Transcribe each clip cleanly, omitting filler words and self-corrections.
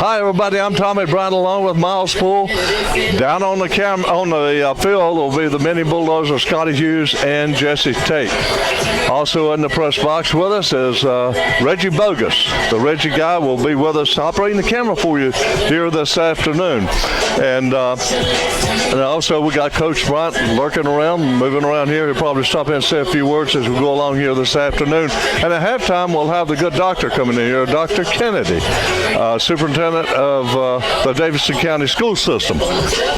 Hi everybody, I'm Tommy Bryant along with Miles Poole. Down on the field will be the mini Bulldozers, Scotty Hughes and Jesse Tate. Also in the press box with us is Reggie Bogus. The Reggie guy will be with us operating the camera for you here this afternoon. And also we got Coach Bryant lurking around, moving around here. He'll probably stop in and say a few words as we go along here this afternoon. And at halftime we'll have the good doctor coming in here, Dr. Kennedy, superintendent of the Davidson County school system.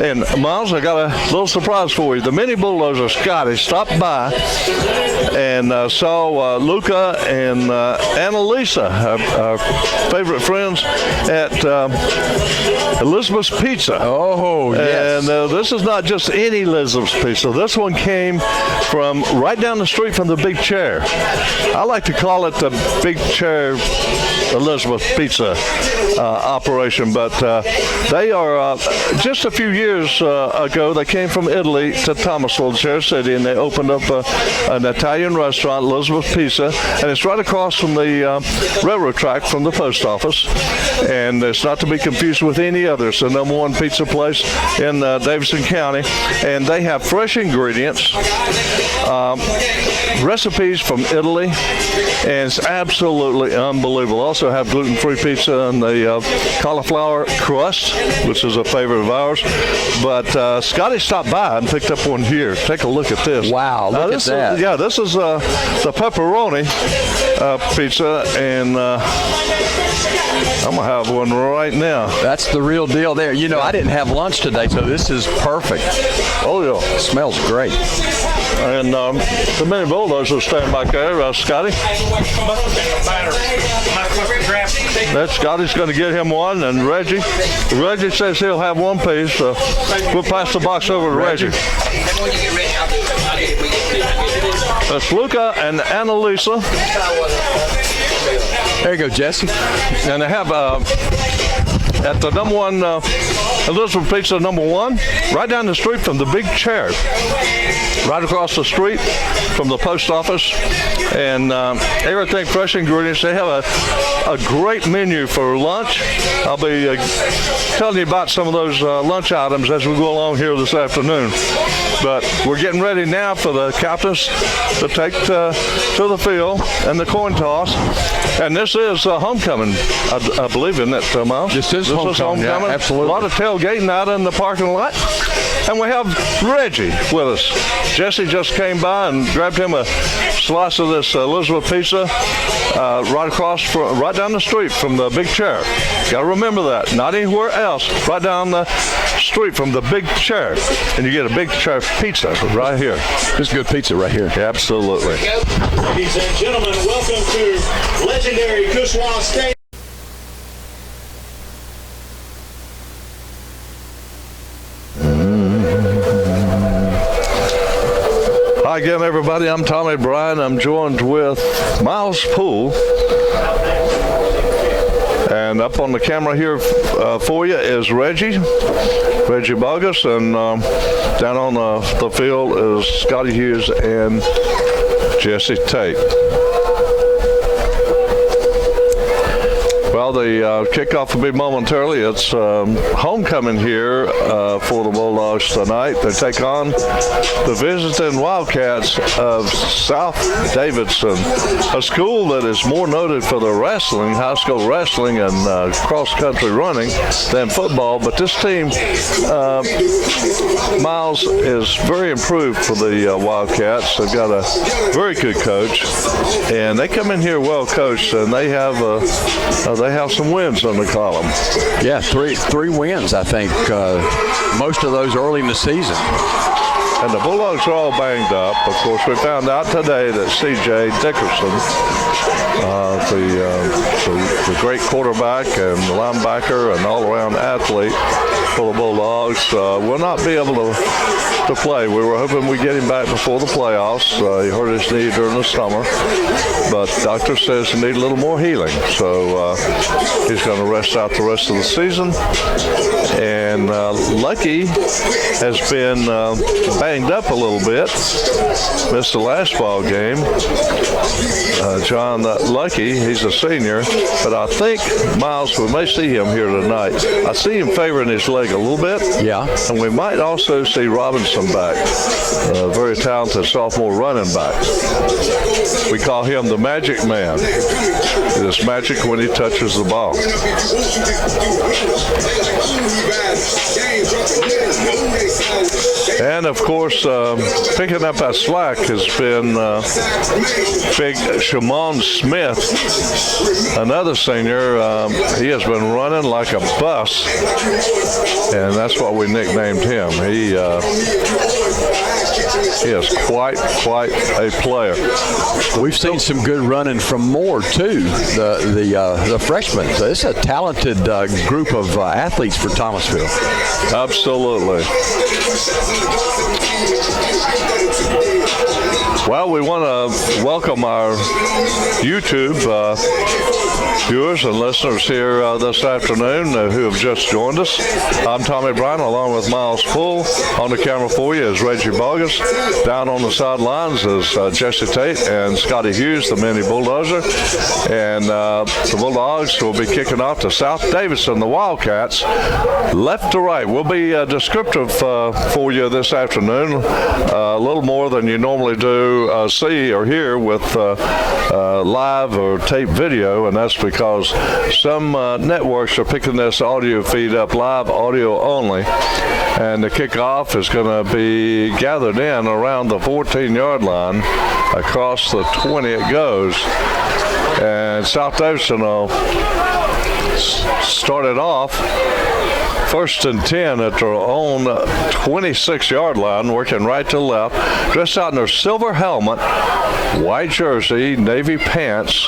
And Miles, I got a little surprise for you. The mini Bulldozer Scotty stopped by and saw Luca and Annalisa, our favorite friends at Elizabeth's Pizza. Oh, yes. And this is not just any Elizabeth's Pizza. This one came from right down the street from the Big Chair. I like to call it the Big Chair Elizabeth Pizza operation, but they are just a few years ago they came from Italy to Thomasville, Cherry City, and they opened up an Italian restaurant, Elizabeth Pizza, and it's right across from the railroad track from the post office, and it's not to be confused with any other. It's the number one pizza place in Davidson County, and they have fresh ingredients, recipes from Italy, and it's absolutely unbelievable. Also have gluten-free pizza and the cauliflower crust, which is a favorite of ours. But Scotty stopped by and picked up one here. Take a look at this. Wow, look at that. This is the pepperoni pizza, and I'm going to have one right now. That's the real deal there. You know, I didn't have lunch today, so this is perfect. Oh, yeah. It smells great. And the mini Bulldozers stand back there, Scotty. That Scotty's going to get him one, and Reggie says he'll have one piece. We'll pass the box over to Reggie. That's Luca and Annalisa. There you go, Jesse. And they have at the number one Elizabeth Pizza number one, right down the street from the Big Chair, right across the street from the post office, and everything fresh ingredients. They have a great menu for lunch. I'll be telling you about some of those lunch items as we go along here this afternoon. But we're getting ready now for the captains to take to the field and the coin toss. And this is homecoming, I believe, isn't it, Miles? This is homecoming. Yeah, absolutely. A lot of tailgating out in the parking lot. And we have Reggie with us. Jesse just came by and grabbed him a slice of this Elizabeth Pizza right down the street from the Big Chair. Got to remember that. Not anywhere else. Right down the street from the Big Chair. And you get a Big Chair pizza right here. This is good pizza right here. Absolutely. Ladies and gentlemen, welcome to legendary Kushwa Stadium. Hi again, everybody. I'm Tommy Bryant. I'm joined with Miles Poole. And up on the camera here for you is Reggie Bogus. And down on the field is Scotty Hughes and Jesse Tate. Well, the kickoff will be momentarily. It's homecoming here for the Bulldogs tonight. They take on the visiting Wildcats of South Davidson, a school that is more noted for their wrestling, high school wrestling and cross-country running than football. But this team, Miles, is very improved for the Wildcats. They've got a very good coach, and they come in here well coached, and they have some wins on the column. Yeah, three wins, I think. Most of those early in the season. And the Bulldogs are all banged up. Of course, we found out today that C.J. Dickerson, the great quarterback and linebacker and all-around athlete for the Bulldogs, will not be able to play. We were hoping we'd get him back before the playoffs. He hurt his knee during the summer, but doctor says he needs a little more healing. So he's going to rest out the rest of the season. And Lucky has been banged up a little bit. Missed the last ball game. John Lucky, he's a senior, but I think, Miles, we may see him here tonight. I see him favoring his leg a little bit. Yeah. And we might also see Robinson back, a very talented sophomore running back. We call him the Magic Man. It's magic when he touches the ball. And, of course, picking up that slack has been big Shamon Smith, another senior. He has been running like a bus, and that's what we nicknamed him. He is quite a player. We've seen some good running from Moore too, the freshmen. So it's a talented group of athletes for Thomasville. Absolutely. Well, we want to welcome our YouTube viewers and listeners here this afternoon who have just joined us. I'm Tommy Brown along with Miles Poole. On the camera for you is Reggie Bogus. Down on the sidelines is Jesse Tate and Scotty Hughes, the mini bulldozer. And the Bulldogs will be kicking off to South Davidson, the Wildcats. Left to right. We'll be descriptive for you this afternoon. A little more than you normally do see or hear with live or tape video, and that's because some networks are picking this audio feed up live audio only, and the kickoff is going to be gathered in around the 14-yard line. Across the 20 it goes, and South Davidson will start it off first and 10 at their own 26-yard line, working right to left, dressed out in their silver helmet, white jersey, navy pants,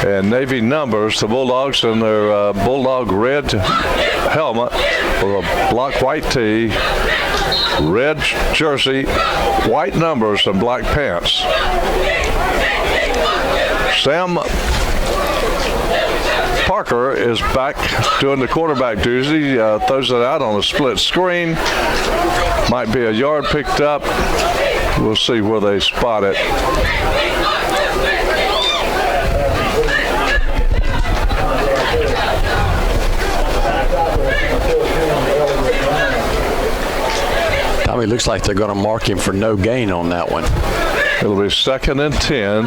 and navy numbers. The Bulldogs in their bulldog red helmet with a block white tee, red jersey, white numbers, and black pants. Sam Parker is back doing the quarterback duty. Throws it out on a split screen. Might be a yard picked up. We'll see where they spot it. Tommy, looks like they're going to mark him for no gain on that one. It'll be 2nd and 10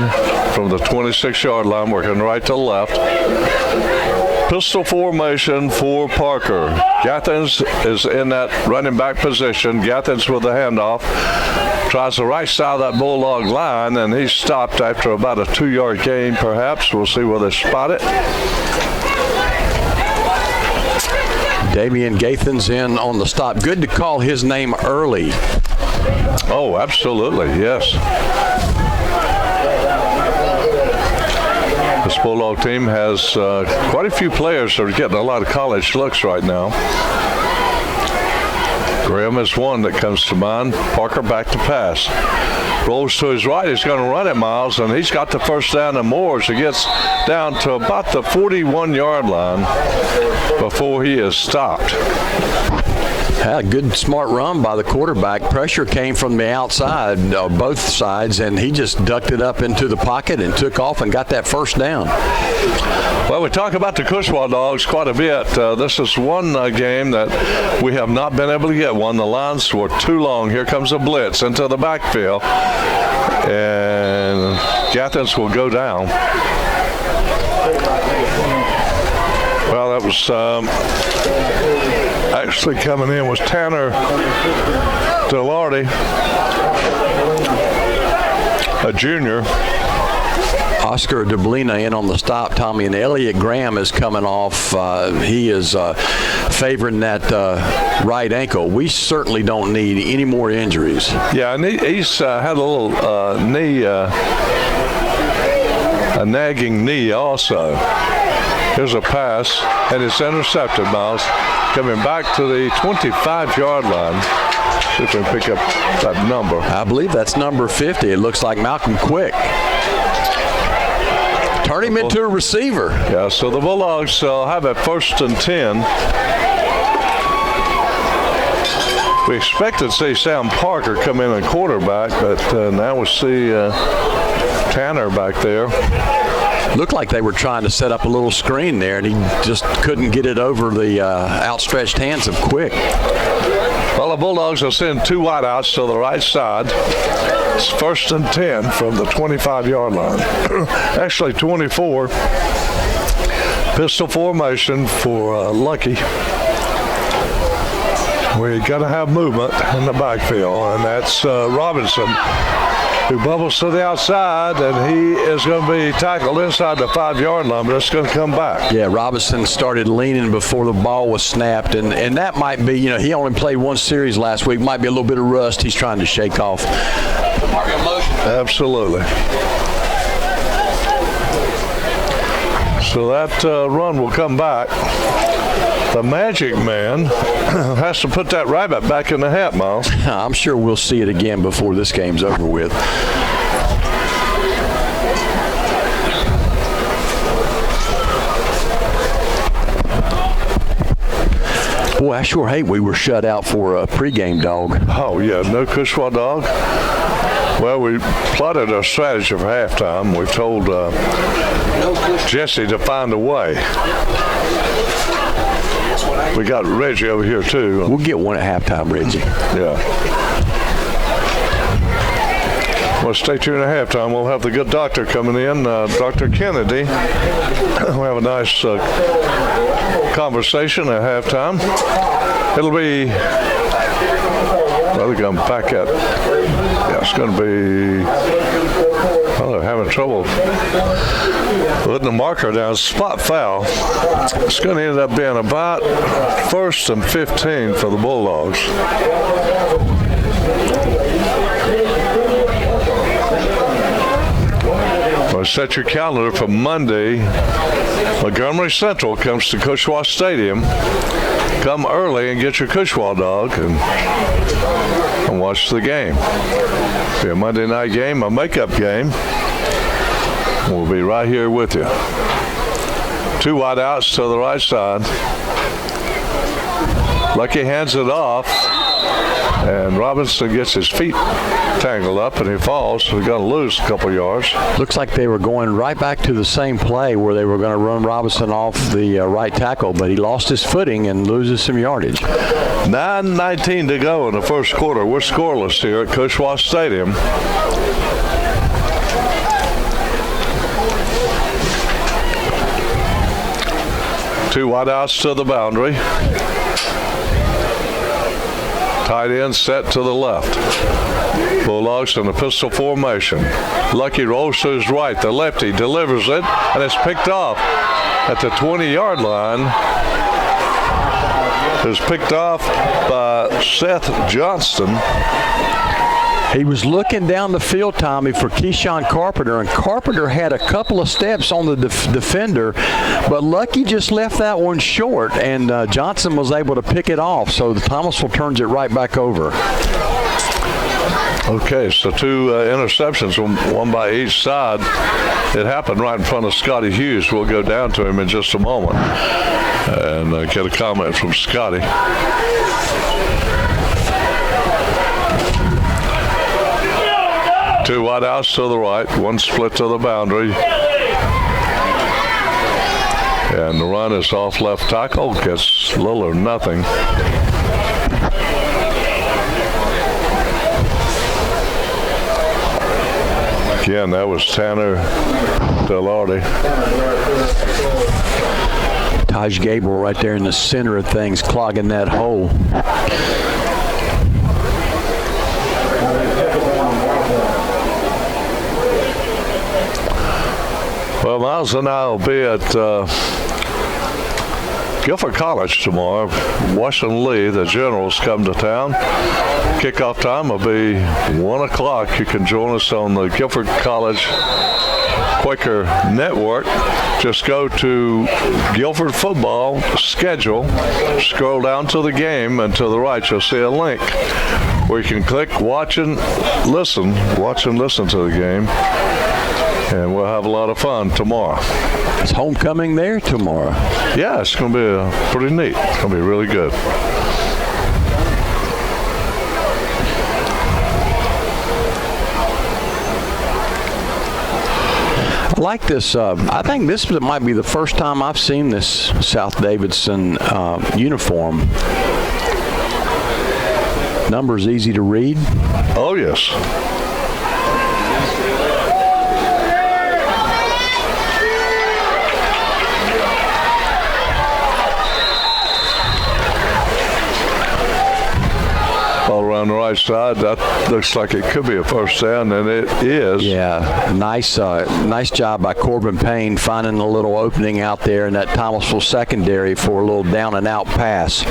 from the 26-yard line, working right to left. Pistol formation for Parker. Gathens is in that running back position. Gathens with the handoff. Tries the right side of that Bulldog line, and he's stopped after about a 2-yard gain, perhaps. We'll see where they spot it. Damian Gathens in on the stop. Good to call his name early. Oh, absolutely, yes. This Bulldog team has quite a few players that are getting a lot of college looks right now. Graham is one that comes to mind. Parker back to pass. Rolls to his right. He's going to run it, Miles, and he's got the first down and more as he gets down to about the 41-yard line before he is stopped. A good, smart run by the quarterback. Pressure came from the outside, both sides, and he just ducked it up into the pocket and took off and got that first down. Well, we talk about the Cushwa Dogs quite a bit. This is one game that we have not been able to get one. The lines were too long. Here comes a blitz into the backfield, and Gathens will go down. Well, that was actually coming in was Tanner Delarty, a junior. Oscar Dublina in on the stop, Tommy, and Elliott Graham is coming off. He is favoring that right ankle. We certainly don't need any more injuries. Yeah, and he's had a little knee, a nagging knee also. Here's a pass, and it's intercepted, Miles. Coming back to the 25-yard line. See if we can pick up that number. I believe that's number 50. It looks like Malcolm Quick. Turn him into a receiver. Yeah, so the Bulldogs have it 1st and 10. We expected to see Sam Parker come in at quarterback, but now we see Tanner back there. Looked like they were trying to set up a little screen there, and he just couldn't get it over the outstretched hands of Quick. Well, the Bulldogs are sending 2 wideouts to the right side. It's 1st and 10 from the 25-yard line. Actually, 24. Pistol formation for Lucky. We got to have movement in the backfield, and that's Robinson, who bubbles to the outside, and he is going to be tackled inside the 5-yard line, but it's going to come back. Yeah, Robinson started leaning before the ball was snapped, and that might be, he only played 1 series last week. Might be a little bit of rust he's trying to shake off. Absolutely. So that run will come back. The Magic Man has to put that rabbit back in the hat, Miles. I'm sure we'll see it again before this game's over with. Boy, I sure hate we were shut out for a pregame, dog. Oh, yeah, no Cushwa dog. Well, we plotted our strategy for halftime. We told Jesse to find a way. We got Reggie over here, too. We'll get one at halftime, Reggie. Yeah. Well, stay tuned at halftime. We'll have the good doctor coming in, Dr. Kennedy. We'll have a nice conversation at halftime. It'll be, well, they're going to back up. Yeah, it's going to be, well, they're having trouble putting the marker down. Spot foul. It's going to end up being about 1st and 15 for the Bulldogs. Well, set your calendar for Monday. Montgomery Central comes to Cushwa Stadium. Come early and get your Cushwa dog and watch the game. It'll be a Monday night game, a makeup game. We'll be right here with you. 2 wideouts to the right side. Lucky hands it off, and Robinson gets his feet tangled up, and he falls, so he's going to lose a couple yards. Looks like they were going right back to the same play where they were going to run Robinson off the right tackle, but he lost his footing and loses some yardage. 9:19 to go in the first quarter. We're scoreless here at Cushwa Stadium. Two wideouts to the boundary. Tight end set to the left. Bulldogs in the pistol formation. Lucky rolls to his right. The lefty delivers it, and it's picked off at the 20-yard line. It's picked off by Seth Johnston. He was looking down the field, Tommy, for Keyshawn Carpenter, and Carpenter had a couple of steps on the defender, but Lucky just left that one short, and Johnson was able to pick it off, so the Thomasville turns it right back over. Okay, so 2 interceptions, one by each side. It happened right in front of Scotty Hughes. We'll go down to him in just a moment and get a comment from Scotty. Two wideouts to the right, one split to the boundary. And the run is off left tackle, gets little or nothing. Again, that was Tanner Delardi. Taj Gable right there in the center of things, clogging that hole. . 2 wideouts to the right, one split to the boundary. And the run is off left tackle, gets little or nothing. Again, that was Tanner Delardi. Taj Gable right there in the center of things, clogging that hole. 2 Well, Miles and I will be at Guilford College tomorrow. Washington Lee, the Generals, come to town. Kickoff time will be 1 o'clock. You can join us on the Guilford College Quaker Network. Just go to Guilford Football Schedule, scroll down to the game, and to the right you'll see a link where you can click watch and listen to the game, and we'll have a lot of fun tomorrow. It's homecoming there tomorrow. Yeah, it's going to be pretty neat. It's going to be really good. I like this. I think this might be the first time I've seen this South Davidson uniform. Numbers easy to read. Oh, yes. Ball around the right side. That looks like it could be a first down, and it is. Yeah, nice job by Corbin Payne finding a little opening out there in that Thomasville secondary for a little down and out pass.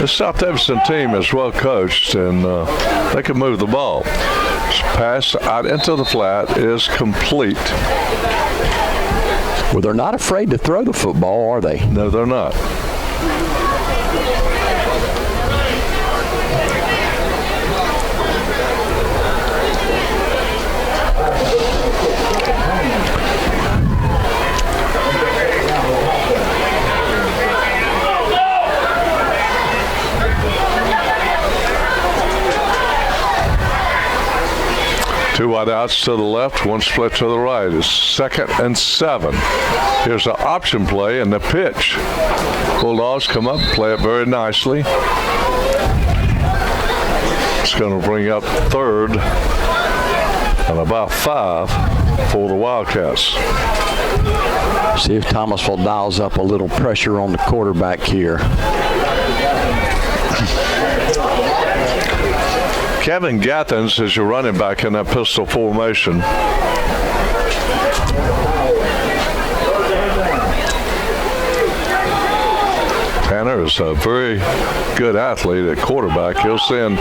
The South Davidson team is well coached, and they can move the ball. Pass out into the flat is complete. Well, they're not afraid to throw the football, are they? No, they're not. Two wide outs to the left, one split to the right. It's 2nd and 7. Here's an option play and the pitch. Bulldogs come up, play it very nicely. It's going to bring up 3rd and about 5 for the Wildcats. See if Thomasville dials up a little pressure on the quarterback here. Kevin Gathens is your running back in that pistol formation. Tanner is a very good athlete at quarterback. He'll send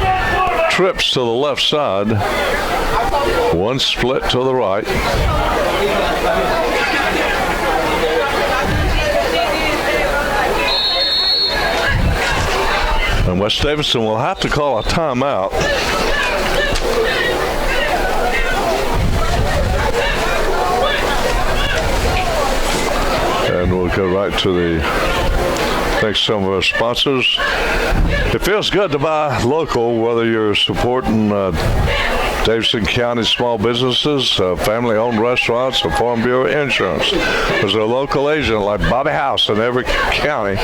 trips to the left side, one split to the right. And West Davidson will have to call a timeout. And we'll go right to the next some of our sponsors. It feels good to buy local, whether you're supporting Davidson County small businesses, family-owned restaurants, or Farm Bureau Insurance. There's a local agent like Bobby House in every county,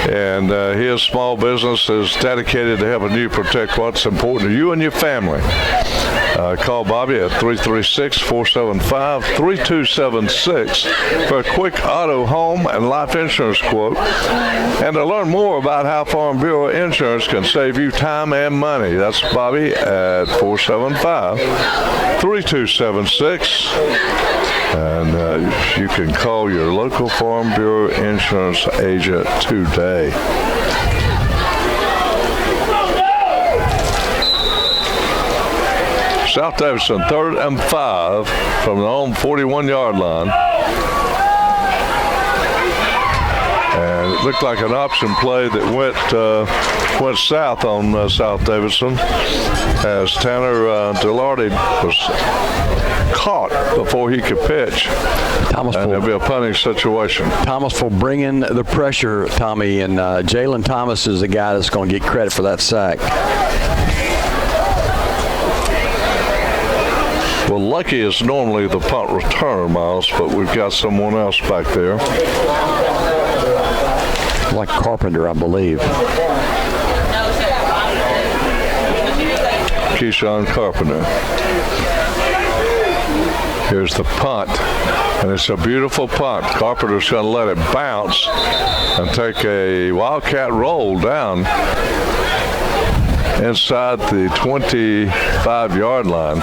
and his small business is dedicated to helping you protect what's important to you and your family. Call Bobby at 336-475-3276 for a quick auto, home, and life insurance quote. And to learn more about how Farm Bureau Insurance can save you time and money, that's Bobby at 475-3276. And you can call your local Farm Bureau Insurance agent today. South Davidson, 3rd and 5 from the home 41-yard line. And it looked like an option play that went south on South Davidson as Tanner Delarty was caught before he could pitch. And there'll be a punting situation. Thomasville bringing the pressure, Tommy, and Jalen Thomas is the guy that's going to get credit for that sack. Well, Lucky is normally the punt returner, Miles, but we've got someone else back there. Like Carpenter, I believe. Keyshawn Carpenter. Here's the punt, and it's a beautiful punt. Carpenter's going to let it bounce and take a Wildcat roll down inside the 25-yard line.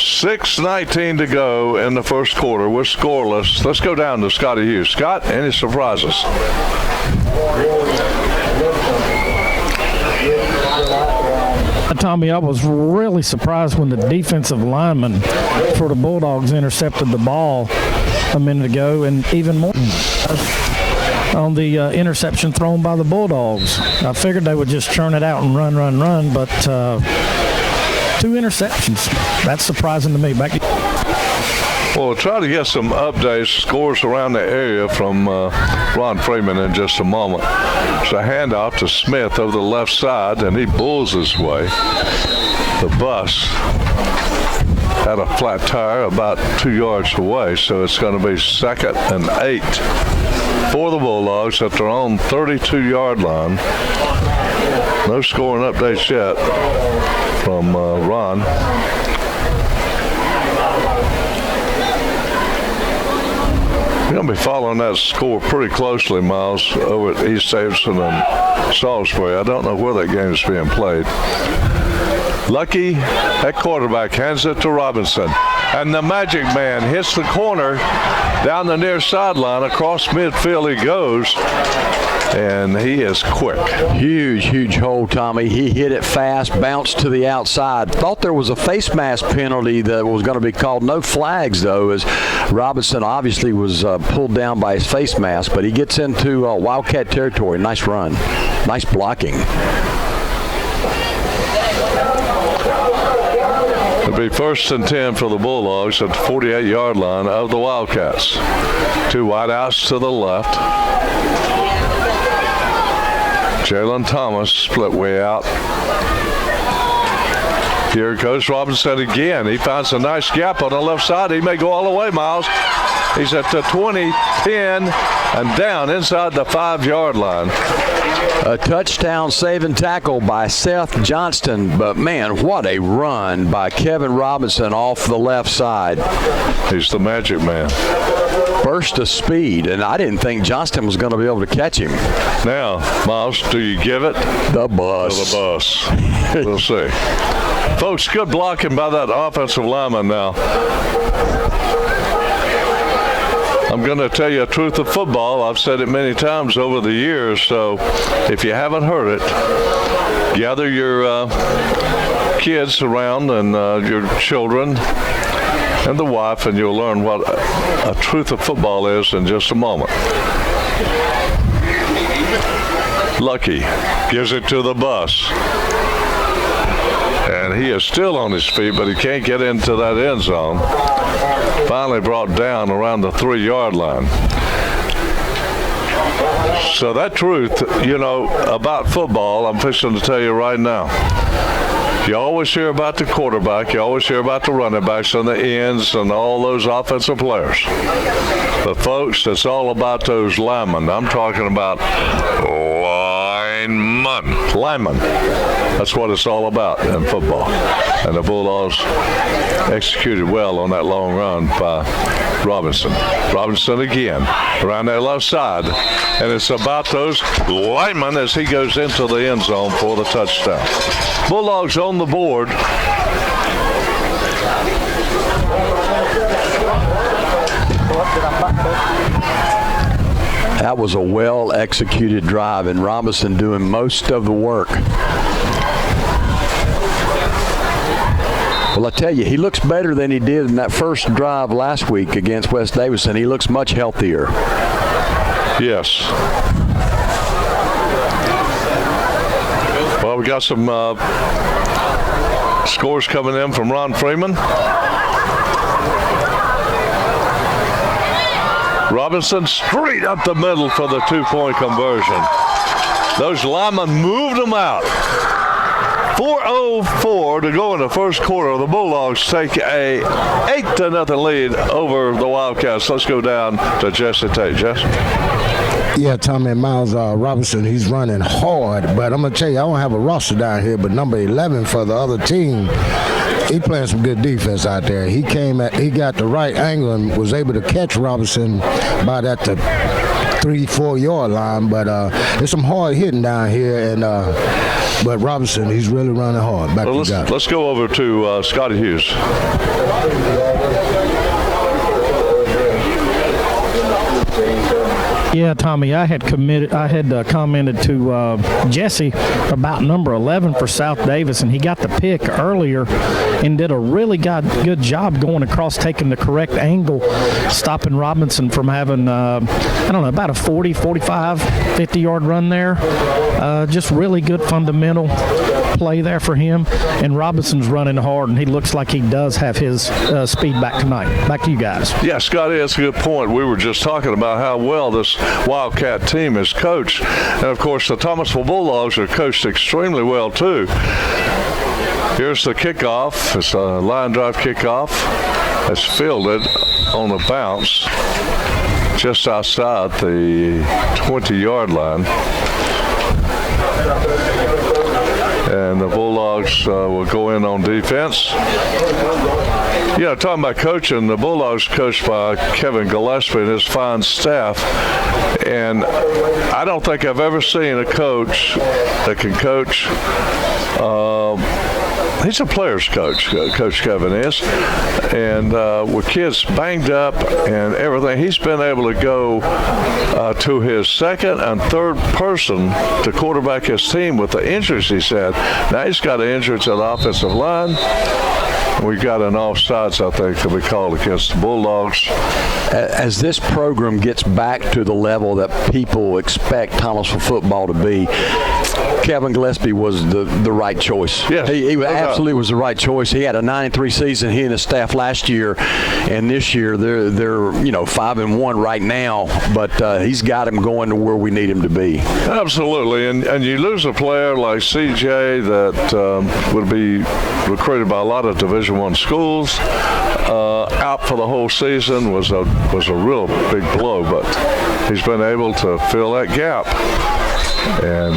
6:19 to go in the first quarter. We're scoreless. Let's go down to Scotty Hughes. Scott, any surprises? Tommy, I was really surprised when the defensive lineman for the Bulldogs intercepted the ball a minute ago, and even more on the interception thrown by the Bulldogs. I figured they would just churn it out and run, but 2 interceptions. That's surprising to me. Well, we'll try to get some updates, scores around the area from Ron Freeman in just a moment. It's a handoff to Smith over the left side, and he bulls his way. The bus had a flat tire about 2 yards away, so it's going to be 2nd and 8 for the Bulldogs at their own 32-yard line. No scoring updates yet from Ron. We're going to be following that score pretty closely, Miles, over at East Davidson and Salisbury. I don't know where that game is being played. Lucky at quarterback hands it to Robinson. And the Magic Man hits the corner down the near sideline. Across midfield he goes. And he is quick. Huge hole, Tommy. He hit it fast, bounced to the outside. Thought there was a face mask penalty that was going to be called. No flags, though, as Robinson obviously was pulled down by his face mask. But he gets into Wildcat territory. Nice run. Nice blocking. It'll be 1st and 10 for the Bulldogs at the 48-yard line of the Wildcats. 2 wideouts to the left. Jalen Thomas split way out. Here goes Robinson again. He finds a nice gap on the left side. He may go all the way, Miles. He's at the 20, 10, and down inside the 5-yard line. A touchdown saving tackle by Seth Johnston, but man, what a run by Kevin Robinson off the left side. He's the Magic Man. Burst of speed, and I didn't think Johnston was going to be able to catch him. Now, Miles, do you give it? The bus. To the bus. We'll see. Folks, good blocking by that offensive lineman now. I'm going to tell you a truth of football. I've said it many times over the years, so if you haven't heard it, gather your kids around and your children and the wife, and you'll learn what a truth of football is in just a moment. Lucky gives it to the bus. And he is still on his feet, but he can't get into that end zone. Finally brought down around the 3-yard line. So that truth, about football, I'm fixing to tell you right now. You always hear about the quarterback. You always hear about the running backs and the ends and all those offensive players. But, folks, it's all about those linemen. I'm talking about linemen. That's what it's all about in football. And the Bulldogs executed well on that long run by Robinson. Robinson again around that left side. And it's about those linemen as he goes into the end zone for the touchdown. Bulldogs on the board. That was a well-executed drive, and Robinson doing most of the work. Well, I tell you, he looks better than he did in that first drive last week against West Davidson. He looks much healthier. Yes. Well, we got some scores coming in from Ron Freeman. Robinson straight up the middle for the 2-point conversion. Those linemen moved them out. 4:04 to go in the first quarter. The Bulldogs take a 8-0 lead over the Wildcats. Let's go down to Jesse Tate. Jess? Yeah, Tommy and Miles Robinson, he's running hard. But I'm going to tell you, I don't have a roster down here, but number 11 for the other team, he playing some good defense out there. He got the right angle and was able to catch Robinson by that 3-4 yard line. But there's some hard hitting down here, and But Robinson, he's really running hard. Back Well, to God. let's go over to Scotty Hughes. Yeah, Tommy, I had commented to Jesse about number 11 for South Davidson. He got the pick earlier and did a really good job going across, taking the correct angle, stopping Robinson from having, about a 40, 45, 50-yard run there. Just really good fundamental play there for him. And Robinson's running hard, and he looks like he does have his speed back tonight. Back to you guys. Yeah, Scotty, that's a good point. We were just talking about how well this Wildcat team is coached. And, of course, the Thomasville Bulldogs are coached extremely well, too. Here's the kickoff. It's a line drive kickoff. It's fielded on the bounce just outside the 20-yard line. And the Bulldogs will go in on defense. Yeah, talking about coaching, the Bulldogs coached by Kevin Gillespie and his fine staff. And I don't think I've ever seen a coach that can coach. He's a player's coach, Coach Kevin is. And with kids banged up and everything, he's been able to go to his second and third person to quarterback his team with the injuries he's had. Now he's got an injury to the offensive line. We've got an offsides, I think, that we called against the Bulldogs. As this program gets back to the level that people expect Thomasville football to be, Kevin Gillespie was the right choice. Yes, he absolutely was the right choice. He had a 9-3 season, he and his staff last year, and this year they're 5-1 right now. But he's got him going to where we need him to be. Absolutely, and you lose a player like CJ that would be recruited by a lot of Division I schools. Out for the whole season was a real big blow, but he's been able to fill that gap. And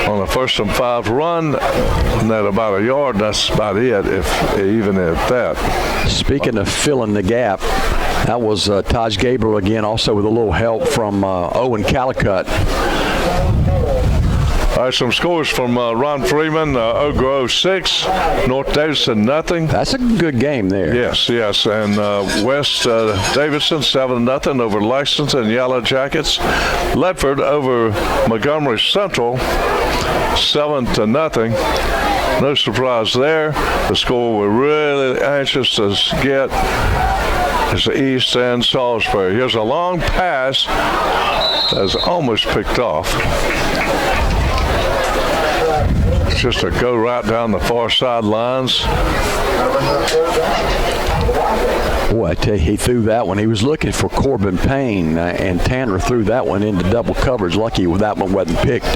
on a 1st and 5 run, at about a yard, that's about it, if even at that. Speaking of filling the gap, that was Taj Gabriel again, also with a little help from Owen Calicut. All right, some scores from Ron Freeman. Oak Grove 6, North Davidson nothing. That's a good game there. Yes. And West Davidson 7-0 over Lexington Yellow Jackets. Ledford over Montgomery Central 7-0. No surprise there. The score we're really anxious to get is East and Salisbury. Here's a long pass that's almost picked off. Just to go right down the far sidelines. Boy, I tell you, he threw that one. He was looking for Corbin Payne, and Tanner threw that one into double coverage. Lucky that one wasn't picked.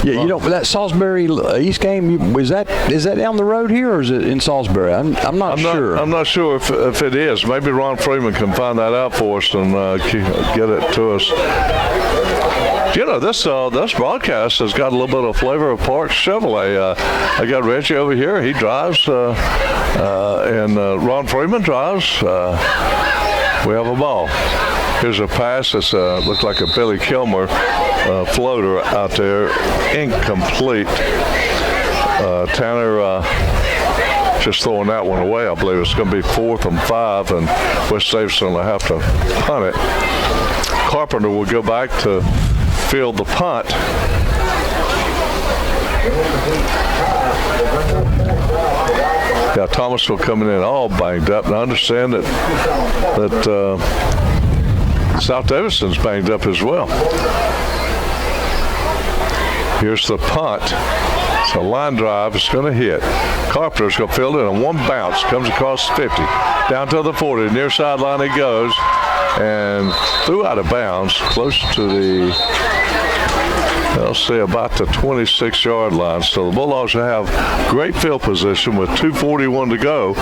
Yeah, that Salisbury East game, is that down the road here, or is it in Salisbury? I'm not sure. I'm not sure if it is. Maybe Ron Freeman can find that out for us and get it to us. This broadcast has got a little bit of flavor of Park Chevrolet. I got Reggie over here. He drives, and Ron Freeman drives. We have a ball. Here's a pass. It's looks like a Billy Kilmer floater out there. Incomplete. Tanner just throwing that one away. I believe it's going to be 4th and 5, and West Davidson will have to punt it. Carpenter will go back to field the punt. Yeah, Thomasville coming in all banged up. And I understand that South Davidson's banged up as well. Here's the punt. It's a line drive. It's going to hit. Carpenter's going to field it in one bounce. Comes across the 50. Down to the 40. Near sideline he goes. And threw out of bounds close to the, I'll say, about the 26-yard line. So the Bulldogs have great field position with 2:41 to go.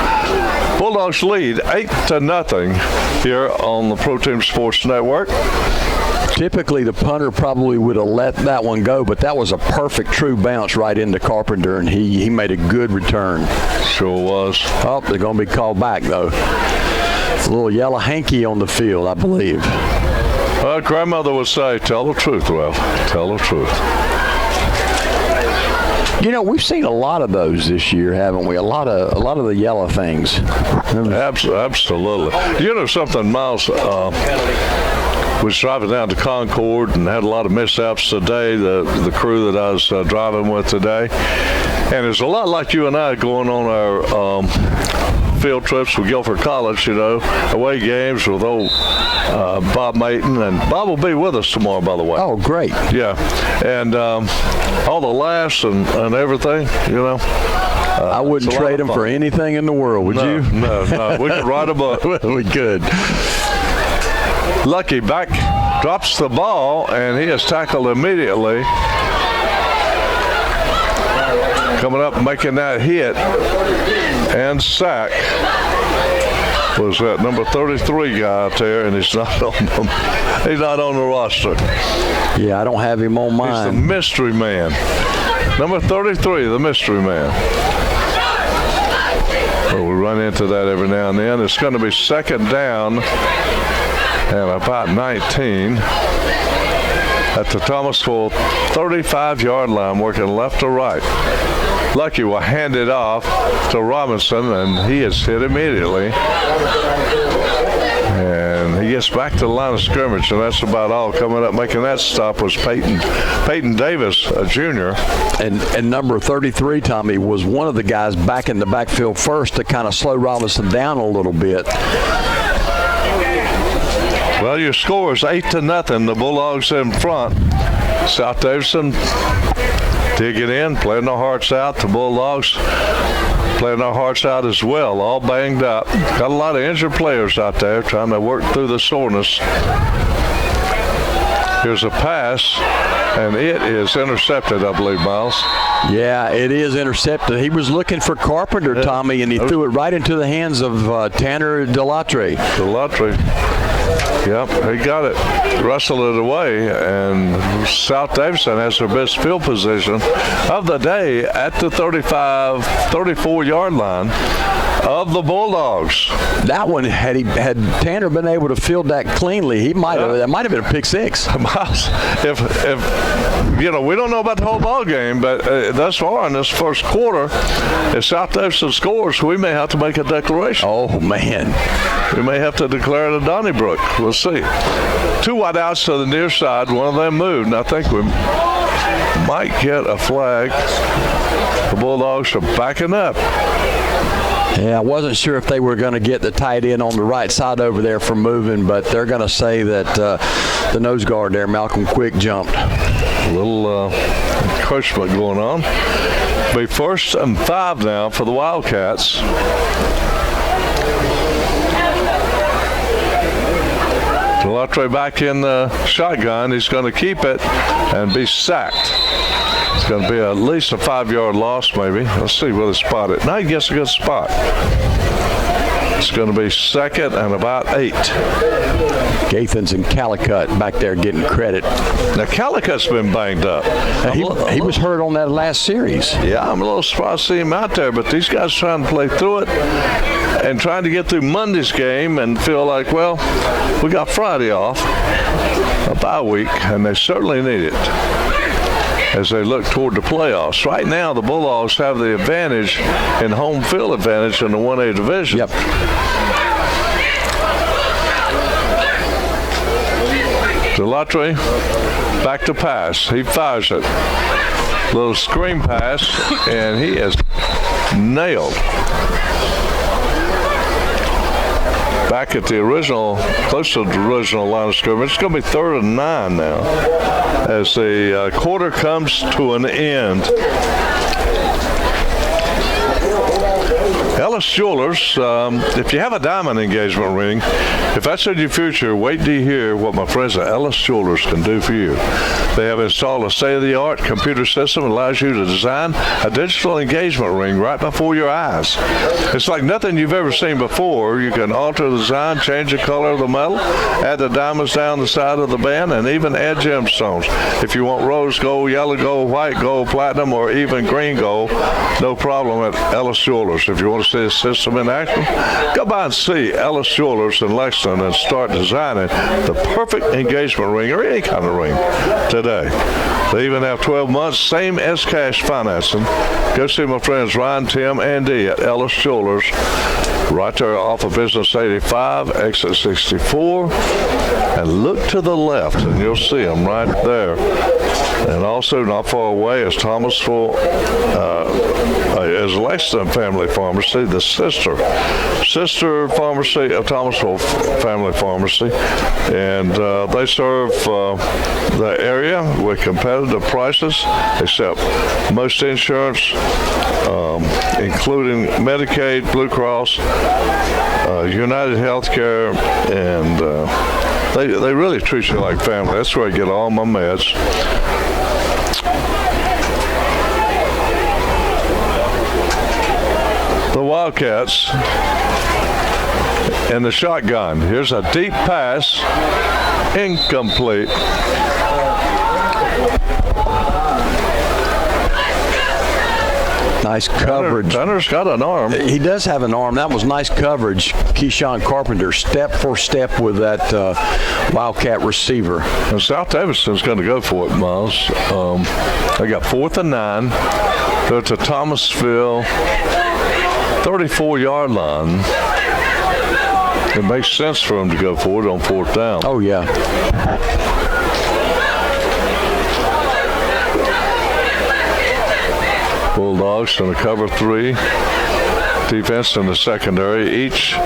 Bulldogs lead 8-0 here on the Pro Team Sports Network. Typically, the punter probably would have let that one go, but that was a perfect true bounce right into Carpenter, and he made a good return. Sure was. Oh, they're going to be called back, though. A little yellow hanky on the field, I believe. Well, grandmother would say, tell the truth, Ralph. Tell the truth. You know, we've seen a lot of those this year, haven't we? A lot of the yellow things. Absolutely. You know something, Miles? Was driving down to Concord and had a lot of mishaps today, the crew that I was driving with today. And it's a lot like you and I going on our field trips with Guilford College, you know, away games with old Bob Mayton. And Bob will be with us tomorrow, by the way. Oh, great. Yeah. And all the laughs and everything, you know. I wouldn't trade them for anything in the world, would you? No. We could ride a boat. We could. Lucky back drops the ball, and he is tackled immediately. Coming up, making that hit and sack was that number 33 guy out there, and he's not on the roster. Yeah, I don't have him on mine. He's the mystery man. Number 33, the mystery man. Well, we run into that every now and then. It's going to be second down and about 19 at the Thomasville 35-yard line, working left to right. Lucky will hand it off to Robinson, and he is hit immediately. And he gets back to the line of scrimmage, and that's about all. Coming up, making that stop was Peyton Davis, a junior. And number 33, Tommy, was one of the guys back in the backfield first to kind of slow Robinson down a little bit. Well, your score is 8-0. The Bulldogs in front. South Davidson digging in, playing their hearts out. The Bulldogs playing their hearts out as well, all banged up. Got a lot of injured players out there trying to work through the soreness. Here's a pass, and it is intercepted, I believe, Miles. Yeah, it is intercepted. He was looking for Carpenter, Tommy, and he threw it right into the hands of Tanner Delatre. Yep, he got it, wrestled it away, and South Davidson has their best field position of the day at the 34-yard line of the Bulldogs. That one, had Tanner been able to field that cleanly, that might have been a pick six. If you know, we don't know about the whole ball game, but thus far in this first quarter, if South Davidson scores, we may have to make a declaration. Oh man, we may have to declare it a Donnybrook. We'll see. Two wideouts to the near side. One of them moved, and I think we might get a flag. The Bulldogs are backing up. Yeah, I wasn't sure if they were going to get the tight end on the right side over there for moving, but they're going to say that the nose guard there, Malcolm Quick, jumped. A little encroachment going on. Be 1st and 5 now for the Wildcats. Delatre back in the shotgun. He's going to keep it and be sacked. It's going to be at least a 5-yard loss, maybe. Let's see where they spot it. Now he gets a good spot. It's going to be second and about 8. Gathens and Calicut back there getting credit. Now Calicut's been banged up. He was hurt on that last series. Yeah, I'm a little surprised to see him out there, but these guys trying to play through it and trying to get through Monday's game and feel like, well, we got Friday off, a bye week, and they certainly need it as they look toward the playoffs. Right now, the Bulldogs have the advantage in home field advantage in the 1A division. Yep. Delatre back to pass. He fires it. Little screen pass, and he is nailed. Back at the original, close to the original line of scrimmage. It's going to be 3rd and 9 now as the quarter comes to an end. Ellis Jewelers, if you have a diamond engagement ring, if that's in your future, wait till you hear what my friends at Ellis Jewelers can do for you. They have installed a state-of-the-art computer system that allows you to design a digital engagement ring right before your eyes. It's like nothing you've ever seen before. You can alter the design, change the color of the metal, add the diamonds down the side of the band, and even add gemstones. If you want rose gold, yellow gold, white gold, platinum, or even green gold, no problem at Ellis Jewelers. If you want to see this system in action? Go by and see Ellis Jewelers in Lexington and start designing the perfect engagement ring or any kind of ring today. They even have 12 months, same as cash financing. Go see my friends Ryan, Tim, and Dee at Ellis Jewelers, right there off of Business 85, exit 64. And look to the left, and you'll see them right there. And also not far away is Thomasville, is Lexington Family Pharmacy, the sister pharmacy of Thomasville Family Pharmacy. And they serve the area with competitive prices, except most insurance, including Medicaid, Blue Cross, United Healthcare, and they really treat you like family. That's where I get all my meds. The Wildcats and the shotgun. Here's a deep pass, incomplete. Nice coverage. Gunner's got an arm. He does have an arm. That was nice coverage. Keyshawn Carpenter, step for step with that Wildcat receiver. And South Davidson's going to go for it, Miles. They got 4th and 9. Go to Thomasville, 34-yard line. It makes sense for them to go for it on 4th down. Oh, yeah. Bulldogs going to cover 3. Defense in the secondary. Each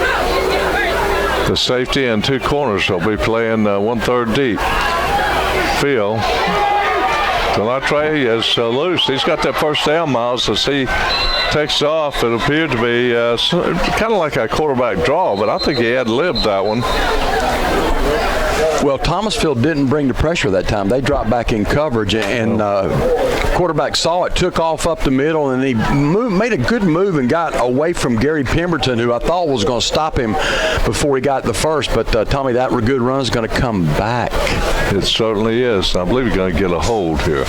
the safety and 2 corners will be playing 1/3 deep. Phil Delattre is loose. He's got that first down, Miles, as he takes off. It appeared to be kind of like a quarterback draw, but I think he ad-libbed that one. Well, Thomasville didn't bring the pressure that time. They dropped back in coverage, and quarterback saw it, took off up the middle, and he made a good move and got away from Gary Pemberton, who I thought was going to stop him before he got the first. But, Tommy, that good run is going to come back. It certainly is. I believe he's going to get a hold here.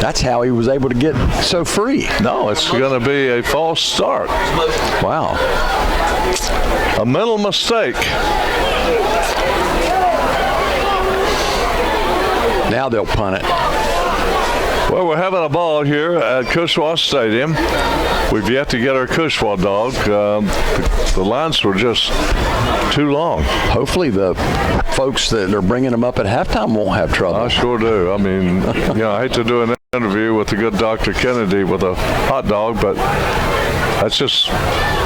That's how he was able to get so free. No, it's going to be a false start. Wow. A mental mistake. Now they'll punt it. Well, we're having a ball here at Cushwa Stadium. We've yet to get our Cushwa dog. The lines were just too long. Hopefully the folks that are bringing them up at halftime won't have trouble. I sure do. I mean, I hate to do an interview with the good Dr. Kennedy with a hot dog, but that's just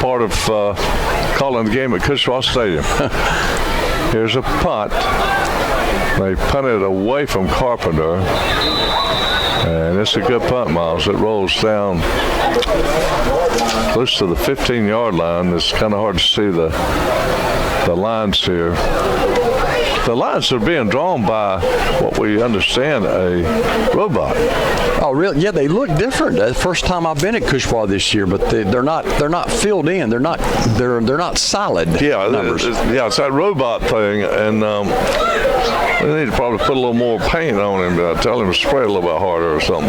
part of calling the game at Cushwa Stadium. Here's a punt. They punted away from Carpenter. And it's a good punt, Miles. It rolls down close to the 15-yard line. It's kind of hard to see the lines here. The lines are being drawn by what we understand a robot. Oh, really? Yeah, they look different. The first time I've been at Cushwa this year, but they're not filled in. They're not solid. Yeah, numbers. It's that robot thing, and we need to probably put a little more paint on him. Tell him to spray a little bit harder or something.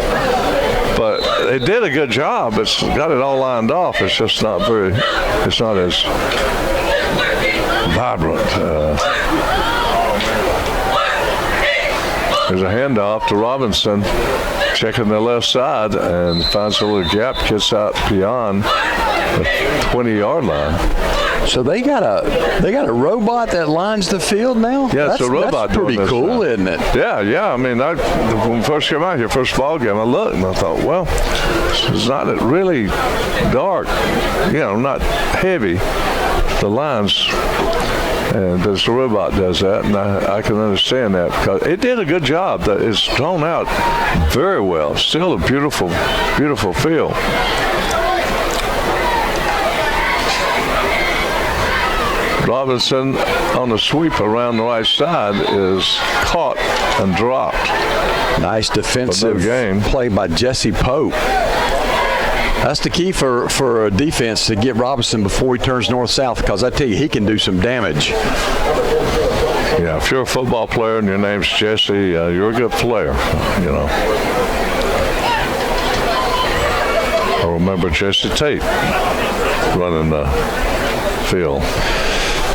But they did a good job. It's got it all lined off. It's just not very. It's not as vibrant. There's a handoff to Robinson, checking the left side, and finds a little gap, gets out beyond the 20-yard line. So they got a robot that lines the field now? Yeah, it's a robot. That's pretty cool, isn't it? Yeah. I mean, when we first came out here, first ball game, I looked and I thought, well, it's not really dark, not heavy, the lines. And the robot does that, and I can understand that because it did a good job. It's drawn out very well. Still a beautiful, beautiful field. Robinson on the sweep around the right side is caught and dropped. Nice defensive play by Jesse Pope. That's the key for a defense to get Robinson before he turns north-south, because I tell you, he can do some damage. Yeah, if you're a football player and your name's Jesse, you're a good player, I remember Jesse Tate. running the field.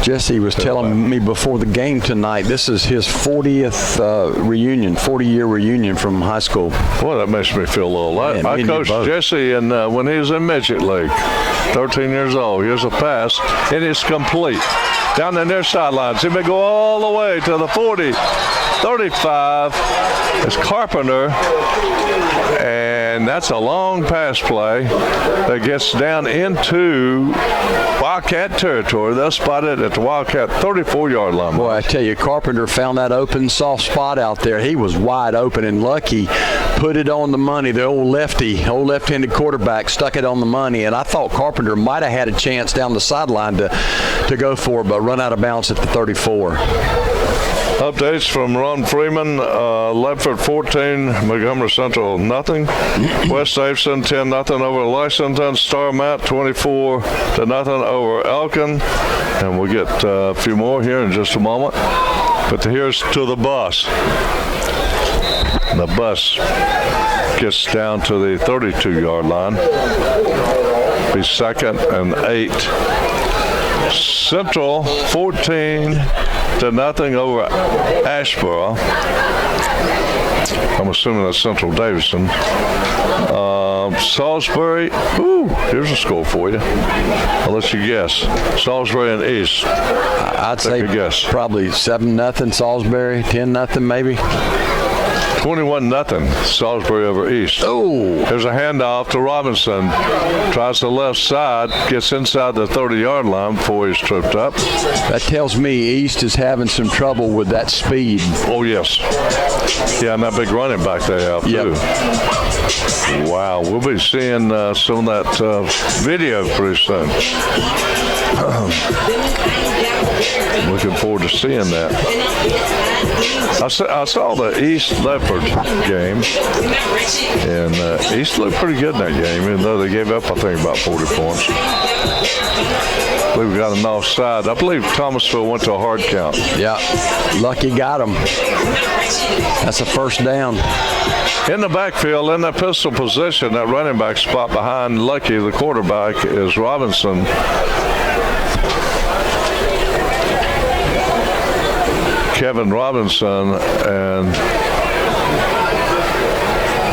Jesse was telling me before the game tonight, this is his 40th reunion, 40-year reunion from high school. Boy, that makes me feel old. Man, I coached Jesse when he was in Midget League, 13 years old. Here's a pass. It is complete. Down the near sidelines. He may go all the way to the 40, 35. It's Carpenter. And that's a long pass play that gets down into Wildcat territory. They'll spot it at the Wildcat 34-yard line. Boy, I tell you, Carpenter found that open, soft spot out there. He was wide open, and Lucky put it on the money. The old left-handed quarterback stuck it on the money, and I thought Carpenter might have had a chance down the sideline to go for it, but run out of bounds at the 34. Updates from Ron Freeman. Ledford 14, Montgomery Central nothing. West Davidson 10-0 over Lexington. Star Mount 24-0 over Elkin. And we'll get a few more here in just a moment. But here's to the bus. The bus gets down to the 32-yard line. Be 2nd and 8. Central 14-0 over Ashboro. I'm assuming that's Central Davidson. Salisbury. Here's a score for you. I'll let you guess. Salisbury and East. I'd say guess. Probably 7-0 Salisbury, 10-0 maybe. 21-0 Salisbury over East. Oh. There's a handoff to Robinson. Tries the left side, gets inside the 30-yard line before he's tripped up. That tells me East is having some trouble with that speed. Oh, yes. Yeah, and that big running back they have, too. Wow, we'll be seeing some of that video pretty soon. Looking forward to seeing that. I saw the East Leopard game, and East looked pretty good in that game, even though they gave up, I think, about 40 points. I believe we got an offside. I believe Thomasville went to a hard count. Yeah, Lucky got him. That's a first down. In the backfield, in that pistol position, that running back spot behind Lucky, the quarterback, is Robinson. Kevin Robinson, and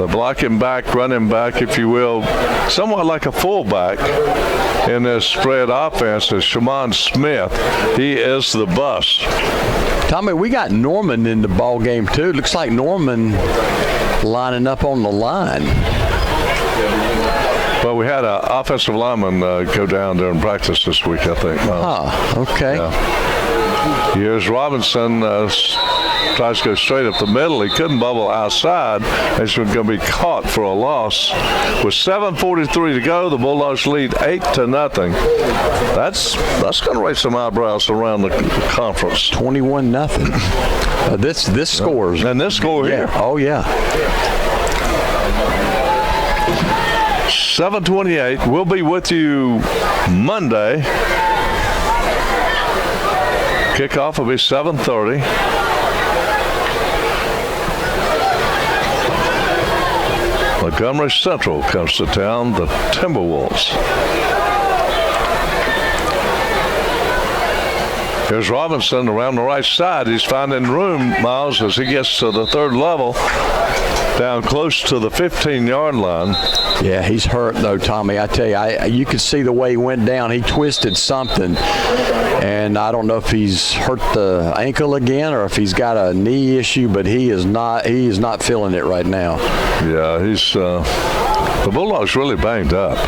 the blocking back, running back, if you will, somewhat like a fullback in this spread offense is Shamon Smith. He is the bus. Tommy, we got Norman in the ball game too. Looks like Norman lining up on the line. Well, we had an offensive lineman go down during practice this week, I think. Okay. Yeah. Here's Robinson, tries to go straight up the middle. He couldn't bubble outside. He's going to be caught for a loss. With 7:43 to go, the Bulldogs lead 8-0. That's going to raise some eyebrows around the conference. 21-0. This scores. And this score here. Oh, yeah. 7:28. We'll be with you Monday. Kickoff will be 7:30. Montgomery Central comes to town, the Timberwolves. Here's Robinson around the right side. He's finding room, Miles, as he gets to the third level, down close to the 15-yard line. Yeah, he's hurt, though, Tommy. I tell you, you could see the way he went down. He twisted something, and I don't know if he's hurt the ankle again or if he's got a knee issue, but he is not feeling it right now. Yeah, the Bulldogs really banged up.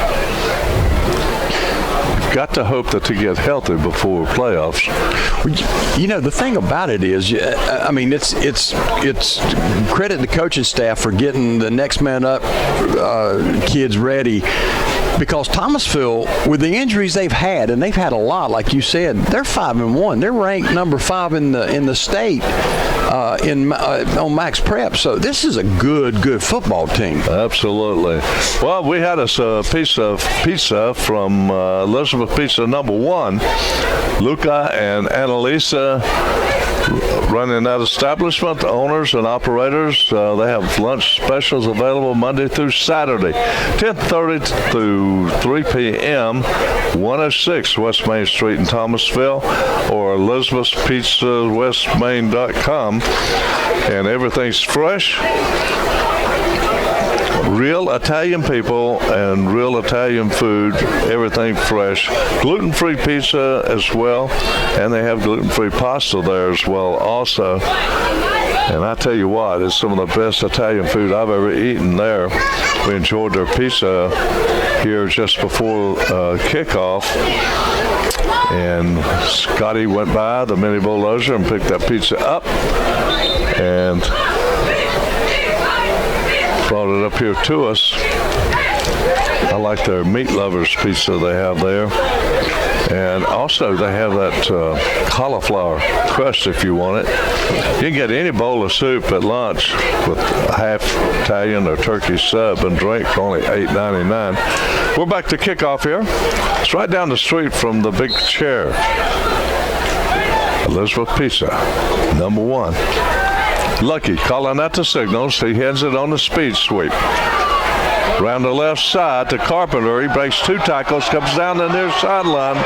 Got to hope that they get healthy before playoffs. You know, the thing about it is, I mean, it's credit the coaching staff for getting the next man up kids ready. Because Thomasville, with the injuries they've had, and they've had a lot, like you said, they're 5-1. They're ranked number 5 in the state on Max Prep. So this is a good football team. Absolutely. Well, we had us a piece of pizza from Elizabeth Pizza number 1. Luca and Annalisa running that establishment, the owners and operators, they have lunch specials available Monday through Saturday, 10:30 through 3 p.m., 106 West Main Street in Thomasville, or ElizabethPizzaWestMain.com. And everything's fresh. Real Italian people and real Italian food, everything fresh. Gluten-free pizza as well, and they have gluten-free pasta there as well also. And I tell you what, it's some of the best Italian food I've ever eaten there. We enjoyed their pizza here just before kickoff. And Scotty went by the mini bulldozer and picked that pizza up and brought it up here to us. I like their meat lovers pizza they have there. And also they have that cauliflower crust if you want it. You can get any bowl of soup at lunch with half Italian or turkey sub and drink for only $8.99. We're back to kickoff here. It's right down the street from the big chair. Elizabeth Pizza, number 1. Lucky calling out the signals. He heads it on the speed sweep. Around the left side to Carpenter. He breaks 2 tackles, comes down the near sideline,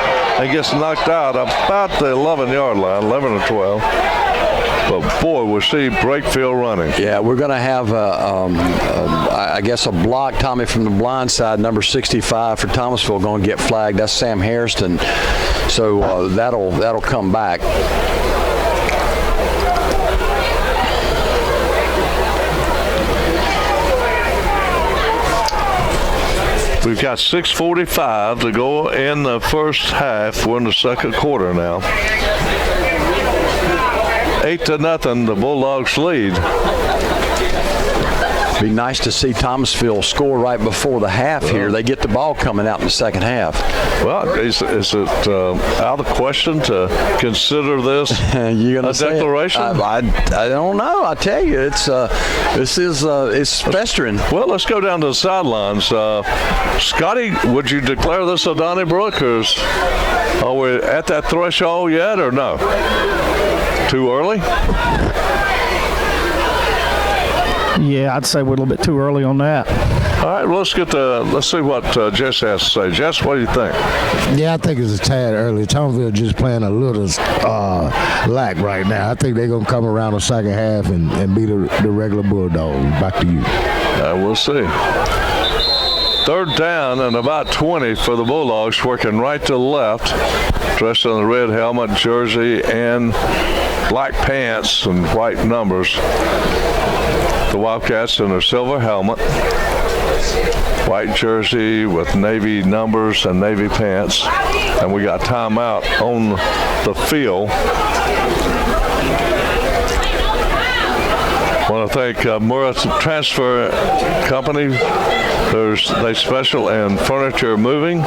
and gets knocked out about the 11-yard line, 11 or 12. But boy, we'll see Brakefield running. Yeah, we're going to have, I guess, a block, Tommy, from the blind side, number 65 for Thomasville, going to get flagged. That's Sam Hairston. So that'll come back. We've got 6:45 to go in the first half. We're in the second quarter now. 8-0, the Bulldogs lead. Be nice to see Thomasville score right before the half here. They get the ball coming out in the second half. Well, is it out of the question to consider this a declaration? I don't know. I tell you, it's festering. Well, let's go down to the sidelines. Scotty, would you declare this a Donnybrook, or are we at that threshold yet, or no? Too early? Yeah, I'd say we're a little bit too early on that. All right, well, let's see what Jess has to say. Jess, what do you think? Yeah, I think it's a tad early. Thomasville just playing a little lack right now. I think they're going to come around the second half and beat the regular Bulldogs. Back to you. We'll see. Third down and about 20 for the Bulldogs, working right to left, dressed in the red helmet, jersey, and black pants and white numbers. The Wildcats in their silver helmet, white jersey with navy numbers and navy pants. And we got timeout on the field. I want to thank Murat Transfer Company. They special in furniture moving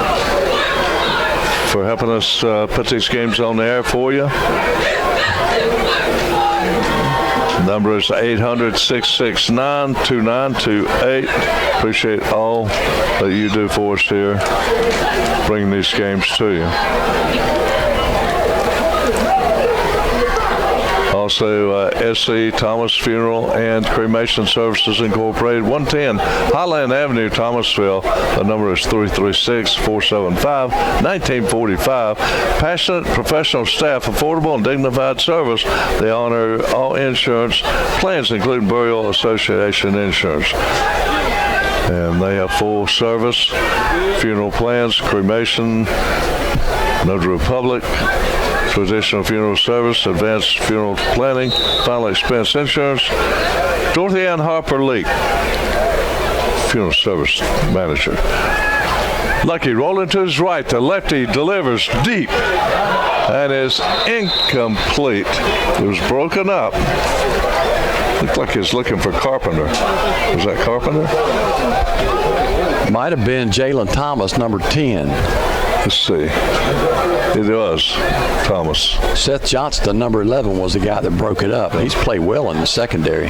for helping us put these games on the air for you. Number is 800-669-2928. Appreciate all that you do for us here, bringing these games to you. Also, SC Thomas Funeral and Cremation Services Incorporated, 110 Highland Avenue, Thomasville. The number is 336-475-1945. Passionate professional staff, affordable and dignified service. They honor all insurance plans, including Burial Association insurance. And they have full service, funeral plans, cremation, Notary Republic, traditional funeral service, advanced funeral planning, final expense insurance. Dorothy Ann Harper Leak, funeral service manager. Lucky rolling to his right. The lefty delivers deep and is incomplete. It was broken up. Looked like he was looking for Carpenter. Was that Carpenter? Might have been Jalen Thomas, number 10. Let's see. It was Thomas. Seth Johnston, number 11, was the guy that broke it up. He's played well in the secondary.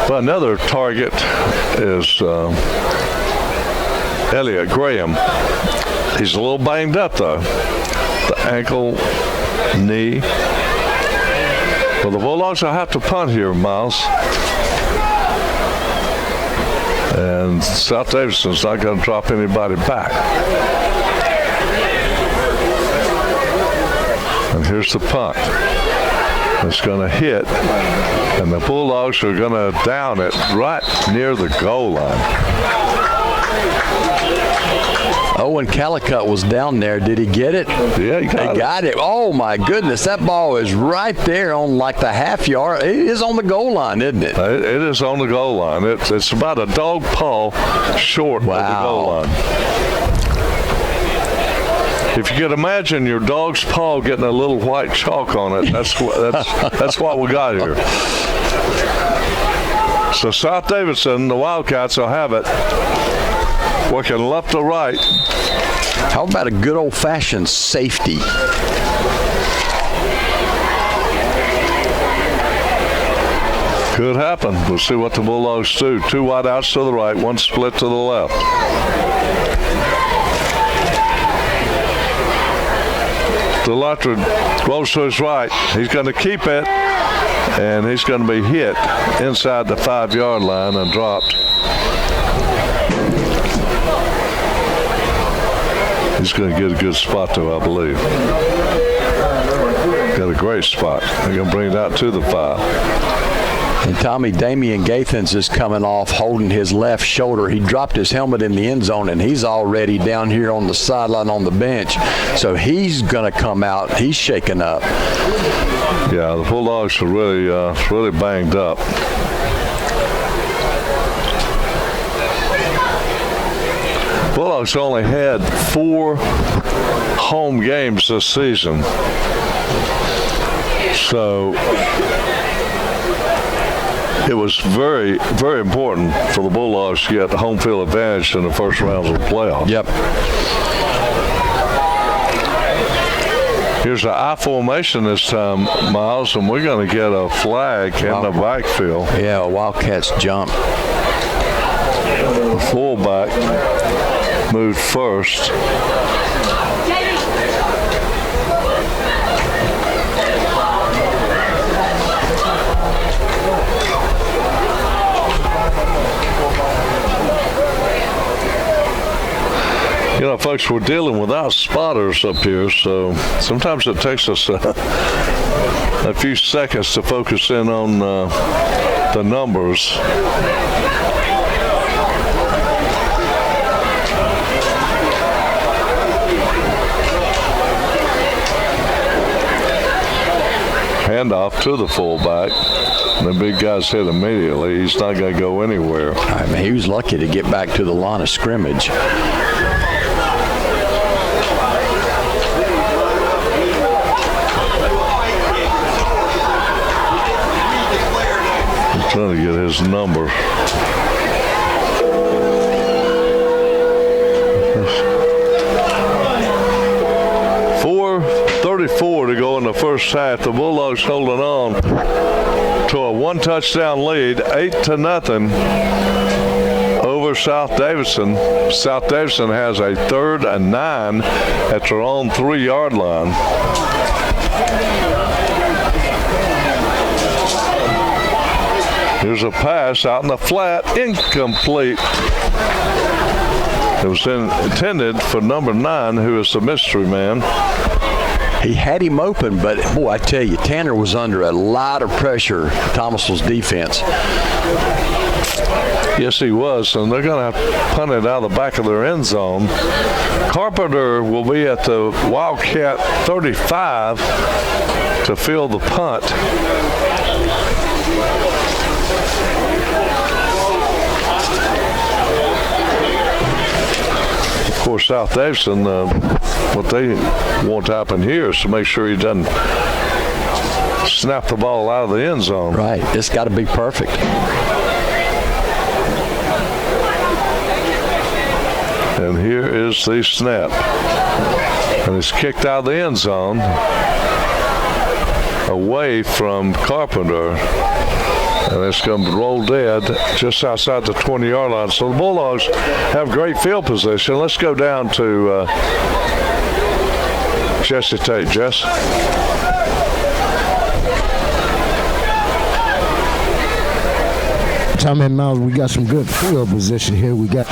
Well, another target is Elliott Graham. He's a little banged up, though. The ankle knee. Well, the Bulldogs will have to punt here, Miles. And South Davidson's not going to drop anybody back. And here's the punt. It's going to hit, and the Bulldogs are going to down it right near the goal line. Owen Calicut was down there. Did he get it? Yeah, he got it. Oh, my goodness. That ball is right there on like the half yard. It is on the goal line, isn't it? It is on the goal line. It's about a dog paw short of the goal line. If you could imagine your dog's paw getting a little white chalk on it, that's what we got here. So South Davidson, the Wildcats will have it. Working left to right. How about a good old-fashioned safety? Could happen. We'll see what the Bulldogs do. 2 wide outs to the right, 1 split to the left. Delattre goes to his right. He's going to keep it, and he's going to be hit inside the 5-yard line and dropped. He's going to get a good spot, though, I believe. Got a great spot. They're going to bring it out to the 5. And Tommy, Damian Gathens is coming off holding his left shoulder. He dropped his helmet in the end zone, and he's already down here on the sideline on the bench. So he's going to come out. He's shaking up. Yeah, the Bulldogs are really banged up. Bulldogs only had 4 home games this season. So it was very, very important for the Bulldogs to get the home field advantage in the first rounds of the playoffs. Yep. Here's an I formation this time, Miles, and we're going to get a flag in the backfield. Yeah, a Wildcats jump. The fullback moved first. You know, folks, we're dealing without spotters up here, so sometimes it takes us a few seconds to focus in on the numbers. Handoff to the fullback. The big guy's hit immediately. He's not going to go anywhere. I mean, he was lucky to get back to the line of scrimmage. He's trying to get his number. 4:34 to go in the first half. The Bulldogs holding on to a 1-touchdown lead, 8-0 over South Davidson. South Davidson has a 3rd and 9 at their own 3-yard line. Here's a pass out in the flat, incomplete. It was intended for number 9, who is the mystery man. He had him open, but boy, I tell you, Tanner was under a lot of pressure, Thomasville's defense. Yes, he was, and they're going to have to punt it out of the back of their end zone. Carpenter will be at the Wildcat 35 to field the punt. Of course, South Davidson, what they want to happen here is to make sure he doesn't snap the ball out of the end zone. Right. It's got to be perfect. And here is the snap. And it's kicked out of the end zone away from Carpenter. And it's going to roll dead just outside the 20-yard line. So the Bulldogs have great field position. Let's go down to Jesse Tate. Jess? Tommy and Miles, we got some good field position here. We got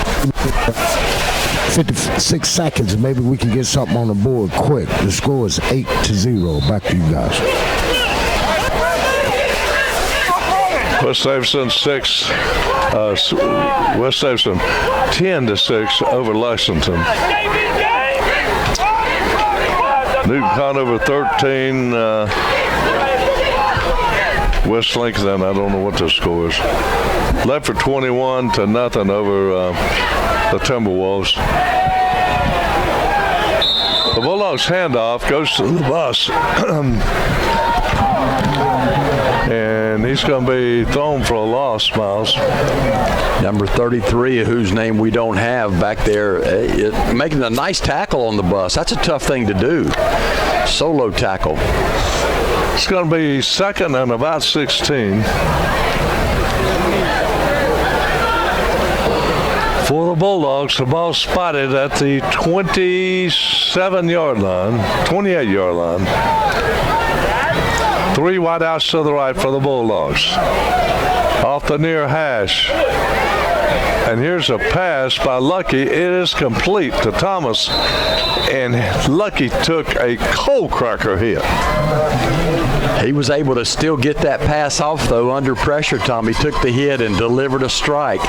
56 seconds. Maybe we can get something on the board quick. The score is 8-0. Back to you guys. West Davidson 6. West Davidson 10-6 over Lexington. Newton Conover 13. West Lincoln, I don't know what the score is. Left for 21-0 over the Timberwolves. The Bulldogs handoff goes to the bus. And he's going to be thrown for a loss, Miles. Number 33, whose name we don't have back there, making a nice tackle on the bus. That's a tough thing to do. Solo tackle. It's going to be second and about 16. For the Bulldogs, the ball spotted at the 27-yard line, 28-yard line. 3 wide outs to the right for the Bulldogs. Off the near hash. And here's a pass by Lucky. It is complete to Thomas. And Lucky took a cold cracker hit. He was able to still get that pass off, though, under pressure, Tom. He took the hit and delivered a strike.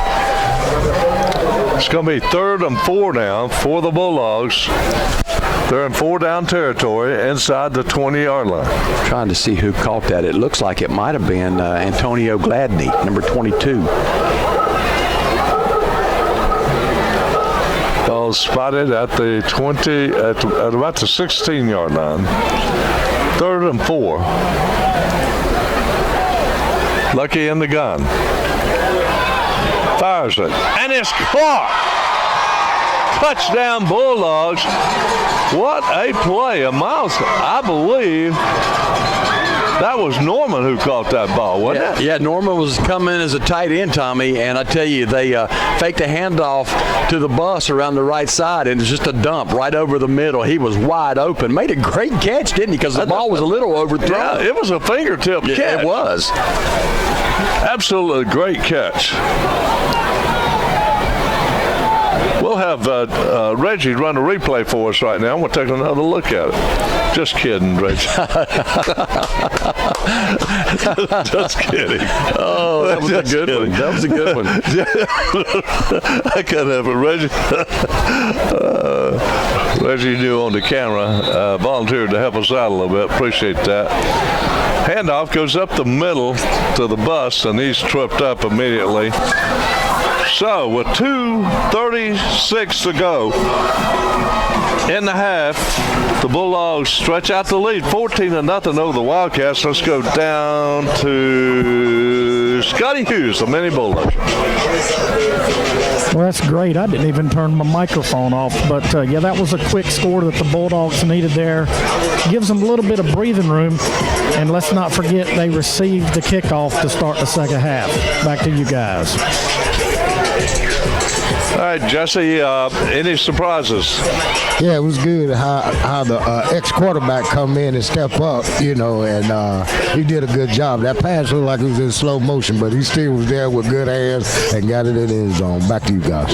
It's going to be 3rd and 4 now for the Bulldogs. They're in 4-down territory inside the 20-yard line. Trying to see who caught that. It looks like it might have been Antonio Gladney, number 22. Ball spotted at the 20, at about the 16-yard line. 3rd and 4. Lucky in the gun. Fires it. And it's caught. Touchdown Bulldogs. What a play. Miles, I believe that was Norman who caught that ball, wasn't it? Yeah, Norman was coming as a tight end, Tommy, and I tell you, they faked a handoff to the bus around the right side, and it's just a dump right over the middle. He was wide open. Made a great catch, didn't he? Because the ball was a little overthrown. Yeah, it was a fingertip catch. Yeah, it was. Absolutely great catch. We'll have Reggie run a replay for us right now. We'll take another look at it. Just kidding, Reggie. Just kidding. Oh, that was a good one. That was a good one. I could have it, Reggie. Reggie knew on the camera, volunteered to help us out a little bit. Appreciate that. Handoff goes up the middle to the bus, and he's tripped up immediately. So, with 2:36 to go in the half, the Bulldogs stretch out the lead, 14-0 over the Wildcats. Let's go down to Scotty Hughes, the mini Bulldog. Well, that's great. I didn't even turn my microphone off. But, yeah, that was a quick score that the Bulldogs needed there. Gives them a little bit of breathing room. And let's not forget they received the kickoff to start the second half. Back to you guys. All right, Jesse, any surprises? Yeah, it was good how the ex-quarterback come in and step up, and he did a good job. That pass looked like it was in slow motion, but he still was there with good hands and got it in his zone. Back to you guys.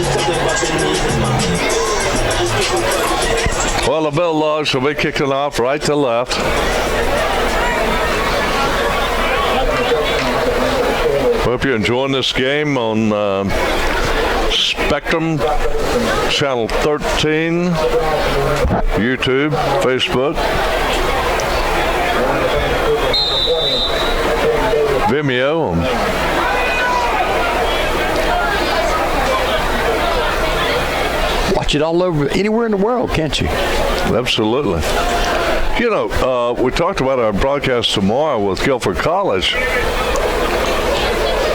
Well, the Bulldogs will be kicking off right to left. Hope you're enjoying this game on Spectrum, Channel 13, YouTube, Facebook, Vimeo. Watch it all over, anywhere in the world, can't you? Absolutely. We talked about our broadcast tomorrow with Guilford College.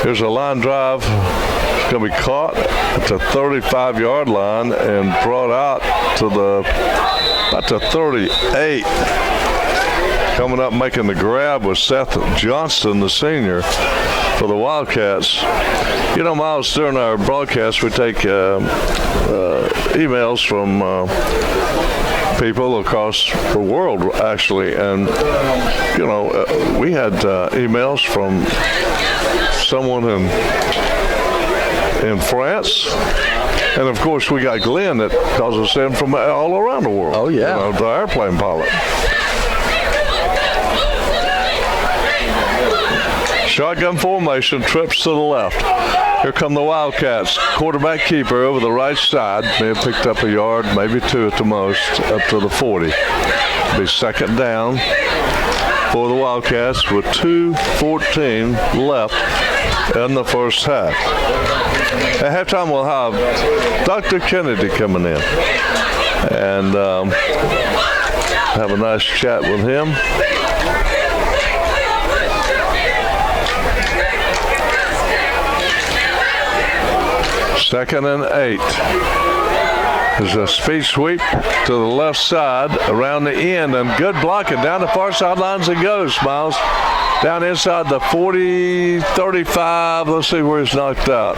Here's a line drive. It's going to be caught at the 35-yard line and brought out to about the 38. Coming up making the grab was Seth Johnston, the senior, for the Wildcats. You know, Miles, during our broadcast, we take emails from people across the world, actually. And, you know, we had emails from someone in France. And, of course, we got Glenn that calls us in from all around the world. Oh, yeah. You know, the airplane pilot. Shotgun formation, trips to the left. Here come the Wildcats. Quarterback keeper over the right side. May have picked up a yard, maybe two at the most, up to the 40. Be second down for the Wildcats with 2:14 left in the first half. At halftime, we'll have Dr. Kennedy coming in and have a nice chat with him. Second and 8. There's a speed sweep to the left side around the end, and good blocking down the far sidelines it goes, Miles. Down inside the 40, 35. Let's see where he's knocked out.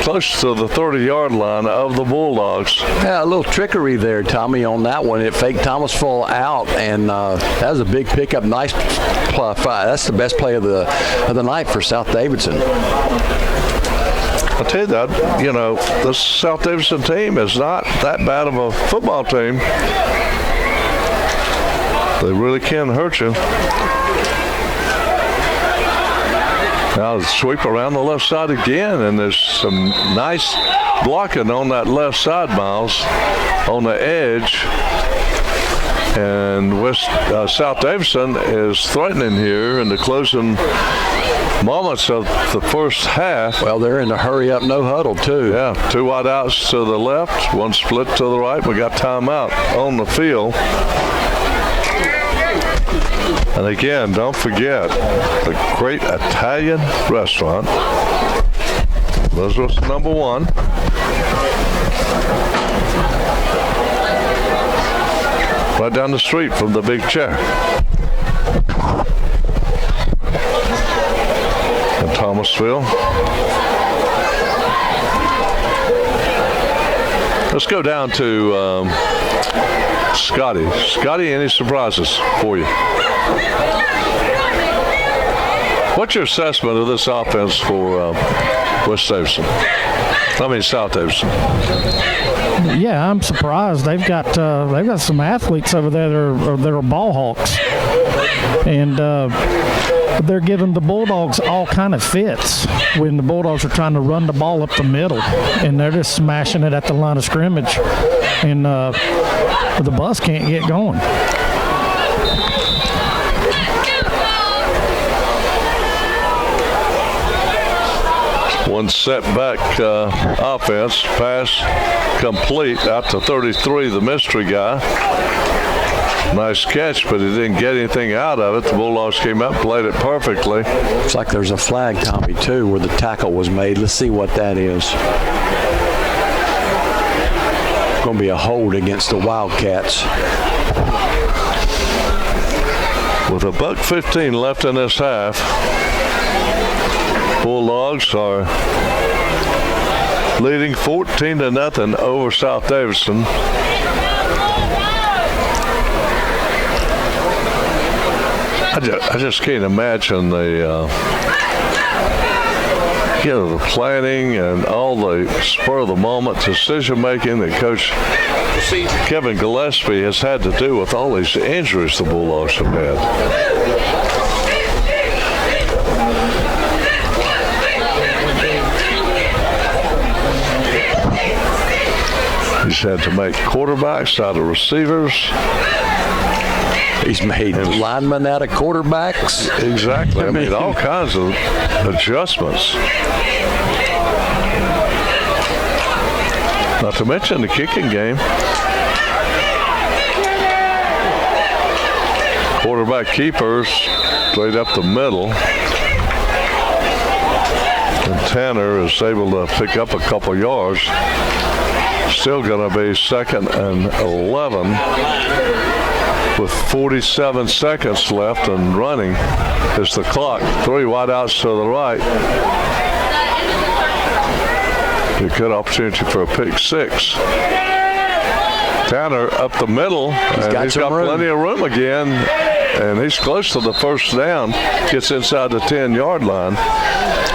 Close to the 30-yard line of the Bulldogs. Yeah, a little trickery there, Tommy, on that one. It faked Thomasville out, and that was a big pickup. Nice play. That's the best play of the night for South Davidson. I'll tell you that, you know, this South Davidson team is not that bad of a football team. They really can hurt you. Now the sweep around the left side again, and there's some nice blocking on that left side, Miles, on the edge. And South Davidson is threatening here in the closing moments of the first half. Well, they're in a hurry up, no huddle, too. Yeah, two wide outs to the left, one split to the right. We got timeout on the field. And again, don't forget the great Italian restaurant. This was number 1. Right down the street from the big chair. In Thomasville. Let's go down to Scotty. Scotty, any surprises for you? What's your assessment of this offense for West Davidson? I mean South Davidson. Yeah, I'm surprised. They've got some athletes over there that are ball hawks, and they're giving the Bulldogs all kind of fits when the Bulldogs are trying to run the ball up the middle, and they're just smashing it at the line of scrimmage, and the bus can't get going. One setback offense, pass complete out to 33, the mystery guy. Nice catch, but he didn't get anything out of it. The Bulldogs came up, played it perfectly. Looks like there's a flag, Tommy, too, where the tackle was made. Let's see what that is. Going to be a hold against the Wildcats. With $1:15 left in this half, Bulldogs are leading 14-0 over South Davidson. I just can't imagine the the planning and all the spur of the moment decision making that Coach Kevin Gillespie has had to do with all these injuries the Bulldogs have had. He's had to make quarterbacks out of receivers. He's made linemen out of quarterbacks. Exactly. I mean, all kinds of adjustments. Not to mention the kicking game. Quarterback keepers straight up the middle. And Tanner is able to pick up a couple yards. Still going to be 2nd and 11 with 47 seconds left and running is the clock. 3 wideouts to the right. A good opportunity for a pick 6. Tanner up the middle, and he's got plenty of room again, and he's close to the first down. Gets inside the 10-yard line.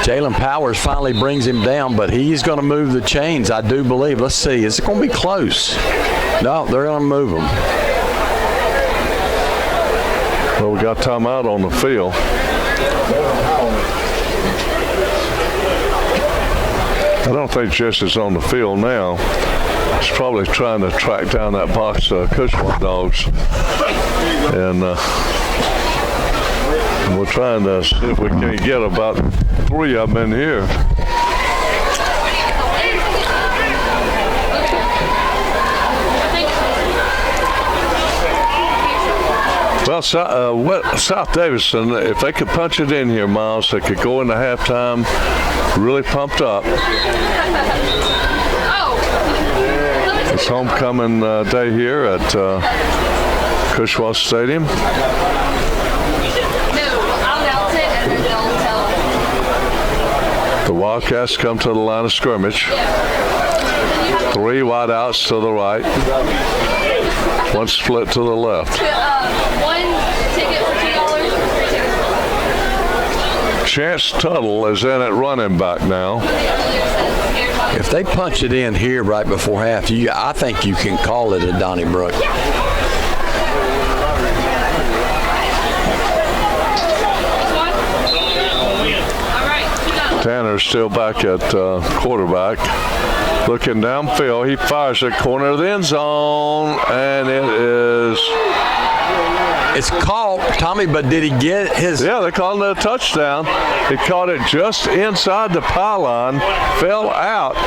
Jalen Powers finally brings him down, but he's going to move the chains, I do believe. Let's see. Is it going to be close? No, they're going to move them. Well, we got timeout on the field. I don't think Jesse's on the field now. He's probably trying to track down that box of Cushman dogs. And we're trying to see if we can get about 3 of them in here. Well, South Davidson, if they could punch it in here, Miles, they could go into halftime really pumped up. It's homecoming day here at Cushman Stadium. The Wildcats come to the line of scrimmage. 3 wideouts to the right. 1 split to the left. 1 ticket for $2. Chance Tuttle is in at running back now. If they punch it in here right before half, I think you can call it a Donnybrook. Tanner's still back at quarterback. Looking downfield, he fires at corner of the end zone, and it's caught, Tommy, but did he get his? Yeah, they called it a touchdown. He caught it just inside the pylon, fell out,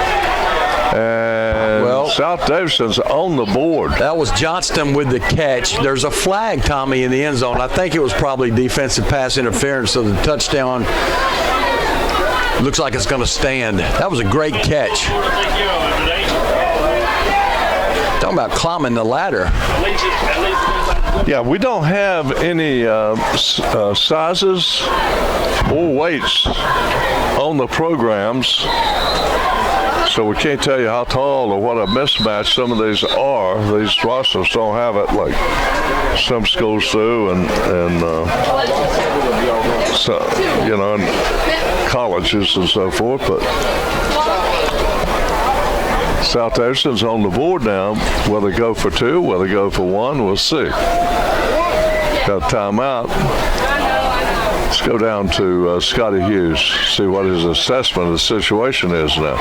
and South Davidson's on the board. That was Johnston with the catch. There's a flag, Tommy, in the end zone. I think it was probably defensive pass interference, so the touchdown looks like it's going to stand. That was a great catch. Talking about climbing the ladder. Yeah, we don't have any sizes or weights on the programs, so we can't tell you how tall or what a mismatch some of these are. These rosters don't have it like some schools do, and so, you know, and colleges and so forth. But South Davidson's on the board now. Will they go for 2? Will they go for 1? We'll see. Got a timeout. Let's go down to Scotty Hughes, see what his assessment of the situation is now.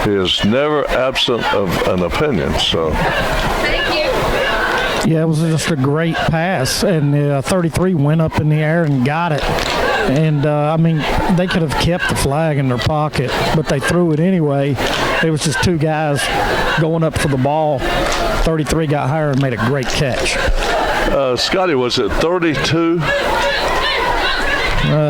He is never absent of an opinion, so. Yeah, it was just a great pass, and 33 went up in the air and got it. And, I mean, they could have kept the flag in their pocket, but they threw it anyway. It was just 2 guys going up for the ball. 33 got higher and made a great catch. Scotty, was it 32?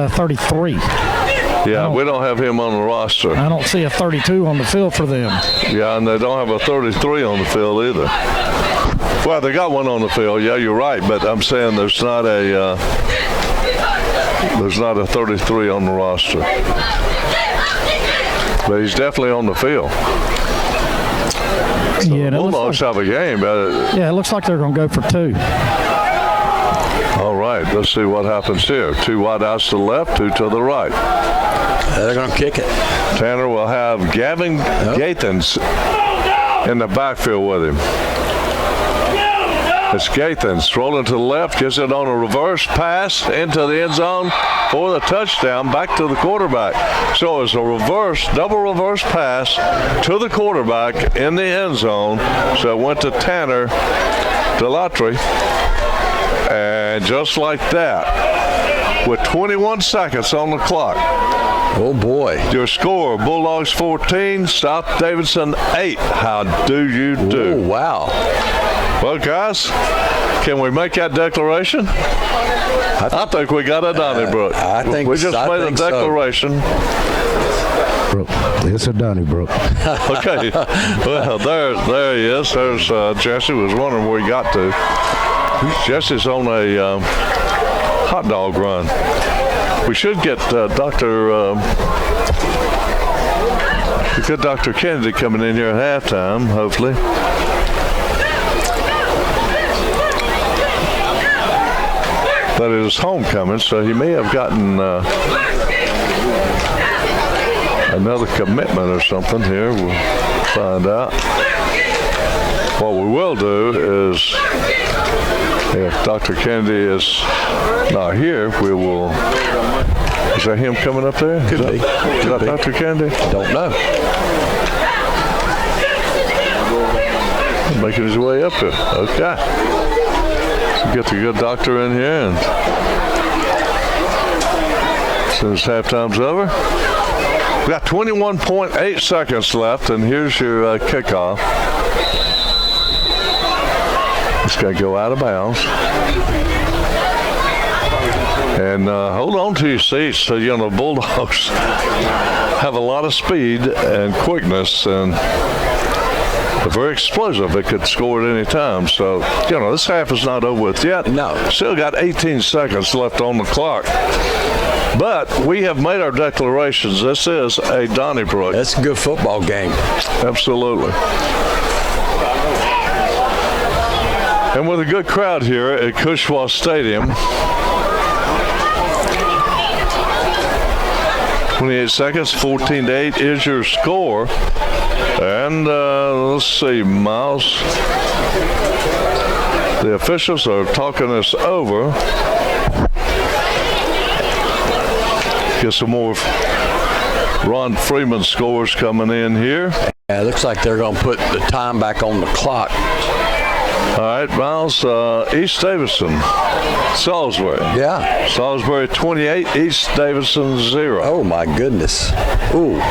33. Yeah, we don't have him on the roster. I don't see a 32 on the field for them. Yeah, and they don't have a 33 on the field either. Well, they got one on the field. Yeah, you're right, but I'm saying there's not a 33 on the roster. But he's definitely on the field. So Yeah, the Bulldogs have a game. Yeah, it looks like they're going to go for 2. All right, let's see what happens here. 2 wideouts to the left, 2 to the right. They're going to kick it. Tanner will have Gavin Gathens in the backfield with him. It's Gathens rolling to the left, gets it on a reverse pass into the end zone for the touchdown, back to the quarterback. So it's a double reverse pass to the quarterback in the end zone. So it went to Tanner Delatry. And just like that, with 21 seconds on the clock. Oh, boy. Your score, Bulldogs 14, South Davidson 8. How do you do? Oh, wow. Well, guys, can we make that declaration? I think we got a Donnybrook. I think we just made a declaration. It It's a Donnybrook. Okay. Well, there he is. There's Jesse. Was wondering where he got to. Jesse's on a hot dog run. We should get Dr. Kennedy coming in here at halftime, hopefully. But it is homecoming, so he may have gotten another commitment or something here. We'll find out. What we will do is, if Dr. Kennedy is not here, we will. Is that him coming up there? Could be. Is that Dr. Kennedy? Don't know. Making his way up here. Okay. So get the good doctor in here, and as soon as halftime's over, we got 21.8 seconds left, and here's your kickoff. It's going to go out of bounds. And hold on to your seats. So, you know, the Bulldogs have a lot of speed and quickness, and they're very explosive. They could score at any time. So, you know, this half is not over with yet. No. Still got 18 seconds left on the clock. But we have made our declarations. This is a Donnybrook. That's a good football game. Absolutely. And with a good crowd here at Cushwa Stadium. 28 seconds, 14-8 is your score. And let's see, Miles. The officials are talking this over. Get some more Ron Freeman scores coming in here. Yeah, it looks like they're going to put the time back on the clock. All right, Miles, East Davidson, Salisbury. Yeah. Salisbury 28, East Davidson 0. Oh, my goodness. Ooh.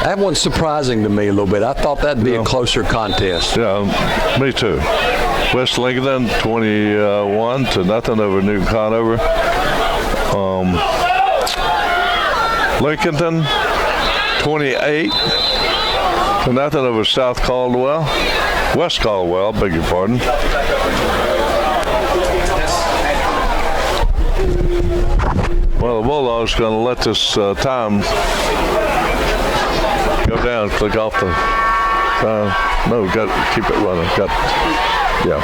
That one's surprising to me a little bit. I thought that'd be a closer contest. Yeah, me too. West Lincoln 21-0 over Newton Conover. Lincolnton 28-0 over South Caldwell. West Caldwell, beg your pardon. Well, the Bulldogs going to let this time go down. Click off the time. No, we got to keep it running. Yeah.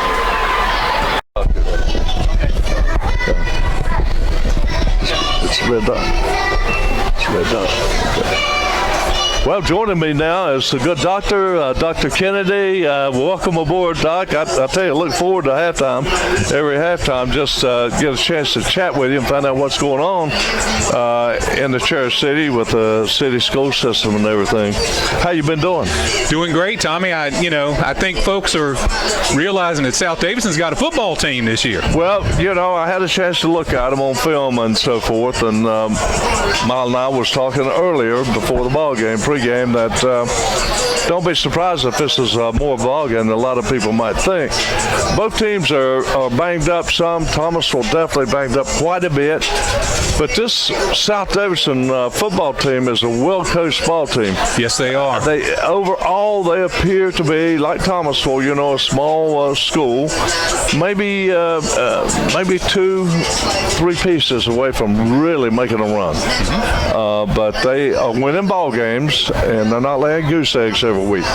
It's red dot. It's red dot. Okay. Well, joining me now is the good doctor, Dr. Kennedy. Welcome aboard, Doc. I tell you, look forward to halftime. Every halftime, just get a chance to chat with you and find out what's going on in the Cherry City with the city school system and everything. How you been doing? Doing great, Tommy. I think folks are realizing that South Davidson's got a football team this year. Well, you know, I had a chance to look at them on film and so forth, and Mile and I was talking earlier before the ball game, pregame, that don't be surprised if this is more ball game than a lot of people might think. Both teams are banged up some. Thomasville definitely banged up quite a bit. But this South Davidson football team is a well-coached ball team. Yes, they are. Overall, they appear to be, like Thomasville, you know, a small school, maybe 2-3 pieces away from really making a run. But they are winning ball games, and they're not laying goose eggs every week.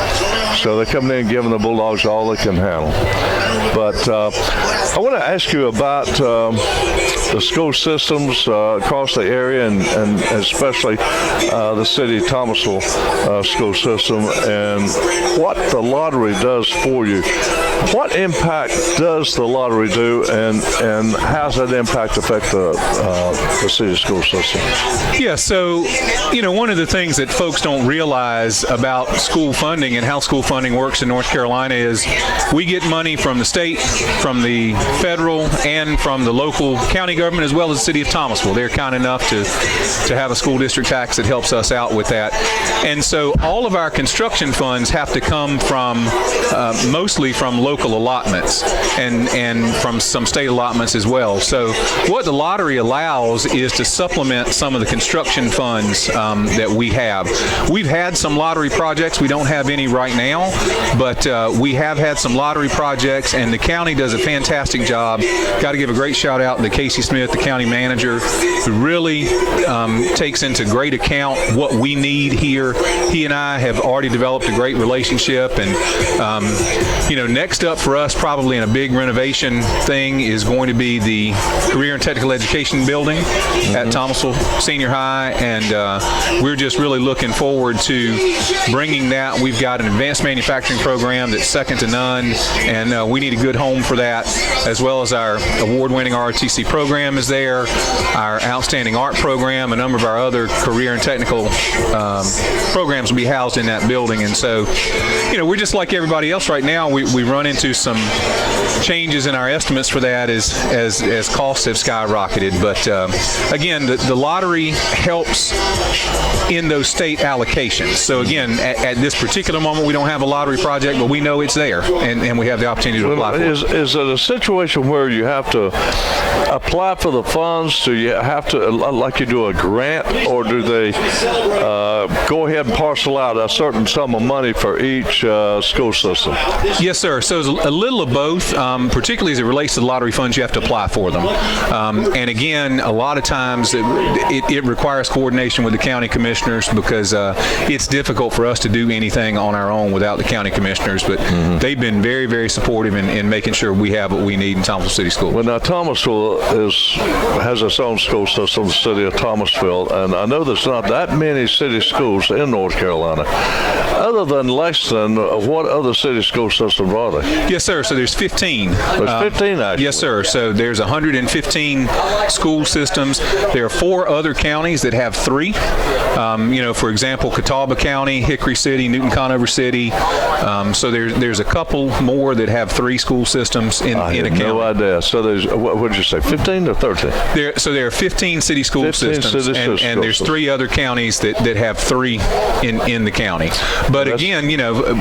So they're coming in giving the Bulldogs all they can handle. But I want to ask you about the school systems across the area, and especially the city of Thomasville school system, and what the lottery does for you. What impact does the lottery do, and how does that impact affect the city school system? Yeah, so, you know, one of the things that folks don't realize about school funding and how school funding works in North Carolina is we get money from the state, from the federal, and from the local county government, as well as the city of Thomasville. They're kind enough to have a school district tax that helps us out with that. And so all of our construction funds have to come from mostly from local allotments and from some state allotments as well. So what the lottery allows is to supplement some of the construction funds that we have. We've had some lottery projects. We don't have any right now, but we have had some lottery projects, and the county does a fantastic job. Got to give a great shout out to Casey Smith, the county manager, who really takes into great account what we need here. He and I have already developed a great relationship, and next up for us, probably in a big renovation thing, is going to be the Career and Technical Education building at Thomasville Senior High, and we're just really looking forward to bringing that. We've got an advanced manufacturing program that's second to none, and we need a good home for that, as well as our award-winning ROTC program is there, our outstanding art program, a number of our other career and technical programs will be housed in that building. And so, we're just like everybody else right now. We run into some changes in our estimates for that as costs have skyrocketed. But again, the lottery helps in those state allocations. So again, at this particular moment, we don't have a lottery project, but we know it's there, and we have the opportunity to apply for it. Is it a situation where you have to apply for the funds? Do you have to, like you do a grant, or do they go ahead and parcel out a certain sum of money for each school system? Yes, sir. So it's a little of both, particularly as it relates to the lottery funds. You have to apply for them. And again, a lot of times it requires coordination with the county commissioners, because it's difficult for us to do anything on our own without the county commissioners. But they've been very, very supportive in making sure we have what we need in Thomasville City Schools. Well, now Thomasville has its own school system, the city of Thomasville, and I know there's not that many city schools in North Carolina. Other than Lexington, what other city school systems are there? Yes, sir. So there's 15. There's 15, actually. Yes, sir. So there's 115 school systems. There are 4 other counties that have 3. For example, Catawba County, Hickory City, Newton Conover City. So there's a couple more that have 3 school systems in a county. No idea. So there's, what did you say, 15 or 13? There are 15 city school systems, and there's 3 other counties that have 3 in the county. But again,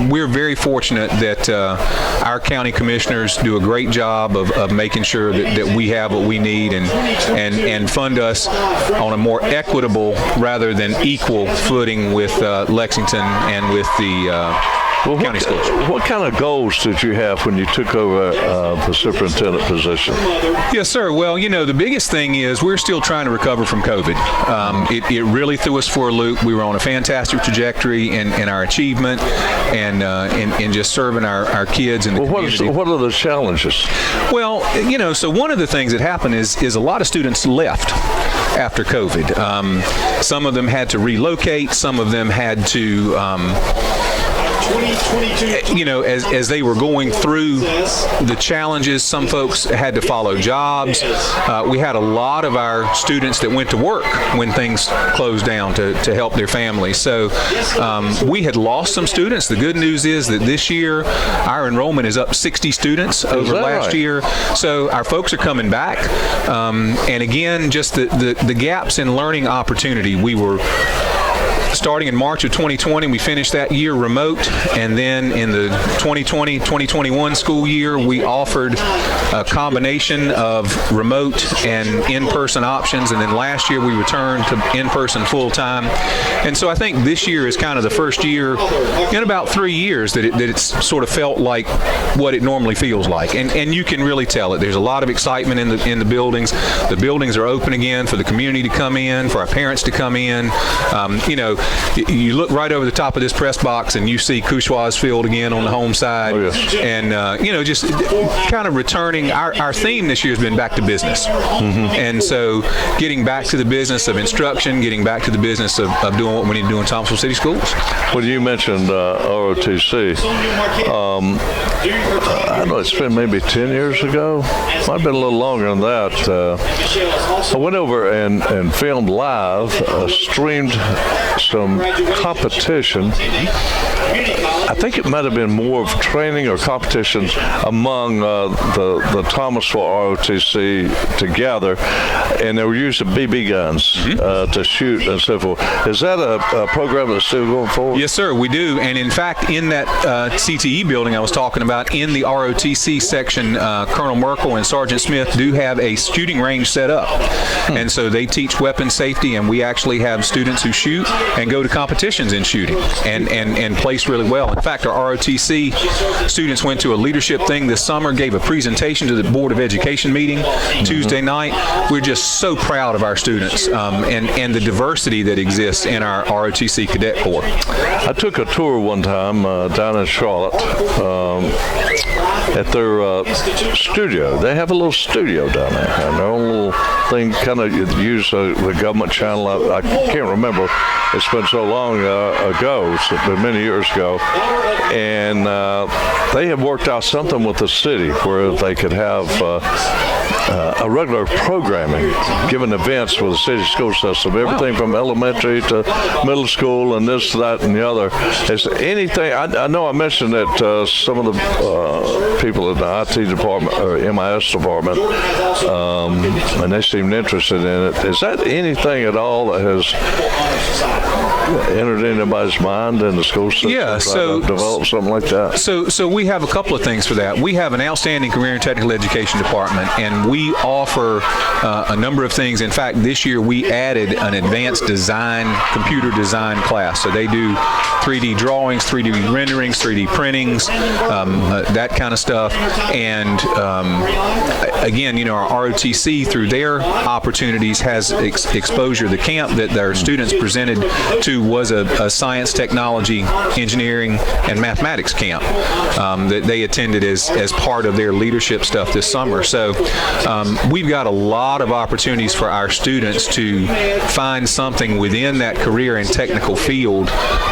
we're very fortunate that our county commissioners do a great job of making sure that we have what we need and fund us on a more equitable rather than equal footing with Lexington and with the county schools. What kind of goals did you have when you took over the superintendent position? Yes, sir. Well, the biggest thing is we're still trying to recover from COVID. It really threw us for a loop. We were on a fantastic trajectory in our achievement and in just serving our kids and the community. What are the challenges? Well, so one of the things that happened is a lot of students left after COVID. Some of them had to relocate. Some of them had to as they were going through the challenges, some folks had to follow jobs. We had a lot of our students that went to work when things closed down to help their families. So we had lost some students. The good news is that this year our enrollment is up 60 students over last year. So our folks are coming back. And again, just the gaps in learning opportunity. We were starting in March of 2020, we finished that year remote, and then in the 2020-2021 school year, we offered a combination of remote and in-person options, and then last year we returned to in-person full-time. And so I think this year is kind of the first year in about 3 years that it's sort of felt like what it normally feels like, and you can really tell it. There's a lot of excitement in the buildings. The buildings are open again for the community to come in, for our parents to come in. You look right over the top of this press box and you see Cushwa's Field again on the home side. Oh, yes. And just kind of returning. Our theme this year has been back to business. And so getting back to the business of instruction, getting back to the business of doing what we need to do in Thomasville City Schools. Well, you mentioned ROTC. I don't know, it's been maybe 10 years ago. Might have been a little longer than that. I went over and filmed live, streamed some competition. I think it might have been more of training or competitions among the Thomasville ROTC together, and they were using BB guns to shoot and so forth. Is that that a program that's still going forward? Yes, sir, we do. And in fact, in that CTE building I was talking about, in the ROTC section, Colonel Merkel and Sergeant Smith do have a shooting range set up. And so they teach weapon safety, and we actually have students who shoot and go to competitions in shooting and place really well. In fact, our ROTC students went to a leadership thing this summer, gave a presentation to the Board of Education meeting Tuesday night. We're just so proud of our students and the diversity that exists in our ROTC Cadet Corps. I took a tour one time down in Charlotte at their studio. They have a little studio down there, and their own little thing, kind of use the government channel. I can't remember. It's been so long ago, it's been many years ago, and they have worked out something with the city where they could have a regular programming, given events for the city school system, everything from elementary to middle school and this, that, and the other. Is anything, I know I mentioned that some of the people in the IT department or MIS department, and they seemed interested in it. Is that anything at all that has entered anybody's mind in the school system? Yeah, so to develop something like that. So we have a couple of things for that. We have an outstanding career and technical education department, and we offer a number of things. In fact, this year we added an advanced design, computer design class. So they do 3D drawings, 3D renderings, 3D printings, that kind of stuff. And again, our ROTC, through their opportunities, has exposure. The camp that their students presented to was a science, technology, engineering, and mathematics camp that they attended as part of their leadership stuff this summer. So we've got a lot of opportunities for our students to find something within that career and technical field,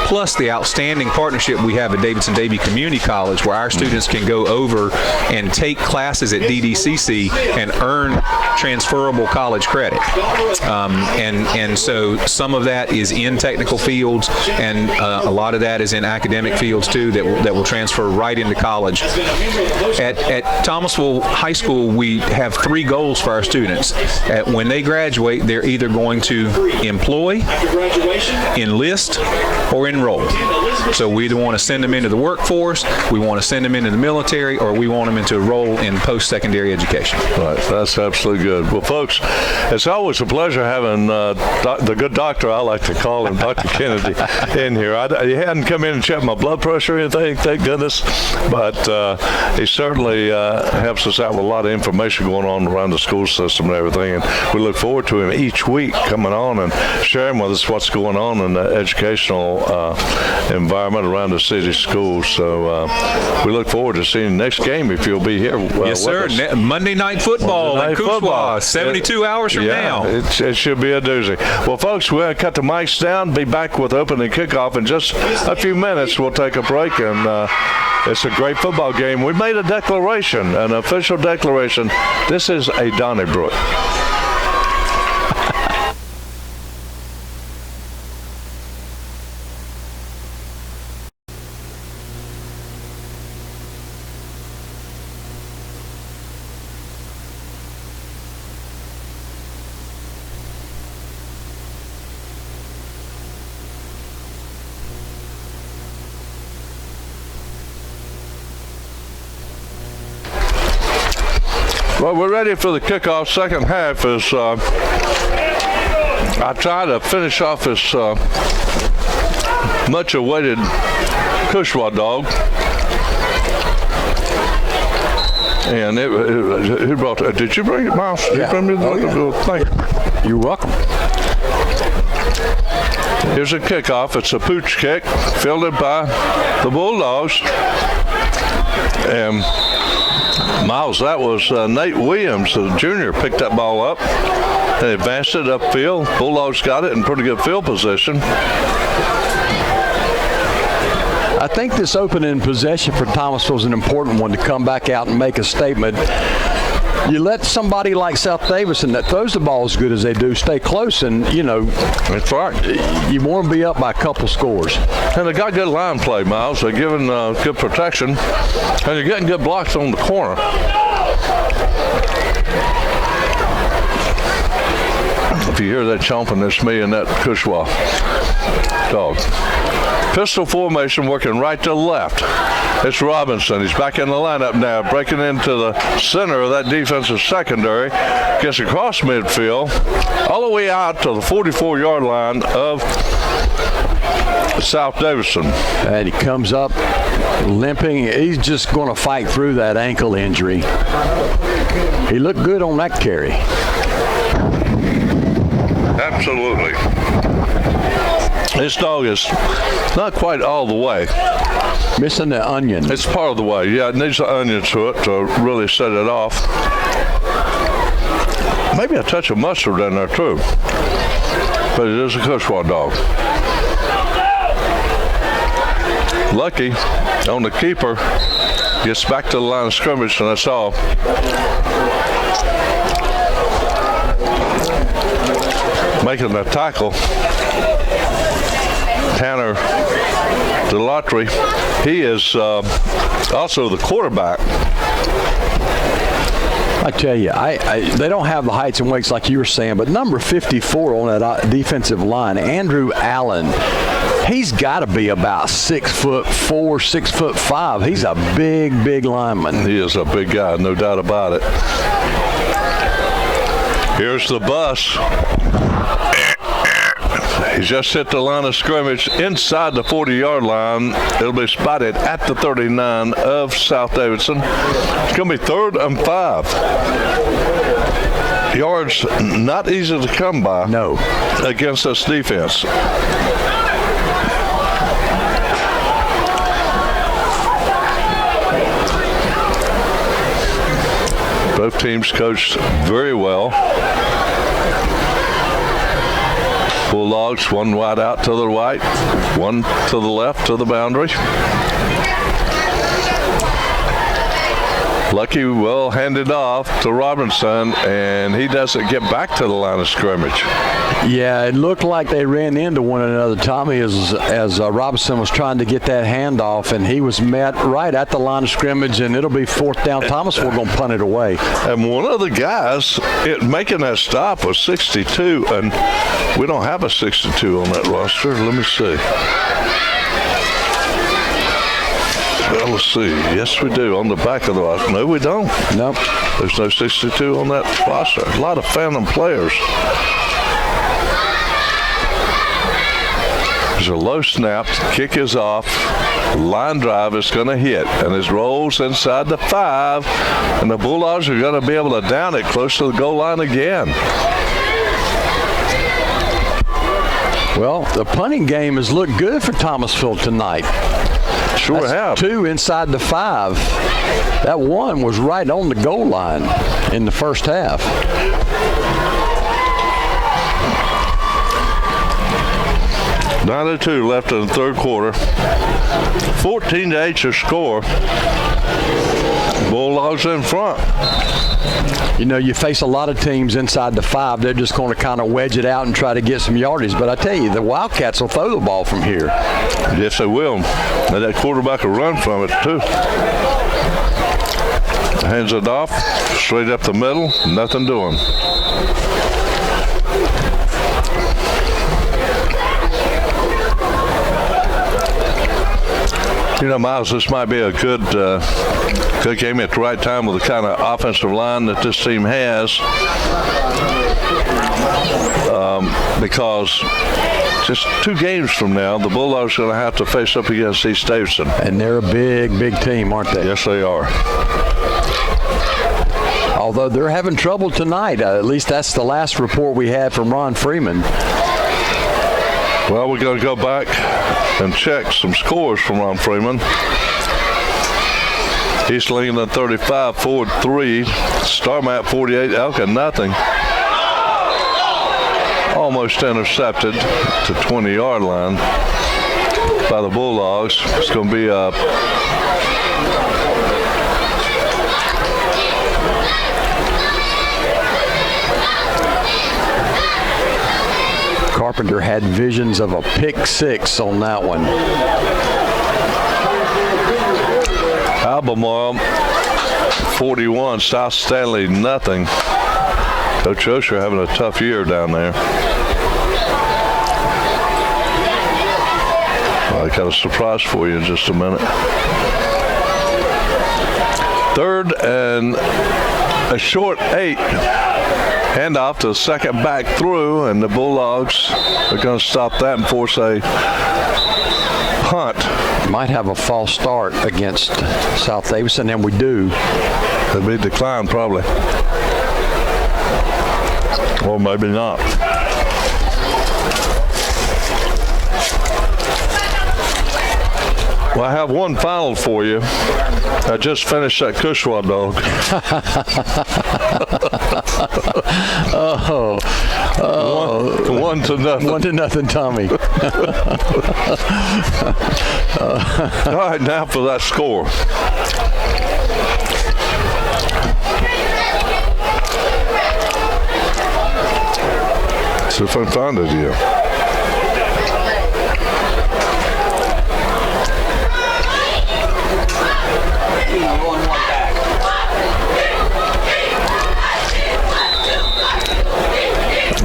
plus the outstanding partnership we have at Davidson Davie Community College, where our students can go over and take classes at DDCC and earn transferable college credit. And so some of that is in technical fields, and a lot of that is in academic fields too, that will transfer right into college. At Thomasville High School, we have 3 goals for our students. When they graduate, they're either going to employ, enlist, or enroll. So we either want to send them into the workforce, we want to send them into the military, or we want them to enroll in post-secondary education. Right, that's absolutely good. Well, folks, it's always a pleasure having the good doctor, I like to call him, Dr. Kennedy, in here. He hadn't come in and checked my blood pressure or anything, thank goodness, but he certainly helps us out with a lot of information going on around the school system and everything, and we look forward to him each week coming on and sharing with us what's going on in the educational environment around the city schools. So we look forward to seeing the next game if you'll be here. Yes, sir. Monday Night Football in Kushwa, 72 hours from now. It should be a doozy. Well, folks, we're going to cut the mics down, be back with opening kickoff in just a few minutes. We'll take a break, and it's a great football game. We made a declaration, an official declaration. This is a Donnybrook. Well, we're ready for the kickoff. Second half is, I try to finish off this much awaited Kushwa dog. And who brought it? Did you bring it, Miles? Yeah. Thank you. You're welcome. Here's a kickoff. It's a pooch kick, fielded by the Bulldogs. And Miles, that was Nate Williams, the junior, picked that ball up and advanced it upfield. Bulldogs got it in pretty good field position. I think this opening possession for Thomasville is an important one to come back out and make a statement. You let somebody like South Davidson that throws the ball as good as they do stay close, and, That's right. you want to be up by a couple scores. And they got good line play, Miles. They're giving good protection, and they're getting good blocks on the corner. If you hear that chomping, that's me and that Kushwa. dog. Pistol formation working right to left. It's Robinson. He's back in the lineup now, breaking into the center of that defensive secondary. Gets across midfield, all the way out to the 44-yard line of South Davidson. And he comes up limping. He's just going to fight through that ankle injury. He looked good on that carry. Absolutely. This dog is not quite all the way. Missing the onion. It's part of the way. Yeah, it needs the onion to it to really set it off. Maybe a touch of mustard in there too. But it is a Kushwa dog. Lucky on the keeper. Gets back to the line of scrimmage, and that's all. Making the tackle, Tanner Delatry. He is also the quarterback. I tell you, they don't have the heights and weights like you were saying, but number 54 on that defensive line, Andrew Allen, he's got to be about 6'4", 6'5". He's a big lineman. He is a big guy, no doubt about it. Here's the bus. He just hit the line of scrimmage inside the 40-yard line. It'll be spotted at the 39 of South Davidson. It's going to be 3rd and 5. Yards not easy to come by. No. Against this defense. Both teams coached very well. Bulldogs, one wide out to the right, one to the left to the boundary. Lucky will hand it off to Robinson, and he doesn't get back to the line of scrimmage. Yeah, it looked like they ran into one another, Tommy, as Robinson was trying to get that handoff, and he was met right at the line of scrimmage, and it'll be 4th down. Thomasville going to punt it away. And one of the guys making that stop was 62, and we don't have a 62 on that roster. Let me see. Well, let's see. Yes, we do. On the back of the roster. No, we don't. Nope. There's no 62 on that roster. A lot of phantom players. There's a low snap. Kick is off. Line drive is going to hit. And it rolls inside the 5. And the Bulldogs are going to be able to down it close to the goal line again. Well, the punting game has looked good for Thomasville tonight. Sure That's have. 2 inside the 5. That one was right on the goal line in the first half. 9:02 left in the 3rd quarter. 14-8 your score. Bulldogs in front. You know, you face a lot of teams inside the 5. They're just going to kind of wedge it out and try to get some yardage. But I tell you, the Wildcats will throw the ball from here. Yes, they will. And that quarterback will run from it, too. Hands it off, straight up the middle, nothing doing. You know, Miles, this might be a good game at the right time with the kind of offensive line that this team has, because just 2 games from now, the Bulldogs are going to have to face up against East Davidson. And they're a big team, aren't they? Yes, they are. Although they're having trouble tonight. At least that's the last report we had from Ron Freeman. Well, we're going to go back and check some scores from Ron Freeman. East Lincoln 35, Ford 3, Starmat 48, Elka nothing. Almost intercepted to 20-yard line by the Bulldogs. It's going to be a Carpenter had visions of a pick 6 on that one. Albemarle 41, South Stanley nothing. Coach Osher having a tough year down there. got a surprise for you in just a minute. 3rd and a short 8. Handoff to the second back through, and the Bulldogs are going to stop that and force a punt. Might have a false start against South Davidson, and we do. It'll be declined probably. Or maybe not. Well, I have one final for you. I just finished that Kushwa dog. One to nothing. 1-0, Tommy. All right, now for that score. See if I can find it here.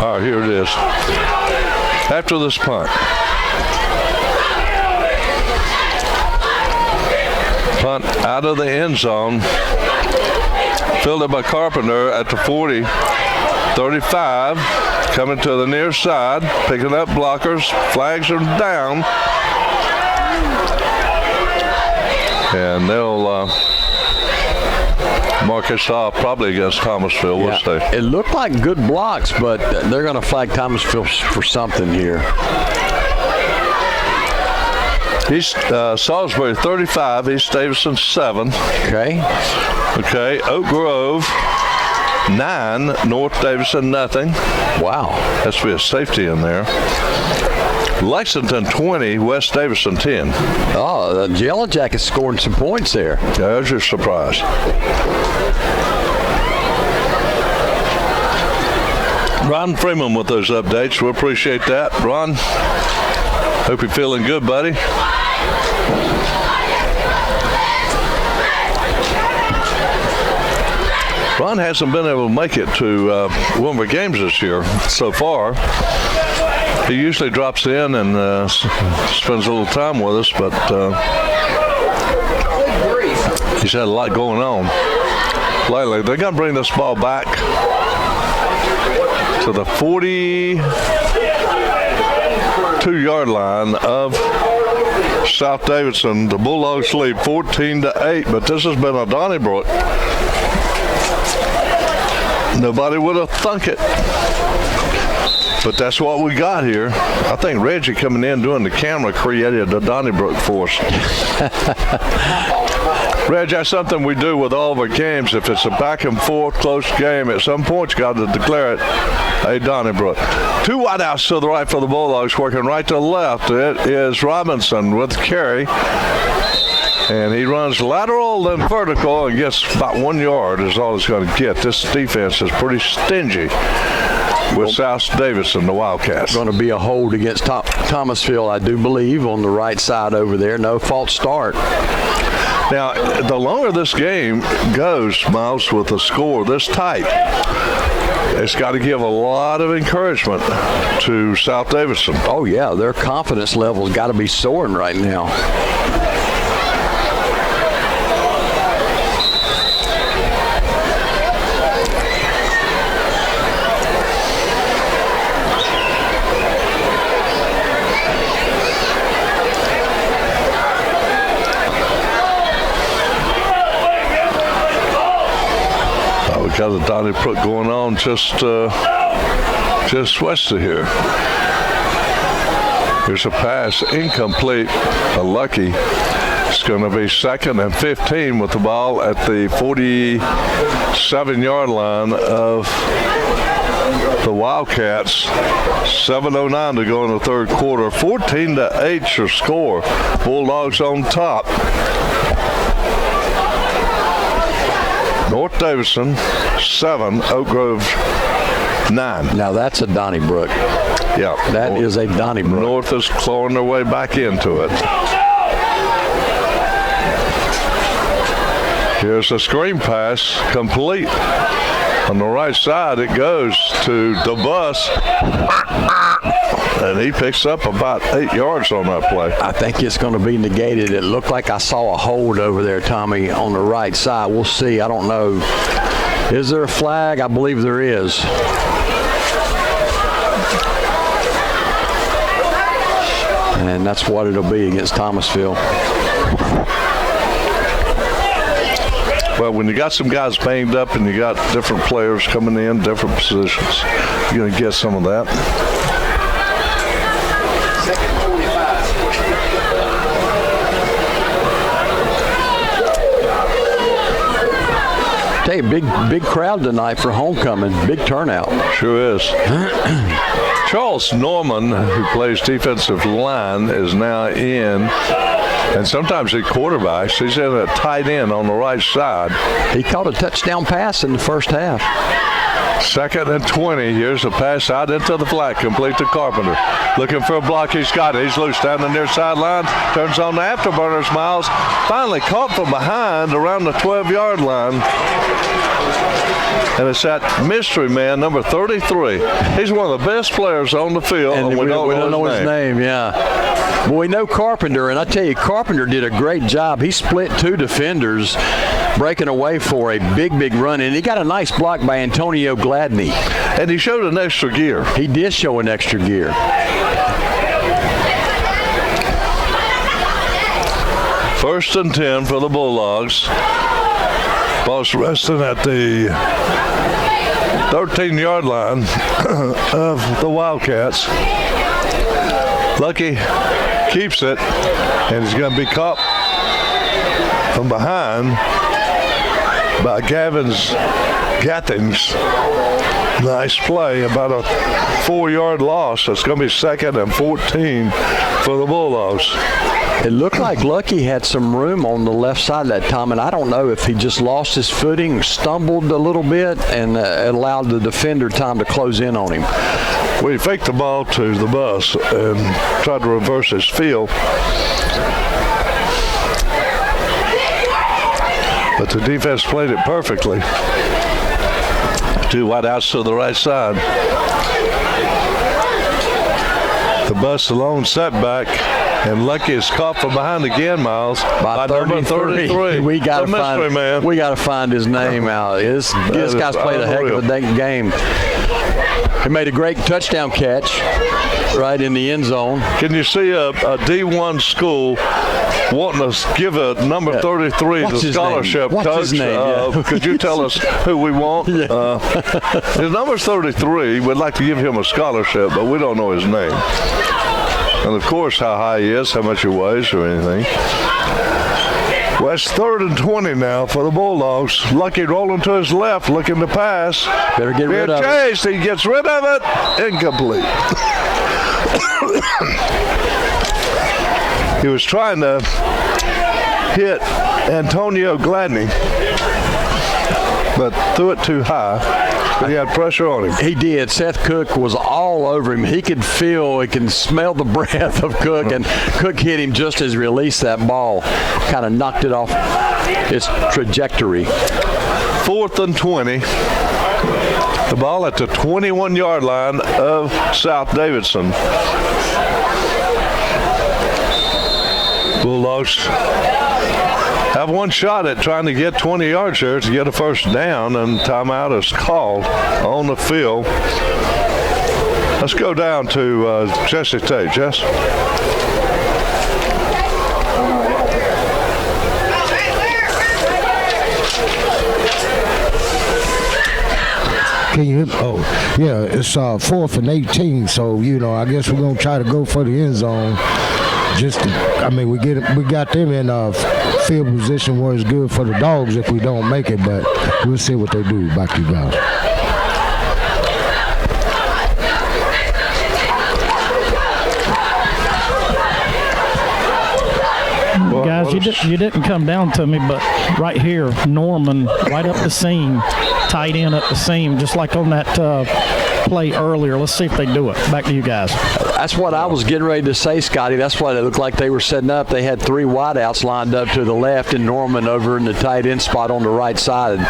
All right, here it is. After this punt. Punt out of the end zone. Fielded by Carpenter at the 40. 35. Coming to the near side. Picking up blockers. Flags are down. And they'll mark us off probably against Thomasville, we'll say. It looked like good blocks, but they're going to flag Thomasville for something here. East Salisbury 35, East Davidson 7. Okay. Okay, Oak Grove 9, North Davidson nothing. Wow. Has to be a safety in there. Lexington 20, West Davidson 10. Oh, the Yellow Jackets scoring some points there. There's your surprise. Ron Freeman with those updates. We appreciate that. Ron, hope you're feeling good, buddy. Ron hasn't been able to make it to one of our games this year so far. He usually drops in and spends a little time with us, but he's had a lot going on lately. They're going to bring this ball back to the 42-yard line of South Davidson. The Bulldogs lead 14-8, but this has been a Donnybrook. Nobody would have thunk it. But that's what we got here. I think Reggie coming in doing the camera created the Donnybrook for us. Reg, that's something we do with all of our games. If it's a back and forth close game, at some point you got to declare it a Donnybrook. 2 wideouts to the right for the Bulldogs, working right to the left. It is Robinson with carry. And he runs lateral, then vertical, and gets about 1 yard is all he's going to get. This defense is pretty stingy with South Davidson, the Wildcats. Going to be a hold against Thomasville, I do believe, on the right side over there. No false start. Now, the longer this game goes, Miles, with the score this tight, it's got to give a lot of encouragement to South Davidson. Oh, yeah, their confidence level's got to be soaring right now. Got a Donnybrook going on just west of here. Here's a pass, incomplete, lucky. It's going to be 2nd and 15 with the ball at the 47-yard line of the Wildcats. 7:09 to go in the third quarter. 14-8 your score. Bulldogs on top. North Davidson 7, Oak Grove 9. Now that's a Donnybrook. Yeah. That is a Donnybrook. North is clawing their way back into it. Here's a screen pass, complete. On the right side, it goes to the bus. and he picks up about 8 yards on that play. I think it's going to be negated. It looked like I saw a hold over there, Tommy, on the right side. We'll see. I don't know. Is there a flag? I believe there is. And that's what it'll be against Thomasville. Well, when you got some guys banged up and you got different players coming in, different positions, you're going to get some of that. Hey, big crowd tonight for homecoming. Big turnout. Sure is. Charles Norman, who plays defensive line, is now in, and sometimes he quarterbacks. He's in at tight end on the right side. He caught a touchdown pass in the first half. 2nd and 20. Here's a pass out into the flat, complete to Carpenter. Looking for a block. He's got it. He's loose down the near sideline. Turns on the afterburners, Miles. Finally caught from behind around the 12-yard line. And it's that mystery man, number 33. He's one of the best players on the field, and we don't know his name. Yeah. Well, we know Carpenter, and I tell you, Carpenter did a great job. He split 2 defenders, breaking away for a big run, and he got a nice block by Antonio Gladney. And he showed an extra gear. He did show an extra gear. First and 10 for the Bulldogs. Ball's resting at the 13-yard line of the Wildcats. Lucky keeps it, and he's going to be caught from behind by Gathings. Nice play, about a 4-yard loss. It's going to be 2nd and 14 for the Bulldogs. It looked like Lucky had some room on the left side that time, and I don't know if he just lost his footing, stumbled a little bit, and allowed the defender time to close in on him. Well, he faked the ball to the bus and tried to reverse his field. But the defense played it perfectly. 2 wideouts to the right side. The bus alone setback. And Lucky is caught from behind again, Miles. By number 33. We got to find his name out. This guy's played a heck of a game. He made a great touchdown catch right in the end zone. Can you see a D1 school wanting to give a number 33 the scholarship? What's his name? Could you tell us who we want? Yeah. His number's 33. We'd like to give him a scholarship, but we don't know his name. And, of course, how high he is, how much he weighs or anything. Well, it's 3rd and 20 now for the Bulldogs. Lucky rolling to his left, looking to pass. Better get rid of it. He gets rid of it. Incomplete. He was trying to hit Antonio Gladney, but threw it too high. But he had pressure on him. He did. Seth Cook was all over him. He could smell the breath of Cook, and Cook hit him just as he released that ball. Kind of knocked it off its trajectory. 4th and 20. The ball at the 21-yard line of South Davidson. Bulldogs have one shot at trying to get 20 yards here to get a first down, and timeout is called on the field. Let's go down to Jesse Tate. Jess? Can you hear me? Oh, yeah, it's 4th and 18, so, I guess we're going to try to go for the end zone. We got them in field position where it's good for the Dogs if we don't make it, but we'll see what they do back to you guys. Guys, you didn't come down to me, but right here, Norman, right up the seam, tight end up the seam, just like on that play earlier. Let's see if they do it. Back to you guys. That's what I was getting ready to say, Scotty. That's what it looked like they were setting up. They had 3 wideouts lined up to the left and Norman over in the tight end spot on the right side.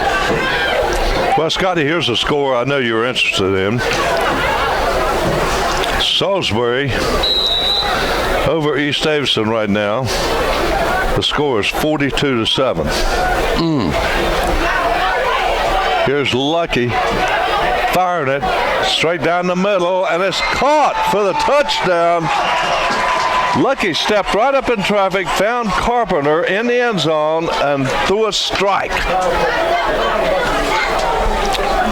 Well, Scotty, here's a score I know you're interested in. Salisbury over East Davidson right now. The score is 42-7. Here's Lucky firing it straight down the middle, and it's caught for the touchdown. Lucky stepped right up in traffic, found Carpenter in the end zone, and threw a strike.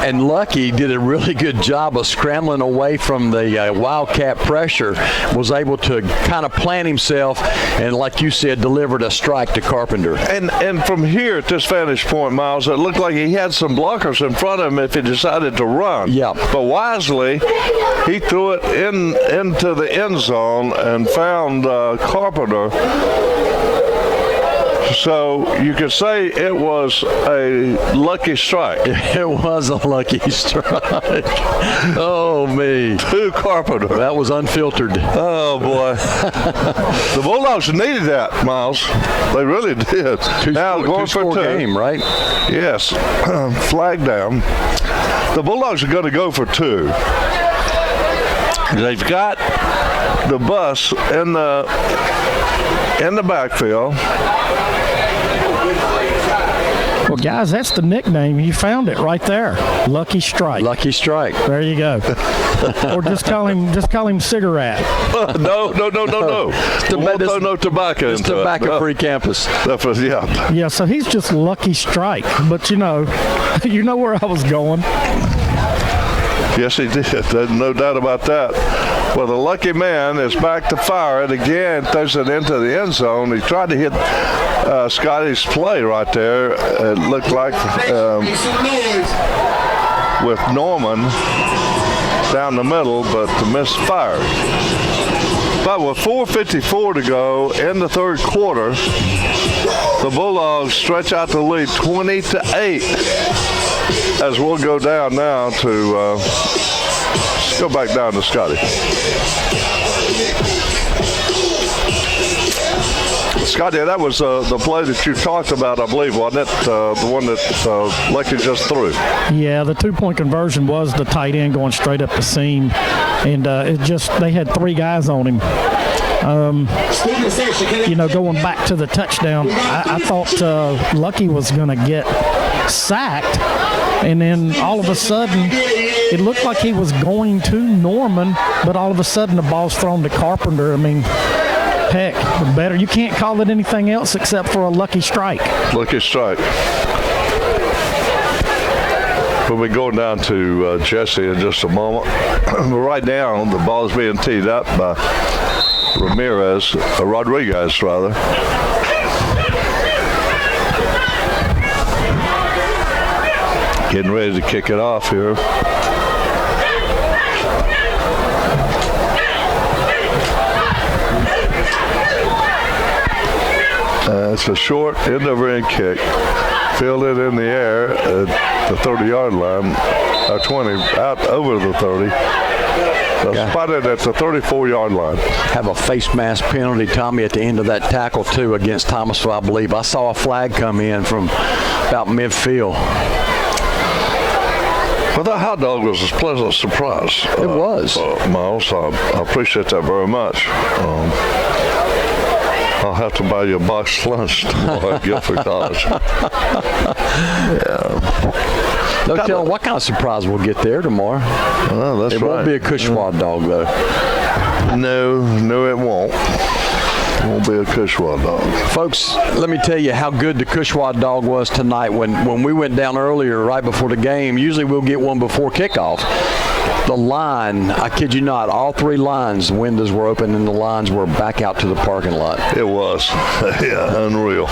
And Lucky did a really good job of scrambling away from the Wildcat pressure, was able to kind of plant himself, and like you said, delivered a strike to Carpenter. And from here at this vantage point, Miles, it looked like he had some blockers in front of him if he decided to run. Yeah. But wisely, he threw it into the end zone and found Carpenter. So you could say it was a lucky strike. It was a lucky strike. Oh, me. To Carpenter. That was unfiltered. Oh, boy. The Bulldogs needed that, Miles. They really did. Going for two. Game, right? Yes. Flag down. The Bulldogs are going to go for two. They've got the bus in the backfield. Well, guys, that's the nickname. You found it right there. Lucky Strike. Lucky Strike. There you go. Or just call him Cigarette. No. No tobacco. It's tobacco-free campus. Yeah. Yeah, so he's just Lucky Strike. But, you know where I was going. Yes, he did. There's no doubt about that. Well, the lucky man is back to fire it again, throws it into the end zone. He tried to hit Scotty's play right there. It looked like with Norman down the middle, but the misfire. But with 4:54 to go in the third quarter, the Bulldogs stretch out the lead 20-8. As we'll go down now to let's go back down to Scotty. Scotty, that was the play that you talked about, I believe, wasn't it? The one that Lucky just threw. Yeah, the two-point conversion was the tight end going straight up the seam, and they had three guys on him. Going back to the touchdown, I thought Lucky was going to get sacked, and then all of a sudden it looked like he was going to Norman, but all of a sudden the ball's thrown to Carpenter. I mean, heck, better. You can't call it anything else except for a lucky strike. Lucky strike. We'll be going down to Jesse in just a moment. Right now, the ball is being teed up by Rodriguez, rather. Getting ready to kick it off here. It's a short end-over-end kick. Fielded in the air at the 30-yard line, or 20, out over the 30. Spotted at the 34-yard line. Have a face mask penalty, Tommy, at the end of that tackle, too, against Thomasville, I believe. I saw a flag come in from about midfield. Well, that hot dog was a pleasant surprise. It was. Miles, I appreciate that very much. I'll have to buy you a box lunch tomorrow at Guilford College. Yeah. No telling what kind of surprise we'll get there tomorrow. Well, that's right. It won't be a Cushwa dog, though. No, it won't. It won't be a Cushwa dog. Folks, let me tell you how good the Cushwa dog was tonight. When we went down earlier, right before the game, usually we'll get one before kickoff. The line, I kid you not, all three lines, the windows were open and the lines were back out to the parking lot. It was. Yeah, unreal.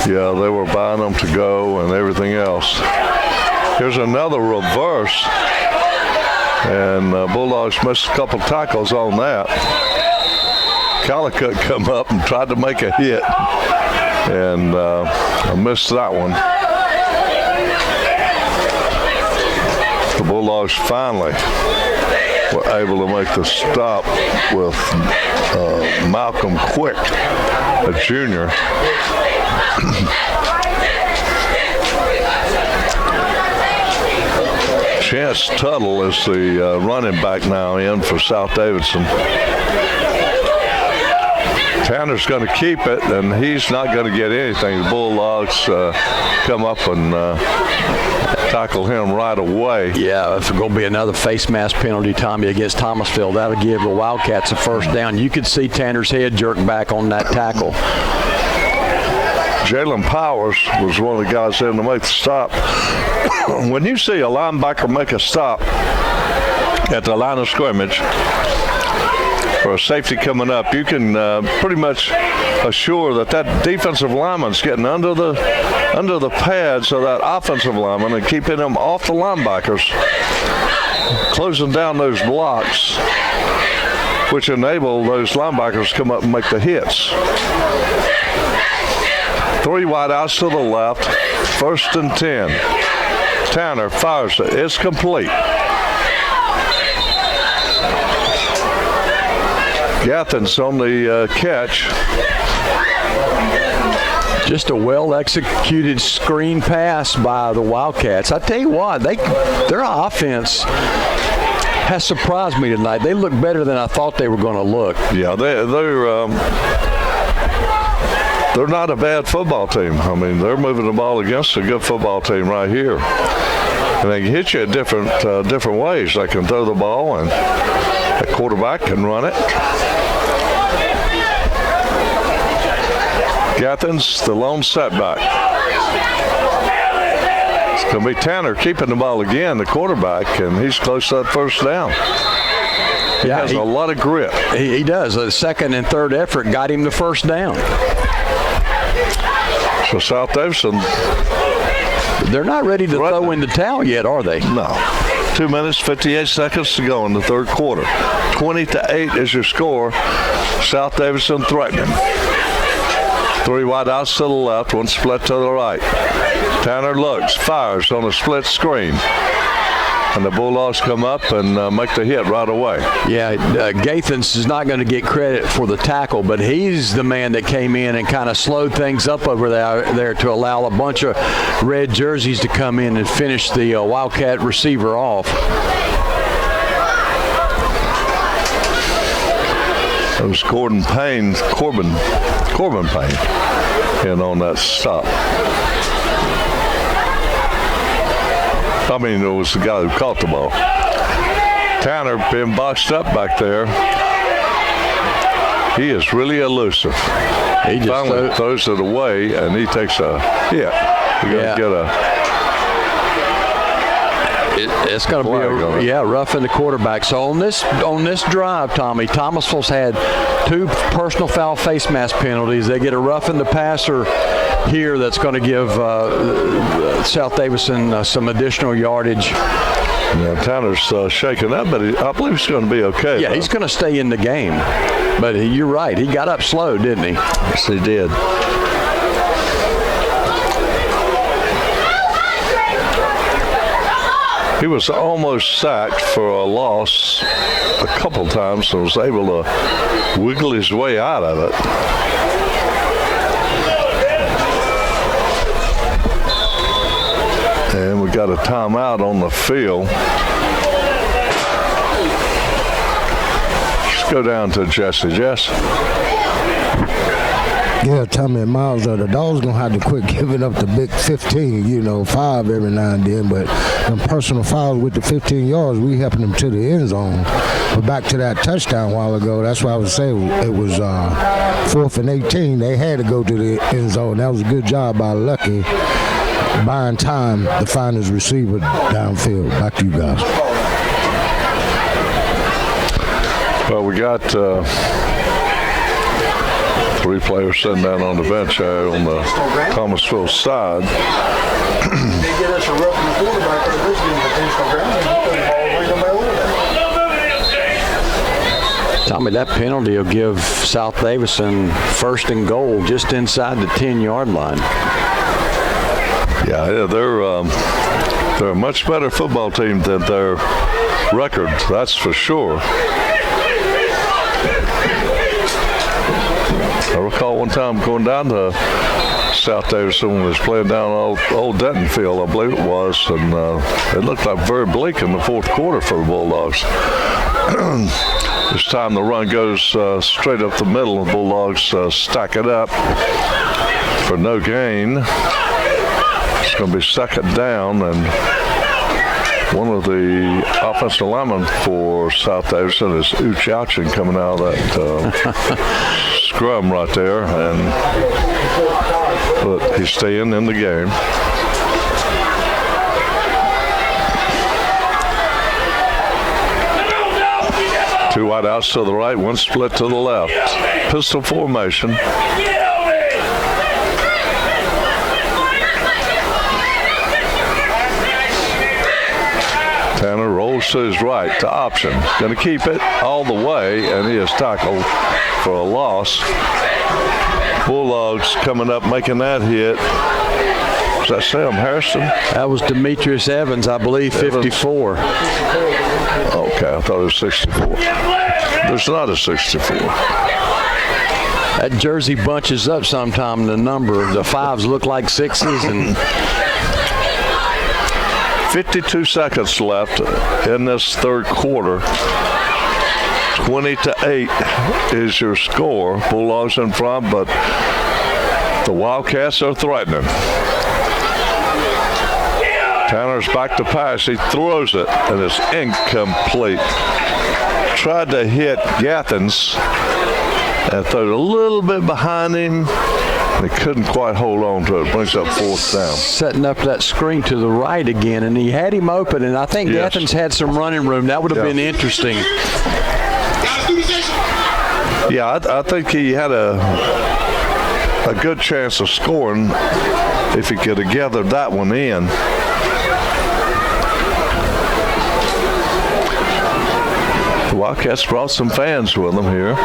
Yeah, they were buying them to go and everything else. Here's another reverse. And Bulldogs missed a couple tackles on that. Calicut come up and tried to make a hit. And I missed that one. The Bulldogs finally were able to make the stop with Malcolm Quick, a junior. Chance Tuttle is the running back now in for South Davidson. Tanner's going to keep it, and he's not going to get anything. The Bulldogs come up and tackle him right away. Yeah, it's going to be another face mask penalty, Tommy, against Thomasville. That'll give the Wildcats a first down. You could see Tanner's head jerk back on that tackle. Jalen Powers was one of the guys in to make the stop. When you see a linebacker make a stop at the line of scrimmage for a safety coming up, you can pretty much assure that that defensive lineman's getting under the pads of that offensive lineman and keeping them off the linebackers, closing down those blocks, which enable those linebackers to come up and make the hits. 3 wide outs to the left, 1st and 10. Tanner fires it. It's complete. Gathens on the catch. Just a well-executed screen pass by the Wildcats. I tell you what, their offense has surprised me tonight. They look better than I thought they were going to look. Yeah, they're not a bad football team. I mean, they're moving the ball against a good football team right here. And they can hit you at different ways. They can throw the ball, and the quarterback can run it. Gathens, the lone setback. It's going to be Tanner keeping the ball again, the quarterback, and he's close to that first down. He has a lot of grit. He does. The second and third effort got him the first down. So South Davidson, they're not ready to throw in the towel yet, are they? No. 2 minutes, 58 seconds to go in the third quarter. 20-8 is your score. South Davidson threatening. 3 wide outs to the left, 1 split to the right. Tanner looks, fires on a split screen. And the Bulldogs come up and make the hit right away. Yeah, Gathens is not going to get credit for the tackle, but he's the man that came in and kind of slowed things up over there to allow a bunch of red jerseys to come in and finish the Wildcat receiver off. It was Corbin Payne in on that stop. I mean, it was the guy who caught the ball. Tanner being boxed up back there. He is really elusive. He just finally throws it away, and he takes a hit. You're going to get a... It's going to be roughing the quarterback. So on this drive, Tommy, Thomasville's had 2 personal foul face mask penalties. They get a roughing the passer here that's going to give South Davidson some additional yardage. Yeah, Tanner's shaking up, but I believe he's going to be okay. Yeah, he's going to stay in the game. But you're right. He got up slow, didn't he? Yes, he did. He was almost sacked for a loss a couple times and was able to wiggle his way out of it. And we got a timeout on the field. Let's go down to Jesse. Jess. Yeah, Tommy and Miles, the Dogs going to have to quit giving up the big 15, 5 every now and then. But them personal fouls with the 15 yards, we helping them to the end zone. But back to that touchdown a while ago, that's why I was saying it was 4th and 18. They had to go to the end zone. That was a good job by Lucky, buying time to find his receiver downfield. Back to you guys. Well, we got 3 players sitting down on the bench here on the Thomasville side. Tommy, that penalty will give South Davidson 1st and goal just inside the 10-yard line. Yeah, they're a much better football team than their record, that's for sure. I recall one time going down to South Davidson was playing down old Denton Field, I believe it was, and it looked like very bleak in the fourth quarter for the Bulldogs. This time the run goes straight up the middle, and the Bulldogs stack it up for no gain. It's going to be second down, and one of the offensive linemen for South Davidson is Uchauchin coming out of that scrum right there, but he's staying in the game. Two wide outs to the right, one split to the left. Pistol formation. Tanner rolls to his right to option. Going to keep it all the way, and he is tackled for a loss. Bulldogs coming up, making that hit. Was that Sam Harrison? That was Demetrius Evans, I believe, 54. Okay, I thought it was 64. There's not a 64. That jersey bunches up sometime, the number. The fives look like sixes. And 52 seconds left in this third quarter. 20-8 is your score. Bulldogs in front, but the Wildcats are threatening. Tanner's back to pass. He throws it, and it's incomplete. Tried to hit Gathens and threw it a little bit behind him. They couldn't quite hold on to it. Brings up fourth down. Setting up that screen to the right again, and he had him open, and I think Gathens had some running room. That would have been interesting. Yeah, I think he had a good chance of scoring if he could have gathered that one in. The Wildcats brought some fans with them here.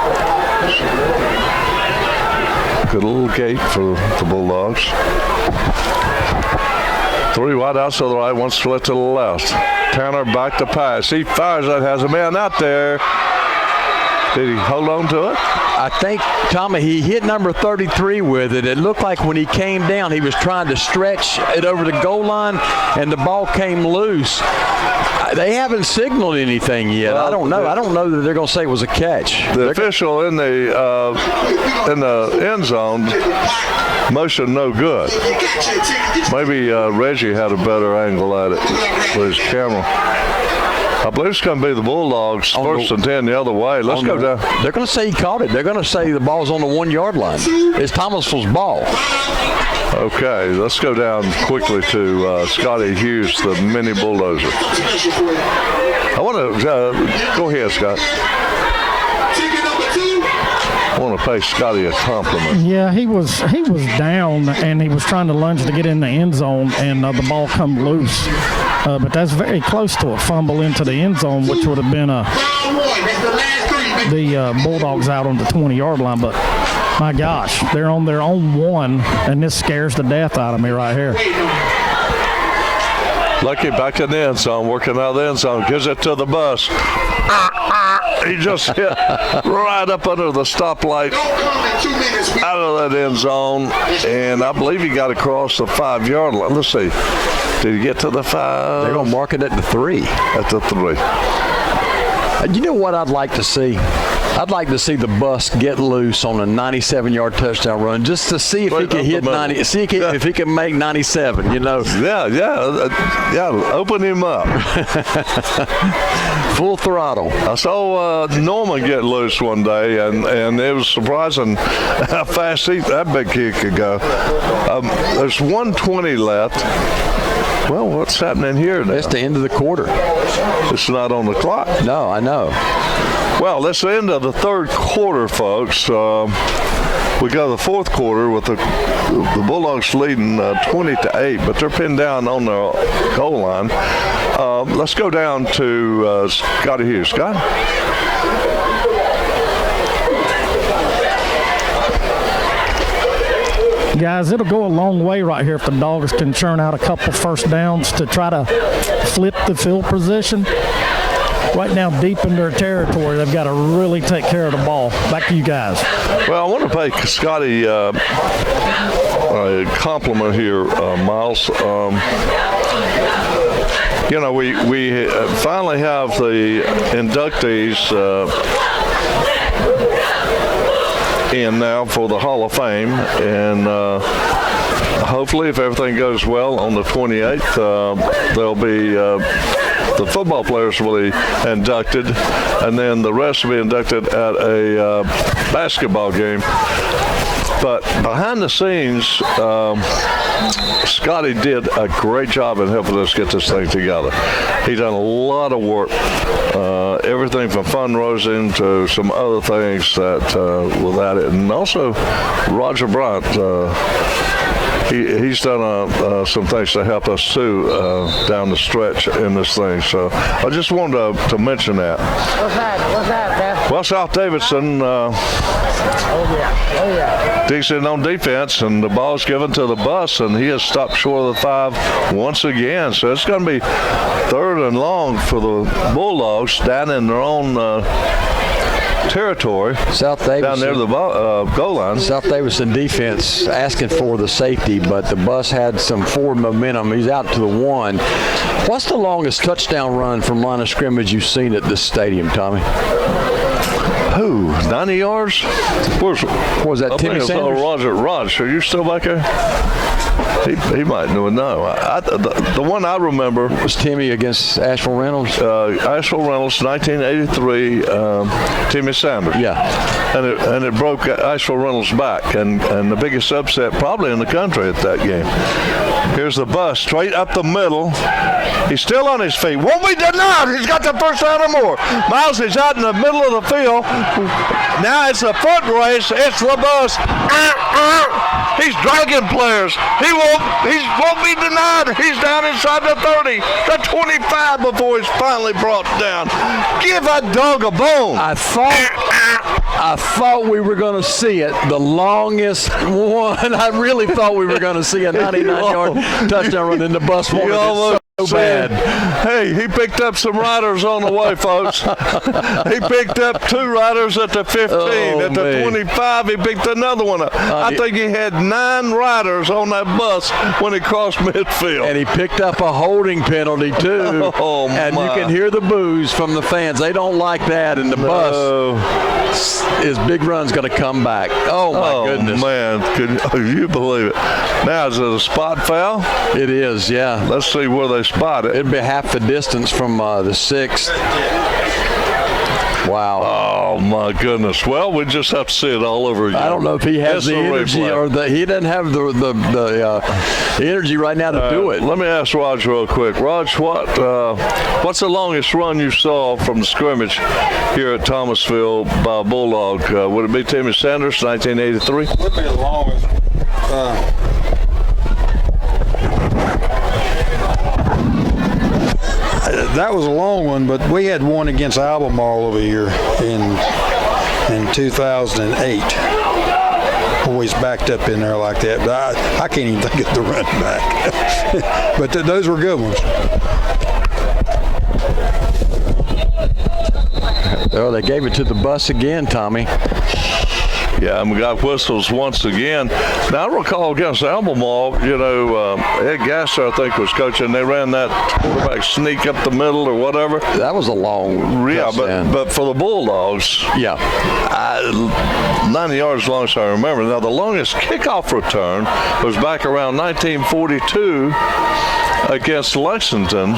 Good little gate for the Bulldogs. Three wide outs to the right, one split to the left. Tanner back to pass. He fires it, has a man out there. Did he hold on to it? I think, Tommy, he hit number 33 with it. It looked like when he came down, he was trying to stretch it over the goal line, and the ball came loose. They haven't signaled anything yet. Well, I don't know. I don't know that they're going to say it was a catch. The official in the end zone motion no good. Maybe Reggie had a better angle at it with his camera. I believe it's going to be the Bulldogs first and 10 the other way. Let's go down. They're going to say he caught it. They're going to say the ball's on the 1 yard line. It's Thomasville's ball. Okay, let's go down quickly to Scotty Hughes, the mini bulldozer. I want to go ahead, Scott. I want to pay Scotty a compliment. Yeah, he was down, and he was trying to lunge to get in the end zone, and the ball come loose. But that's very close to a fumble into the end zone, which would have been the Bulldogs out on the 20-yard line. But my gosh, they're on their own one, and this scares the death out of me right here. Lucky back in the end zone, working out of the end zone, gives it to the bus. He just hit right up under the stoplight out of that end zone, and I believe he got across the 5 yard line. Let's see. Did he get to the 5? They're going to mark it at the 3. At the 3. You know what I'd like to see? I'd like to see the bus get loose on a 97-yard touchdown run, just to see if he can hit 90. See if he can make 97. You know. Yeah. Open him up. Full throttle. I saw Norman get loose one day, and it was surprising how fast that big kid could go. There's 1:20 left. Well, what's happening here now? It's the end of the quarter. It's not on the clock. No, I know. Well, that's the end of the third quarter, folks. We go to the fourth quarter with the Bulldogs leading 20-8, but they're pinned down on the goal line. Let's go down to Scotty Hughes. Scott? Guys, it'll go a long way right here if the Dogs can churn out a couple first downs to try to flip the field position. right now deep in their territory. They've got to really take care of the ball. Back to you guys. Well, I want to pay Scotty a compliment here, Miles. You know, we finally have the inductees in now for the Hall of Fame, and hopefully, if everything goes well on the 28th, there'll be the football players will be inducted, and then the rest will be inducted at a basketball game. But behind the scenes, Scotty did a great job in helping us get this thing together. He done a lot of work, everything from fundraising to some other things that without it. And also, Roger Bryant, he's done some things to help us too down the stretch in this thing. So I just wanted to mention that. What's that, Beth? Well, South Davidson. Dixon on defense, and the ball's given to the bus, and he has stopped short of the 5 once again. So it's going to be 3rd and long for the Bulldogs down in their own territory. South Davidson down near the goal line. South Davidson defense asking for the safety, but the bus had some forward momentum. He's out to the 1. What's the longest touchdown run from line of scrimmage you've seen at this stadium, Tommy? Who? 90 yards? Was that Timmy Sanders? Raj, are you still back there? He might know. The one I remember was Timmy against Asheville Reynolds. Asheville Reynolds, 1983. Timmy Sanders. Yeah. And it broke Asheville Reynolds' back, and the biggest upset probably in the country at that game. Here's the bus straight up the middle. He's still on his feet. Won't be denied. He's got the first down or more. Miles is out in the middle of the field. Now it's a foot race. It's the bus. He's dragging players. He won't be denied. He's down inside the 30, the 25 before he's finally brought down. Give a dog a bone. I thought we were going to see it. The longest one. I really thought we were going to see a 99-yard touchdown run in the bus. So bad. Hey, he picked up some riders on the way, folks. He picked up 2 riders at the 15. At the 25, he picked another one up. I think he had 9 riders on that bus when he crossed midfield. And he picked up a holding penalty, too. And you can hear the boos from the fans. They don't like that. And the bus, his big run's going to come back. Oh, my goodness. Man, could you believe it? Now, is it a spot foul? It is, yeah. Let's see where they spot it. It'd be half the distance from the 6th. Wow. Oh, my goodness. Well, we just have to see it all over again. I don't know if he has the energy he doesn't have the energy right now to do it. Let me ask Raj real quick. Raj, what's the longest run you saw from the scrimmage here at Thomasville by a Bulldog? Would it be Timmy Sanders, 1983? It would be the longest. That was a long one, but we had one against Albemarle over here in 2008. Always backed up in there like that, but I can't even think of the run back. But those were good ones. Oh, they gave it to the bus again, Tommy. Yeah, and we got whistles once again. Now, I recall against Albemarle, Ed Gasser, I think, was coaching. They ran that quarterback sneak up the middle or whatever. That was a long but for the Bulldogs, 90 yards as long as I remember. Now, the longest kickoff return was back around 1942 against Lexington.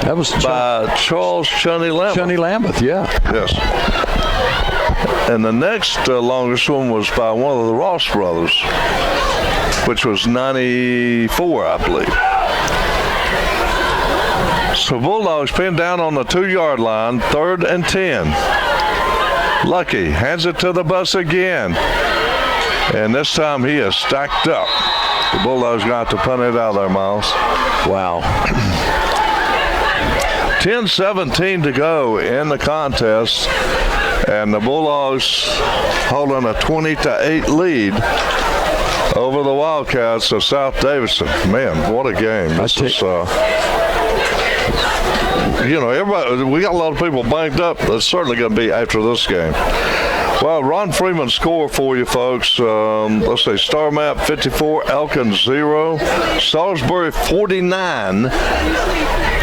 That was by Charles Chunny Lambeth. Chunny Lambeth, yeah. Yes. And the next longest one was by one of the Ross brothers, which was 94, I believe. So Bulldogs pinned down on the 2-yard line, 3rd and 10. Lucky hands it to the bus again. And this time he is stacked up. The Bulldogs got to punt it out there, Miles. Wow. 10-17 to go in the contest. And the Bulldogs holding a 20-8 lead over the Wildcats of South Davidson. Man, what a game. everybody, we got a lot of people banked up. That's certainly going to be after this game. Well, Ron Freeman score for you folks. Let's see, Star Map 54, Elkins 0, Salisbury 49,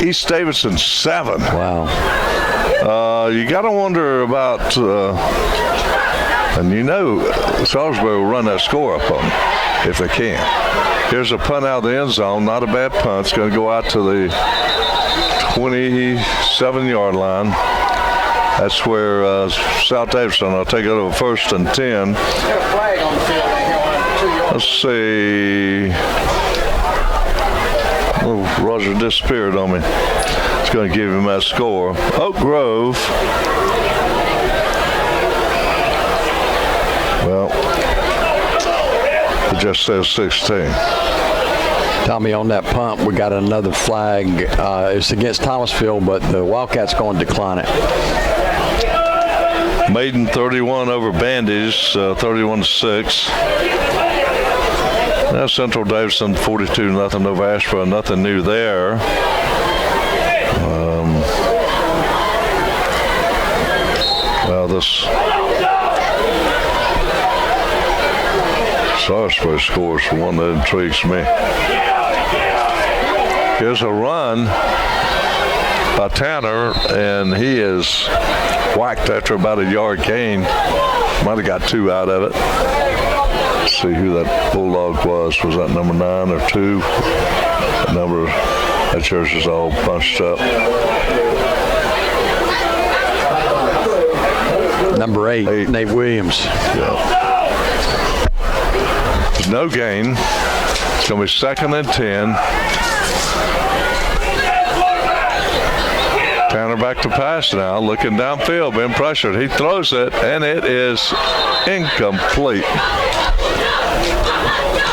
East Davidson 7. Wow. You got to wonder about, and Salisbury will run that score up on them if they can. Here's a punt out of the end zone, not a bad punt. It's going to go out to the 27-yard line. That's where South Davidson will take it over 1st and 10. Let's see. Oh, Roger disappeared on me. It's going to give him that score. Oak Grove. Well, it just says 16. Tommy, on that punt, we got another flag. It's against Thomasville, but the Wildcats going to decline it. Maiden 31 over Bandage, 31-6. Now Central Davidson 42-0 over Ashburn. Nothing new there. This Salisbury scores for one that intrigues me. Here's a run by Tanner, and he is whacked after about a yard gain. Might have got 2 out of it. Let's see who that Bulldog was. Was that number 9 or 2? That jersey's all bunched up. Number 8, Nate Williams. Yeah. No gain. It's going to be 2nd and 10. Tanner back to pass now, looking downfield, being pressured. He throws it, and it is incomplete.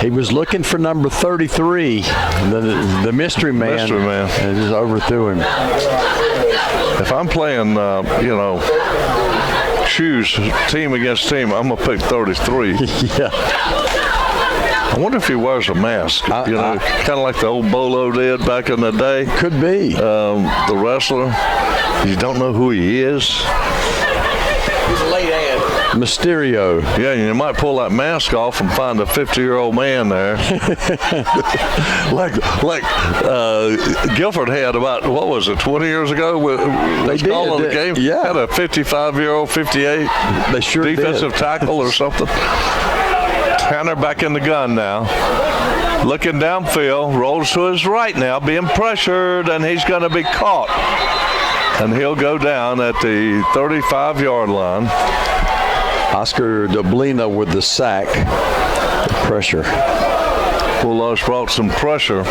He was looking for number 33, the mystery man. Mystery man. And just overthrew him. If I'm playing, choose team against team, I'm going to pick 33. Yeah. I wonder if he wears a mask, kind of like the old Bolo did back in the day. Could be. The wrestler, you don't know who he is. He's a late ad. Mysterio. Yeah, you might pull that mask off and find a 50-year-old man there. like Guilford had about, 20 years ago? They did. On the game. Yeah. Had a 55-year-old, 58 they sure defensive did. tackle or something. Tanner back in the gun now. Looking downfield, rolls to his right now, being pressured, and he's going to be caught. And he'll go down at the 35-yard line. Oscar Doblina with the sack. Pressure. Bulldogs brought some pressure.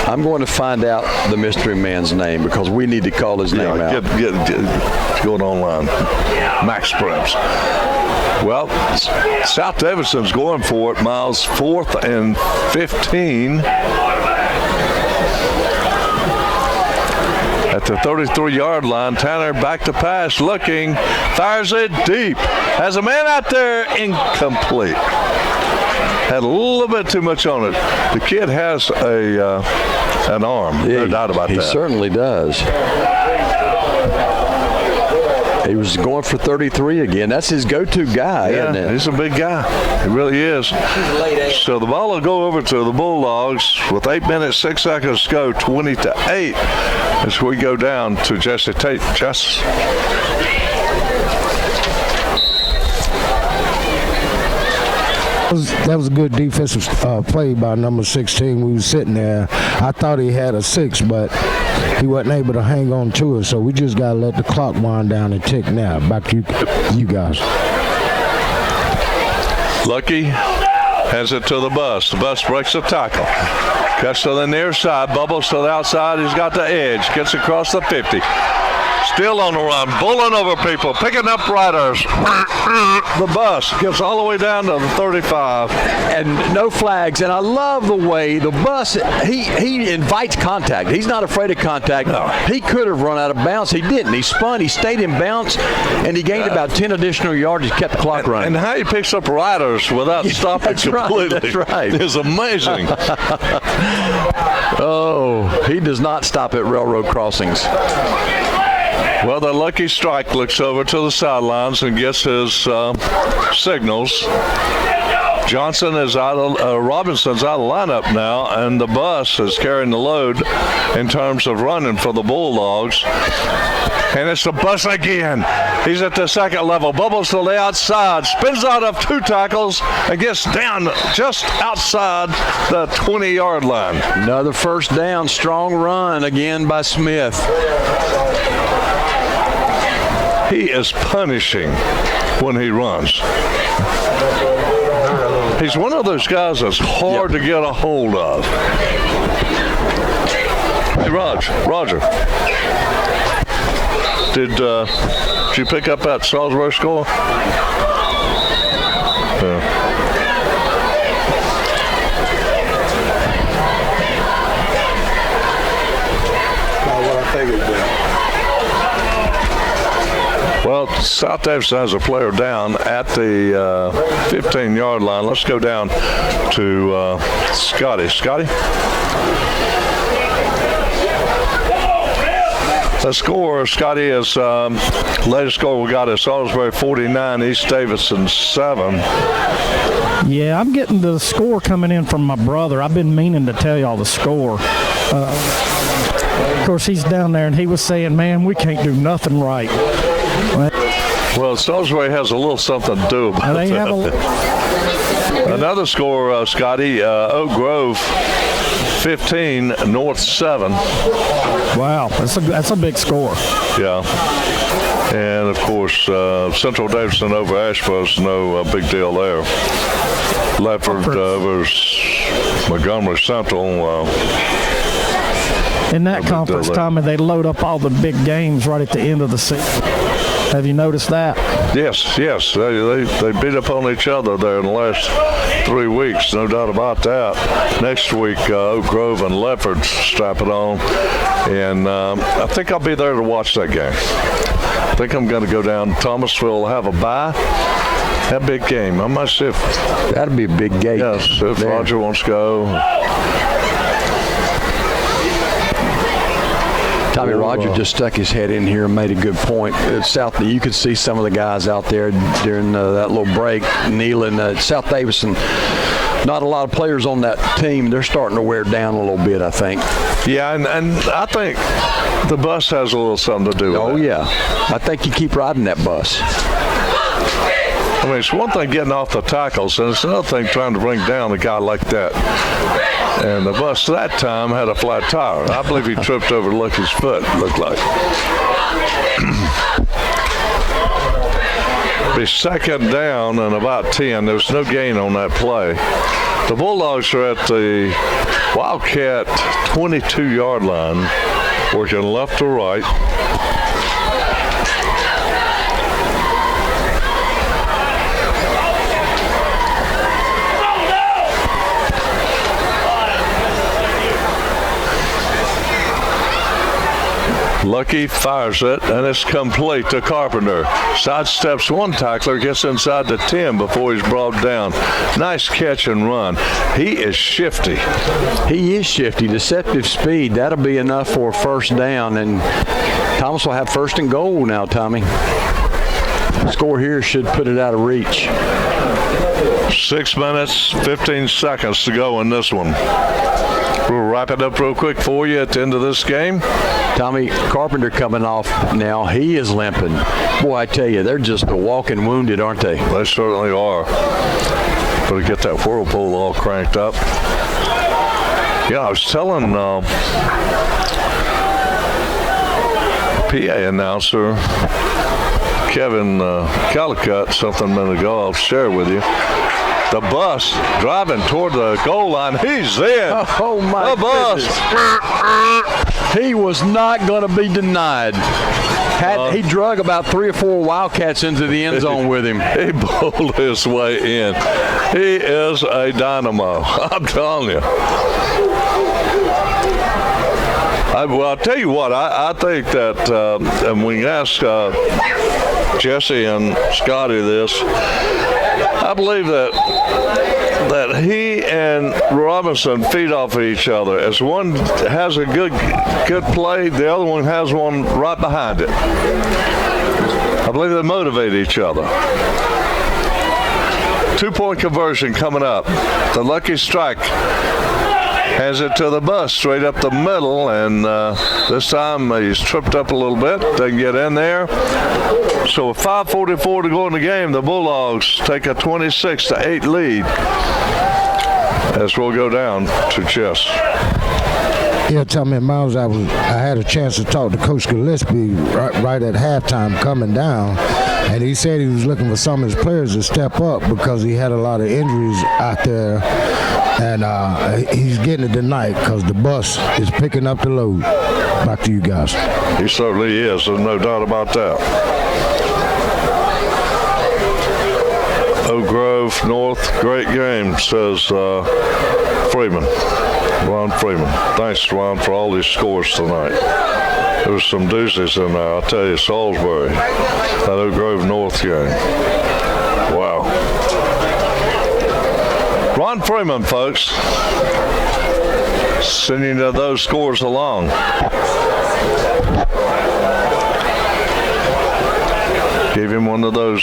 I'm going to find out the mystery man's name because we need to call his name out. Get going online. Max Preps. Well, South Davidson's going for it, Miles. 4th and 15. At the 33-yard line, Tanner back to pass, looking, fires it deep. Has a man out there, incomplete. Had a little bit too much on it. The kid has an arm. Yeah, no doubt about that. He certainly does. He was going for 33 again. That's his go-to guy, isn't it? He's a big guy. He really is. So the ball will go over to the Bulldogs with 8 minutes, 6 seconds to go, 20-8, as we go down to Jesse Tate. Jess. That was a good defensive play by number 16. We was sitting there. I thought he had a 6, but he wasn't able to hang on to it. So we just got to let the clock wind down and tick now. Back to you guys. Lucky hands it to the bus. The bus breaks the tackle. Cuts to the near side. Bubbles to the outside. He's got the edge. Gets across the 50. Still on the run, bowling over people, picking up riders. The bus gets all the way down to the 35. And no flags. And I love the way the bus, he invites contact. He's not afraid of contact. No. He could have run out of bounds. He didn't. He spun. He stayed in bounds, and he gained about 10 additional yards. He kept the clock running. And how he picks up riders without stopping completely That's right. is amazing. Oh, he does not stop at railroad crossings. Well, the Lucky Strike looks over to the sidelines and gets his signals. Johnson is out of, Robinson's out of lineup now, and the bus is carrying the load in terms of running for the Bulldogs. And it's the bus again. He's at the second level, bubbles to the outside, spins out of 2 tackles, and gets down just outside the 20-yard line. Another first down, strong run again by Smith. He is punishing when he runs. He's one of those guys that's hard to get a hold of. Hey, Roger. Did you pick up that Salisbury score? Yeah. Not what I figured it would. Well, South Davidson has a player down at the 15-yard line. Let's go down to Scotty. Scotty? The score, Scotty, is latest score we got is Salisbury 49, East Davidson 7. Yeah, I'm getting the score coming in from my brother. I've been meaning to tell y'all the score. Of course, he's down there, and he was saying, man, we can't do nothing right. Well, Salisbury has a little something to do about that. Another score, Scotty, Oak Grove 15, North 7. Wow, that's a big score. Yeah. And, of course, Central Davidson over Asheboro, no big deal there. Lefford over Montgomery Central. In that conference, Tommy, they load up all the big games right at the end of the season. Have you noticed that? Yes. They beat up on each other there in the last 3 weeks, no doubt about that. Next week, Oak Grove and Lefford strap it on. And I think I'll be there to watch that game. I think I'm going to go down to Thomasville, have a bye. That big game. I might see if... That'll be a big game. Yes, if Roger wants to go. Tommy Roger just stuck his head in here and made a good point. You could see some of the guys out there during that little break kneeling. South Davidson, not a lot of players on that team. They're starting to wear down a little bit, I think. Yeah, and I think the bus has a little something to do with it. Oh, yeah. I think you keep riding that bus. I mean, it's one thing getting off the tackles, and it's another thing trying to bring down a guy like that. And the bus that time had a flat tire. I believe he tripped over Lucky's foot, looked like. Be second down and about 10. There was no gain on that play. The Bulldogs are at the Wildcat 22-yard line, working left to right. Lucky fires it, and it's complete to Carpenter. Sidesteps one tackler, gets inside the 10 before he's brought down. Nice catch and run. He is shifty. He is shifty. Deceptive speed. That'll be enough for a first down, and Thomas will have first and goal now, Tommy. The score here should put it out of reach. 6 minutes, 15 seconds to go in this one. We'll wrap it up real quick for you at the end of this game. Tommy, Carpenter coming off now. He is limping. Boy, I tell you, they're just a walking wounded, aren't they? They certainly are. But to get that whirlpool all cranked up. Yeah, I was telling PA announcer Kevin Calicut something a minute ago. I'll share with you. The bus driving toward the goal line. He's in. Oh, my the bus. He was not going to be denied. He drug about 3 or 4 Wildcats into the end zone with him. He bowled his way in. He is a dynamo. I'm telling you. I'll tell you what, I think that, and we can ask Jesse and Scotty this, I believe that he and Robinson feed off of each other. As one has a good play, the other one has one right behind it. I believe they motivate each other. 2-point conversion coming up. The lucky strike hands it to the bus straight up the middle, and this time he's tripped up a little bit. Doesn't get in there. So with 5:44 to go in the game, the Bulldogs take a 26-8 lead as we'll go down to Chess. Yeah, tell me, Miles, I had a chance to talk to Coach Gillespie right at halftime coming down, and he said he was looking for some of his players to step up because he had a lot of injuries out there, and he's getting it tonight because the bus is picking up the load. Back to you guys. He certainly is. There's no doubt about that. Oak Grove North, great game, says Freeman. Ron Freeman. Thanks, Ron, for all these scores tonight. There was some deuces in there, I'll tell you, Salisbury. That Oak Grove North game. Wow. Ron Freeman, folks. Sending those scores along. Gave him one of those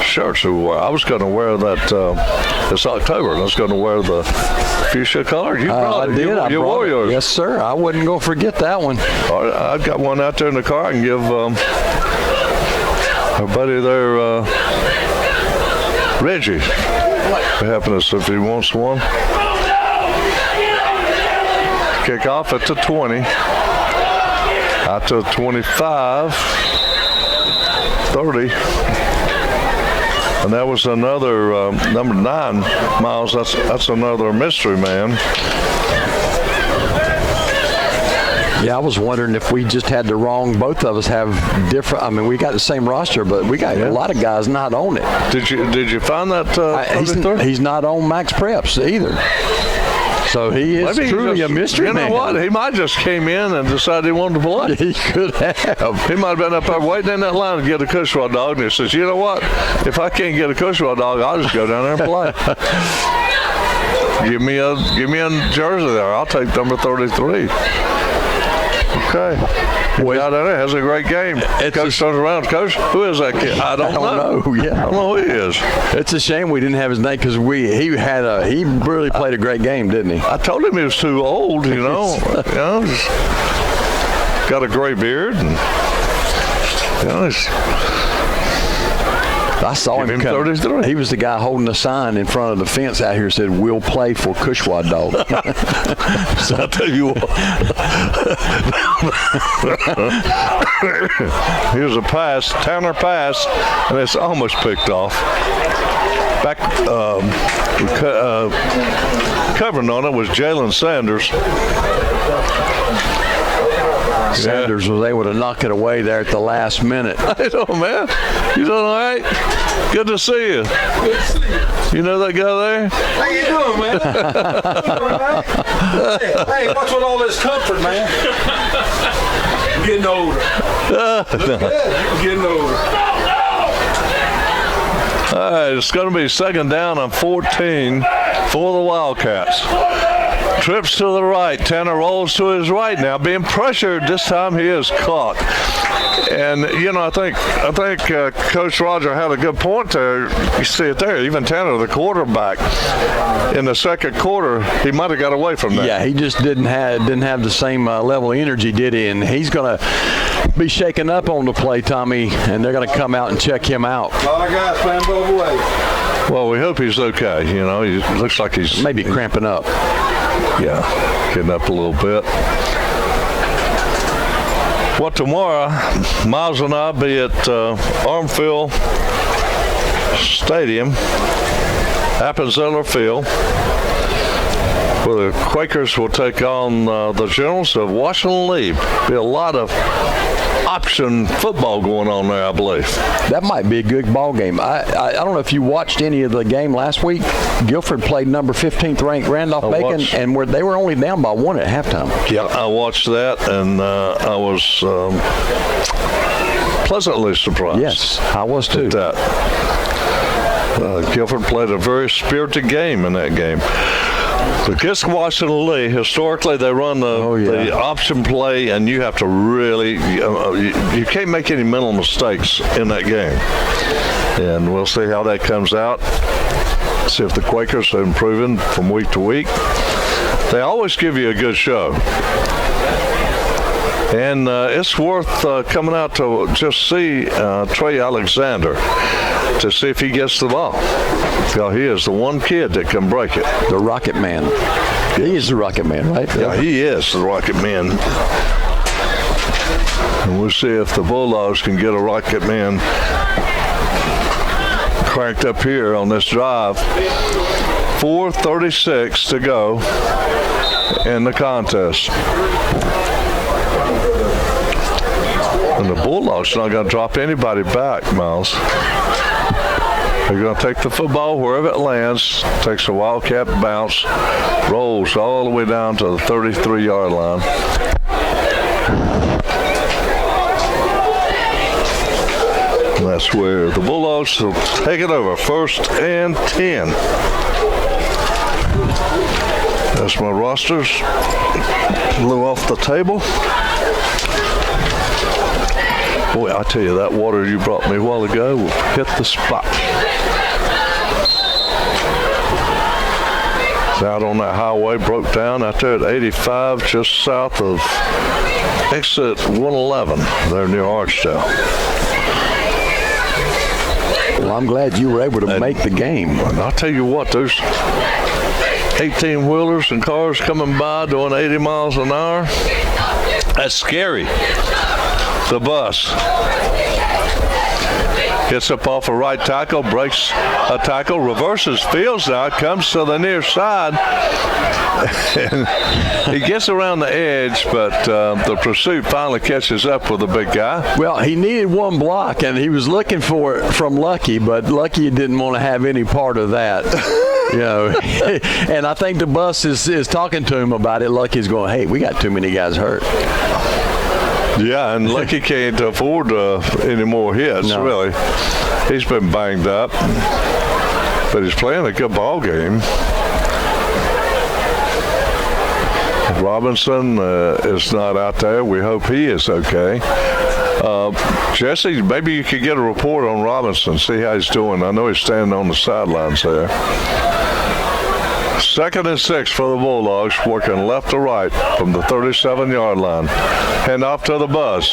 shirts who wore. I was going to wear that. It's October, and I was going to wear the fuchsia color. You brought it. You wore yours. Yes, sir. I wasn't going to forget that one. I've got one out there in the car. I can give our buddy there, Reggie. Happiness if he wants one. Kick off at the 20. Out to 25. 30. And that was another number 9, Miles. That's another mystery man. Yeah, I was wondering if we just had the wrong. Both of us have different. I mean, we got the same roster, but we got a lot of guys not on it. Did you find that? He's not on Max Preps either. So he is truly a mystery man. You know what? He might just came in and decided he wanted to play. He could have. He might have been up there waiting in that line to get a Cushwa dog, and he says, you know what? If I can't get a Cushwa dog, I'll just go down there and play. Give me a jersey there. I'll take number 33. Okay. Well, out there has a great game. Coach turns around. Coach, who is that kid? I don't know. Yeah, I don't know who he is. It's a shame we didn't have his name because he really played a great game, didn't he? I told him he was too old. You know, got a gray beard, and I saw him come. 33. He was the guy holding the sign in front of the fence out here that said, "We'll play for Cushwa dog." So I'll tell you what. Here's a pass, Tanner pass, and it's almost picked off. Back covering on it was Jalen Sanders. Sanders was able to knock it away there at the last minute. Hey, man. You doing all right? Good to see you. Good to see you. You know that guy there? How you doing, man? Hey, what's with all this comfort, man? I'm getting older. I'm getting older. All right, it's going to be second down on 14 for the Wildcats. Trips to the right. Tanner rolls to his right now, being pressured. This time he is caught. And, I think Coach Roger had a good point there. You see it there. Even Tanner, the quarterback, in the second quarter, he might have got away from that. Yeah, he just didn't have the same level of energy, did he? And he's going to be shaken up on the play, Tommy, and they're going to come out and check him out. A lot of guys playing both ways. Well, we hope he's okay. He looks like he's maybe cramping up. Yeah, getting up a little bit. Well, tomorrow, Miles and I will be at Armfield Stadium, Appenzeller Field. Well, the Quakers will take on the Generals of Washington Lee. Be a lot of option football going on there, I believe. That might be a good ball game. I don't know if you watched any of the game last week. Guilford played number 15th ranked Randolph-Macon, and they were only down by 1 at halftime. Yeah, I watched that, and I was pleasantly surprised. Yes, I was too. Guilford played a very spirited game in that game. Against Washington Lee, historically they run the option play, and you have to really, you can't make any mental mistakes in that game. And we'll see how that comes out. See if the Quakers are improving from week to week. They always give you a good show. And it's worth coming out to just see Trey Alexander to see if he gets the ball. Well, he is the one kid that can break it. The Rocket Man. He is the Rocket Man, right? Yeah, he is the Rocket Man. And we'll see if the Bulldogs can get a Rocket Man cranked up here on this drive. 4:36 to go in the contest. And the Bulldogs are not going to drop anybody back, Miles. They're going to take the football wherever it lands, takes a wildcat bounce, rolls all the way down to the 33-yard line. And that's where the Bulldogs will take it over, 1st and 10. That's my rosters. Blew off the table. Boy, I tell you, that water you brought me a while ago will hit the spot. It's out on that highway, broke down out there at 85, just south of exit 111, there near Archdale. Well, I'm glad you were able to make the game. I'll tell you what, there's 18-wheelers and cars coming by doing 80 miles an hour. That's scary. The bus gets up off a right tackle, breaks a tackle, reverses fields now, comes to the near side, and he gets around the edge, but the pursuit finally catches up with the big guy. Well, he needed one block, and he was looking for it from Lucky, but Lucky didn't want to have any part of that. You know, and I think the bus is talking to him about it. Lucky's going, hey, we got too many guys hurt. Yeah, and Lucky can't afford any more hits, really. He's been banged up, but he's playing a good ball game. Robinson is not out there. We hope he is okay. Jesse, maybe you could get a report on Robinson, see how he's doing. I know he's standing on the sidelines there. 2nd and 6 for the Bulldogs, working left to right from the 37-yard line. Hand off to the bus.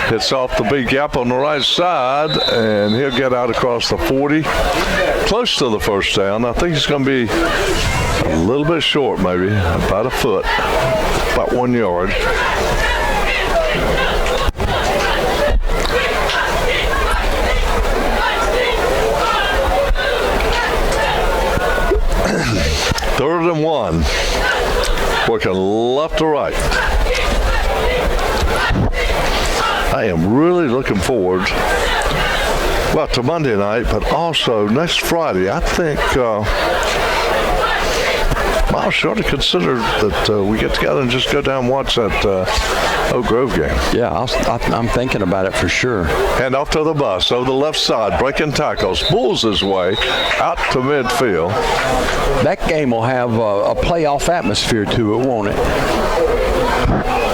Hits off the big gap on the right side, and he'll get out across the 40, close to the first down. I think he's going to be a little bit short, maybe, about a foot, about 1 yard. Third and 1, working left to right. I am really looking forward, well, to Monday night, but also next Friday. I think I'll sure to consider that we get together and just go down and watch that Oak Grove game. Yeah, I'm thinking about it for sure. Hand off to the bus, over the left side, breaking tackles, bulls his way out to midfield. That game will have a playoff atmosphere to it, won't it?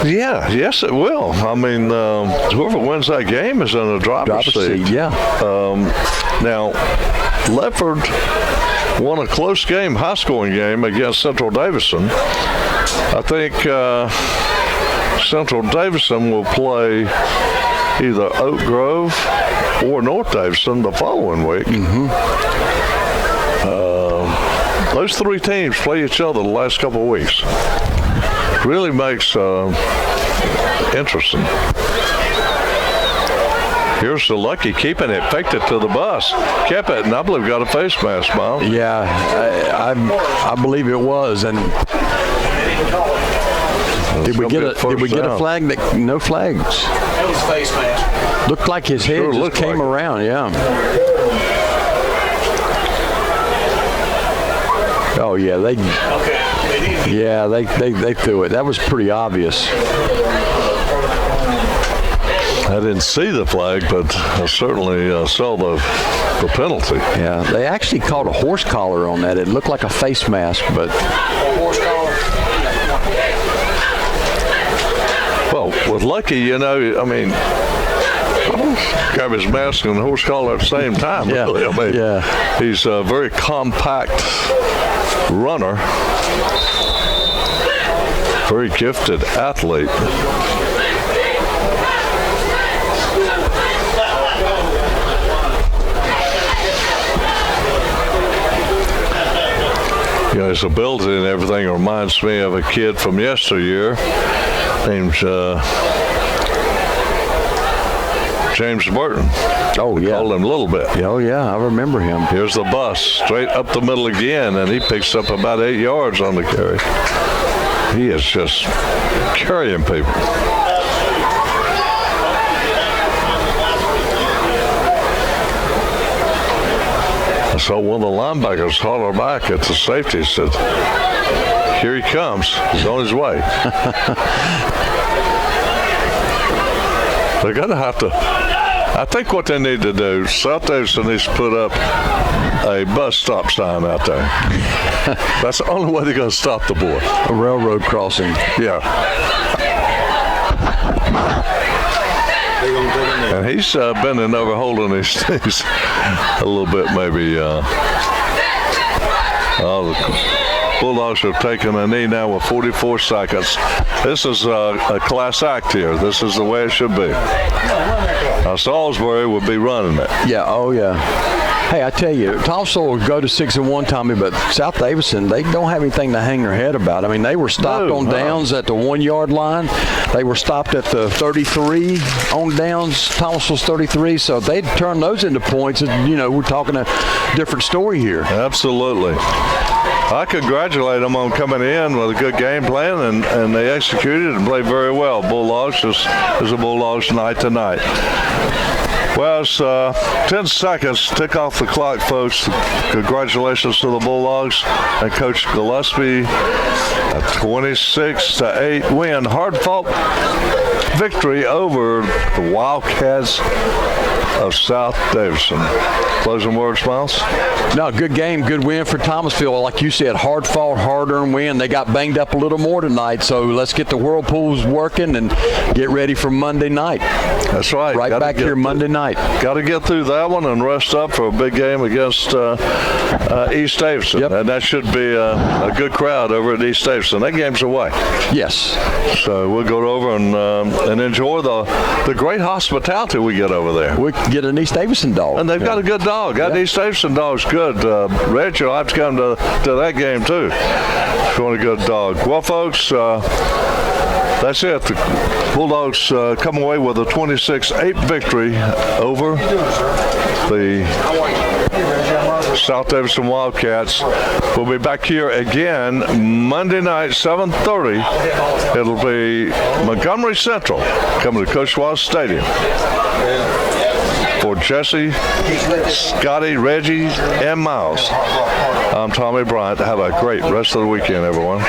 Yeah, yes, it will. I mean, whoever wins that game is in a driver's seat. Yeah. Now, Lefford won a close game, high-scoring game against Central Davidson. I think Central Davidson will play either Oak Grove or North Davidson the following week. Those three teams play each other the last couple of weeks. Really makes interesting. Here's the Lucky keeping it, faked it to the bus, kept it, and I believe got a face mask, Miles. Yeah, I believe it was. And did we get a flag? No flags. That was face mask. Looked like his head Sure just came around. Yeah. Oh yeah, they threw it. That was pretty obvious. I didn't see the flag, but I certainly saw the penalty. Yeah, they actually called a horse collar on that. It looked like a face mask, but well, with Lucky, I mean, grab his mask and horse collar at the same time. Yeah. Really. I mean, Yeah. He's a very compact runner, very gifted athlete. His ability and everything reminds me of a kid from yesteryear named James Burton. oh yeah, Called him Little Bit. oh yeah, I remember him. Here's the bus, straight up the middle again, and he picks up about 8 yards on the carry. He is just carrying people. I saw one of the linebackers holler back at the safety, said, "Here he comes. He's on his way." They're going to have to, I think what they need to do, South Davidson needs to put up a bus stop sign out there. That's the only way they're going to stop the boy. A railroad crossing. Yeah. And he's bending over, holding his knees a little bit, maybe. The Bulldogs have taken a knee now with 44 seconds. This is a class act here. This is the way it should be. Now, Salisbury would be running it. Yeah, oh yeah. Hey, I tell you, Thomasville will go to 6-1, Tommy, but South Davidson, they don't have anything to hang their head about. I mean, they were stopped on downs at the 1 yard line. They were stopped at the 33 on downs. Thomasville's 33, so they'd turn those into points. We're talking a different story here. Absolutely. I congratulate them on coming in with a good game plan, and they executed and played very well. Bulldogs is a Bulldogs night tonight. Well, it's 10 seconds. Tick off the clock, folks. Congratulations to the Bulldogs and Coach Gillespie. A 26-8 win. Hard-fought victory over the Wildcats of South Davidson. Closing words, Miles? No, good game, good win for Thomasville. Like you said, hard-fought, hard-earned win. They got banged up a little more tonight, so let's get the Whirlpools working and get ready for Monday night. That's right. Right back here Monday night. Got to get through that one and rest up for a big game against East Davidson. Yep. And that should be a good crowd over at East Davidson. That game's away. Yes. So we'll go over and enjoy the great hospitality we get over there. We can get an East Davidson dog. And they've got a good dog. That East Davidson dog's good. Reg, you'll have to come to that game too if you want a good dog. Well, folks, that's it. The Bulldogs come away with a 26-8 victory over the South Davidson Wildcats. We'll be back here again Monday night, 7:30. It'll be Montgomery Central coming to Coach Wallace Stadium. For Jesse, Scotty, Reggie, and Miles, I'm Tommy Bryant. Have a great rest of the weekend, everyone.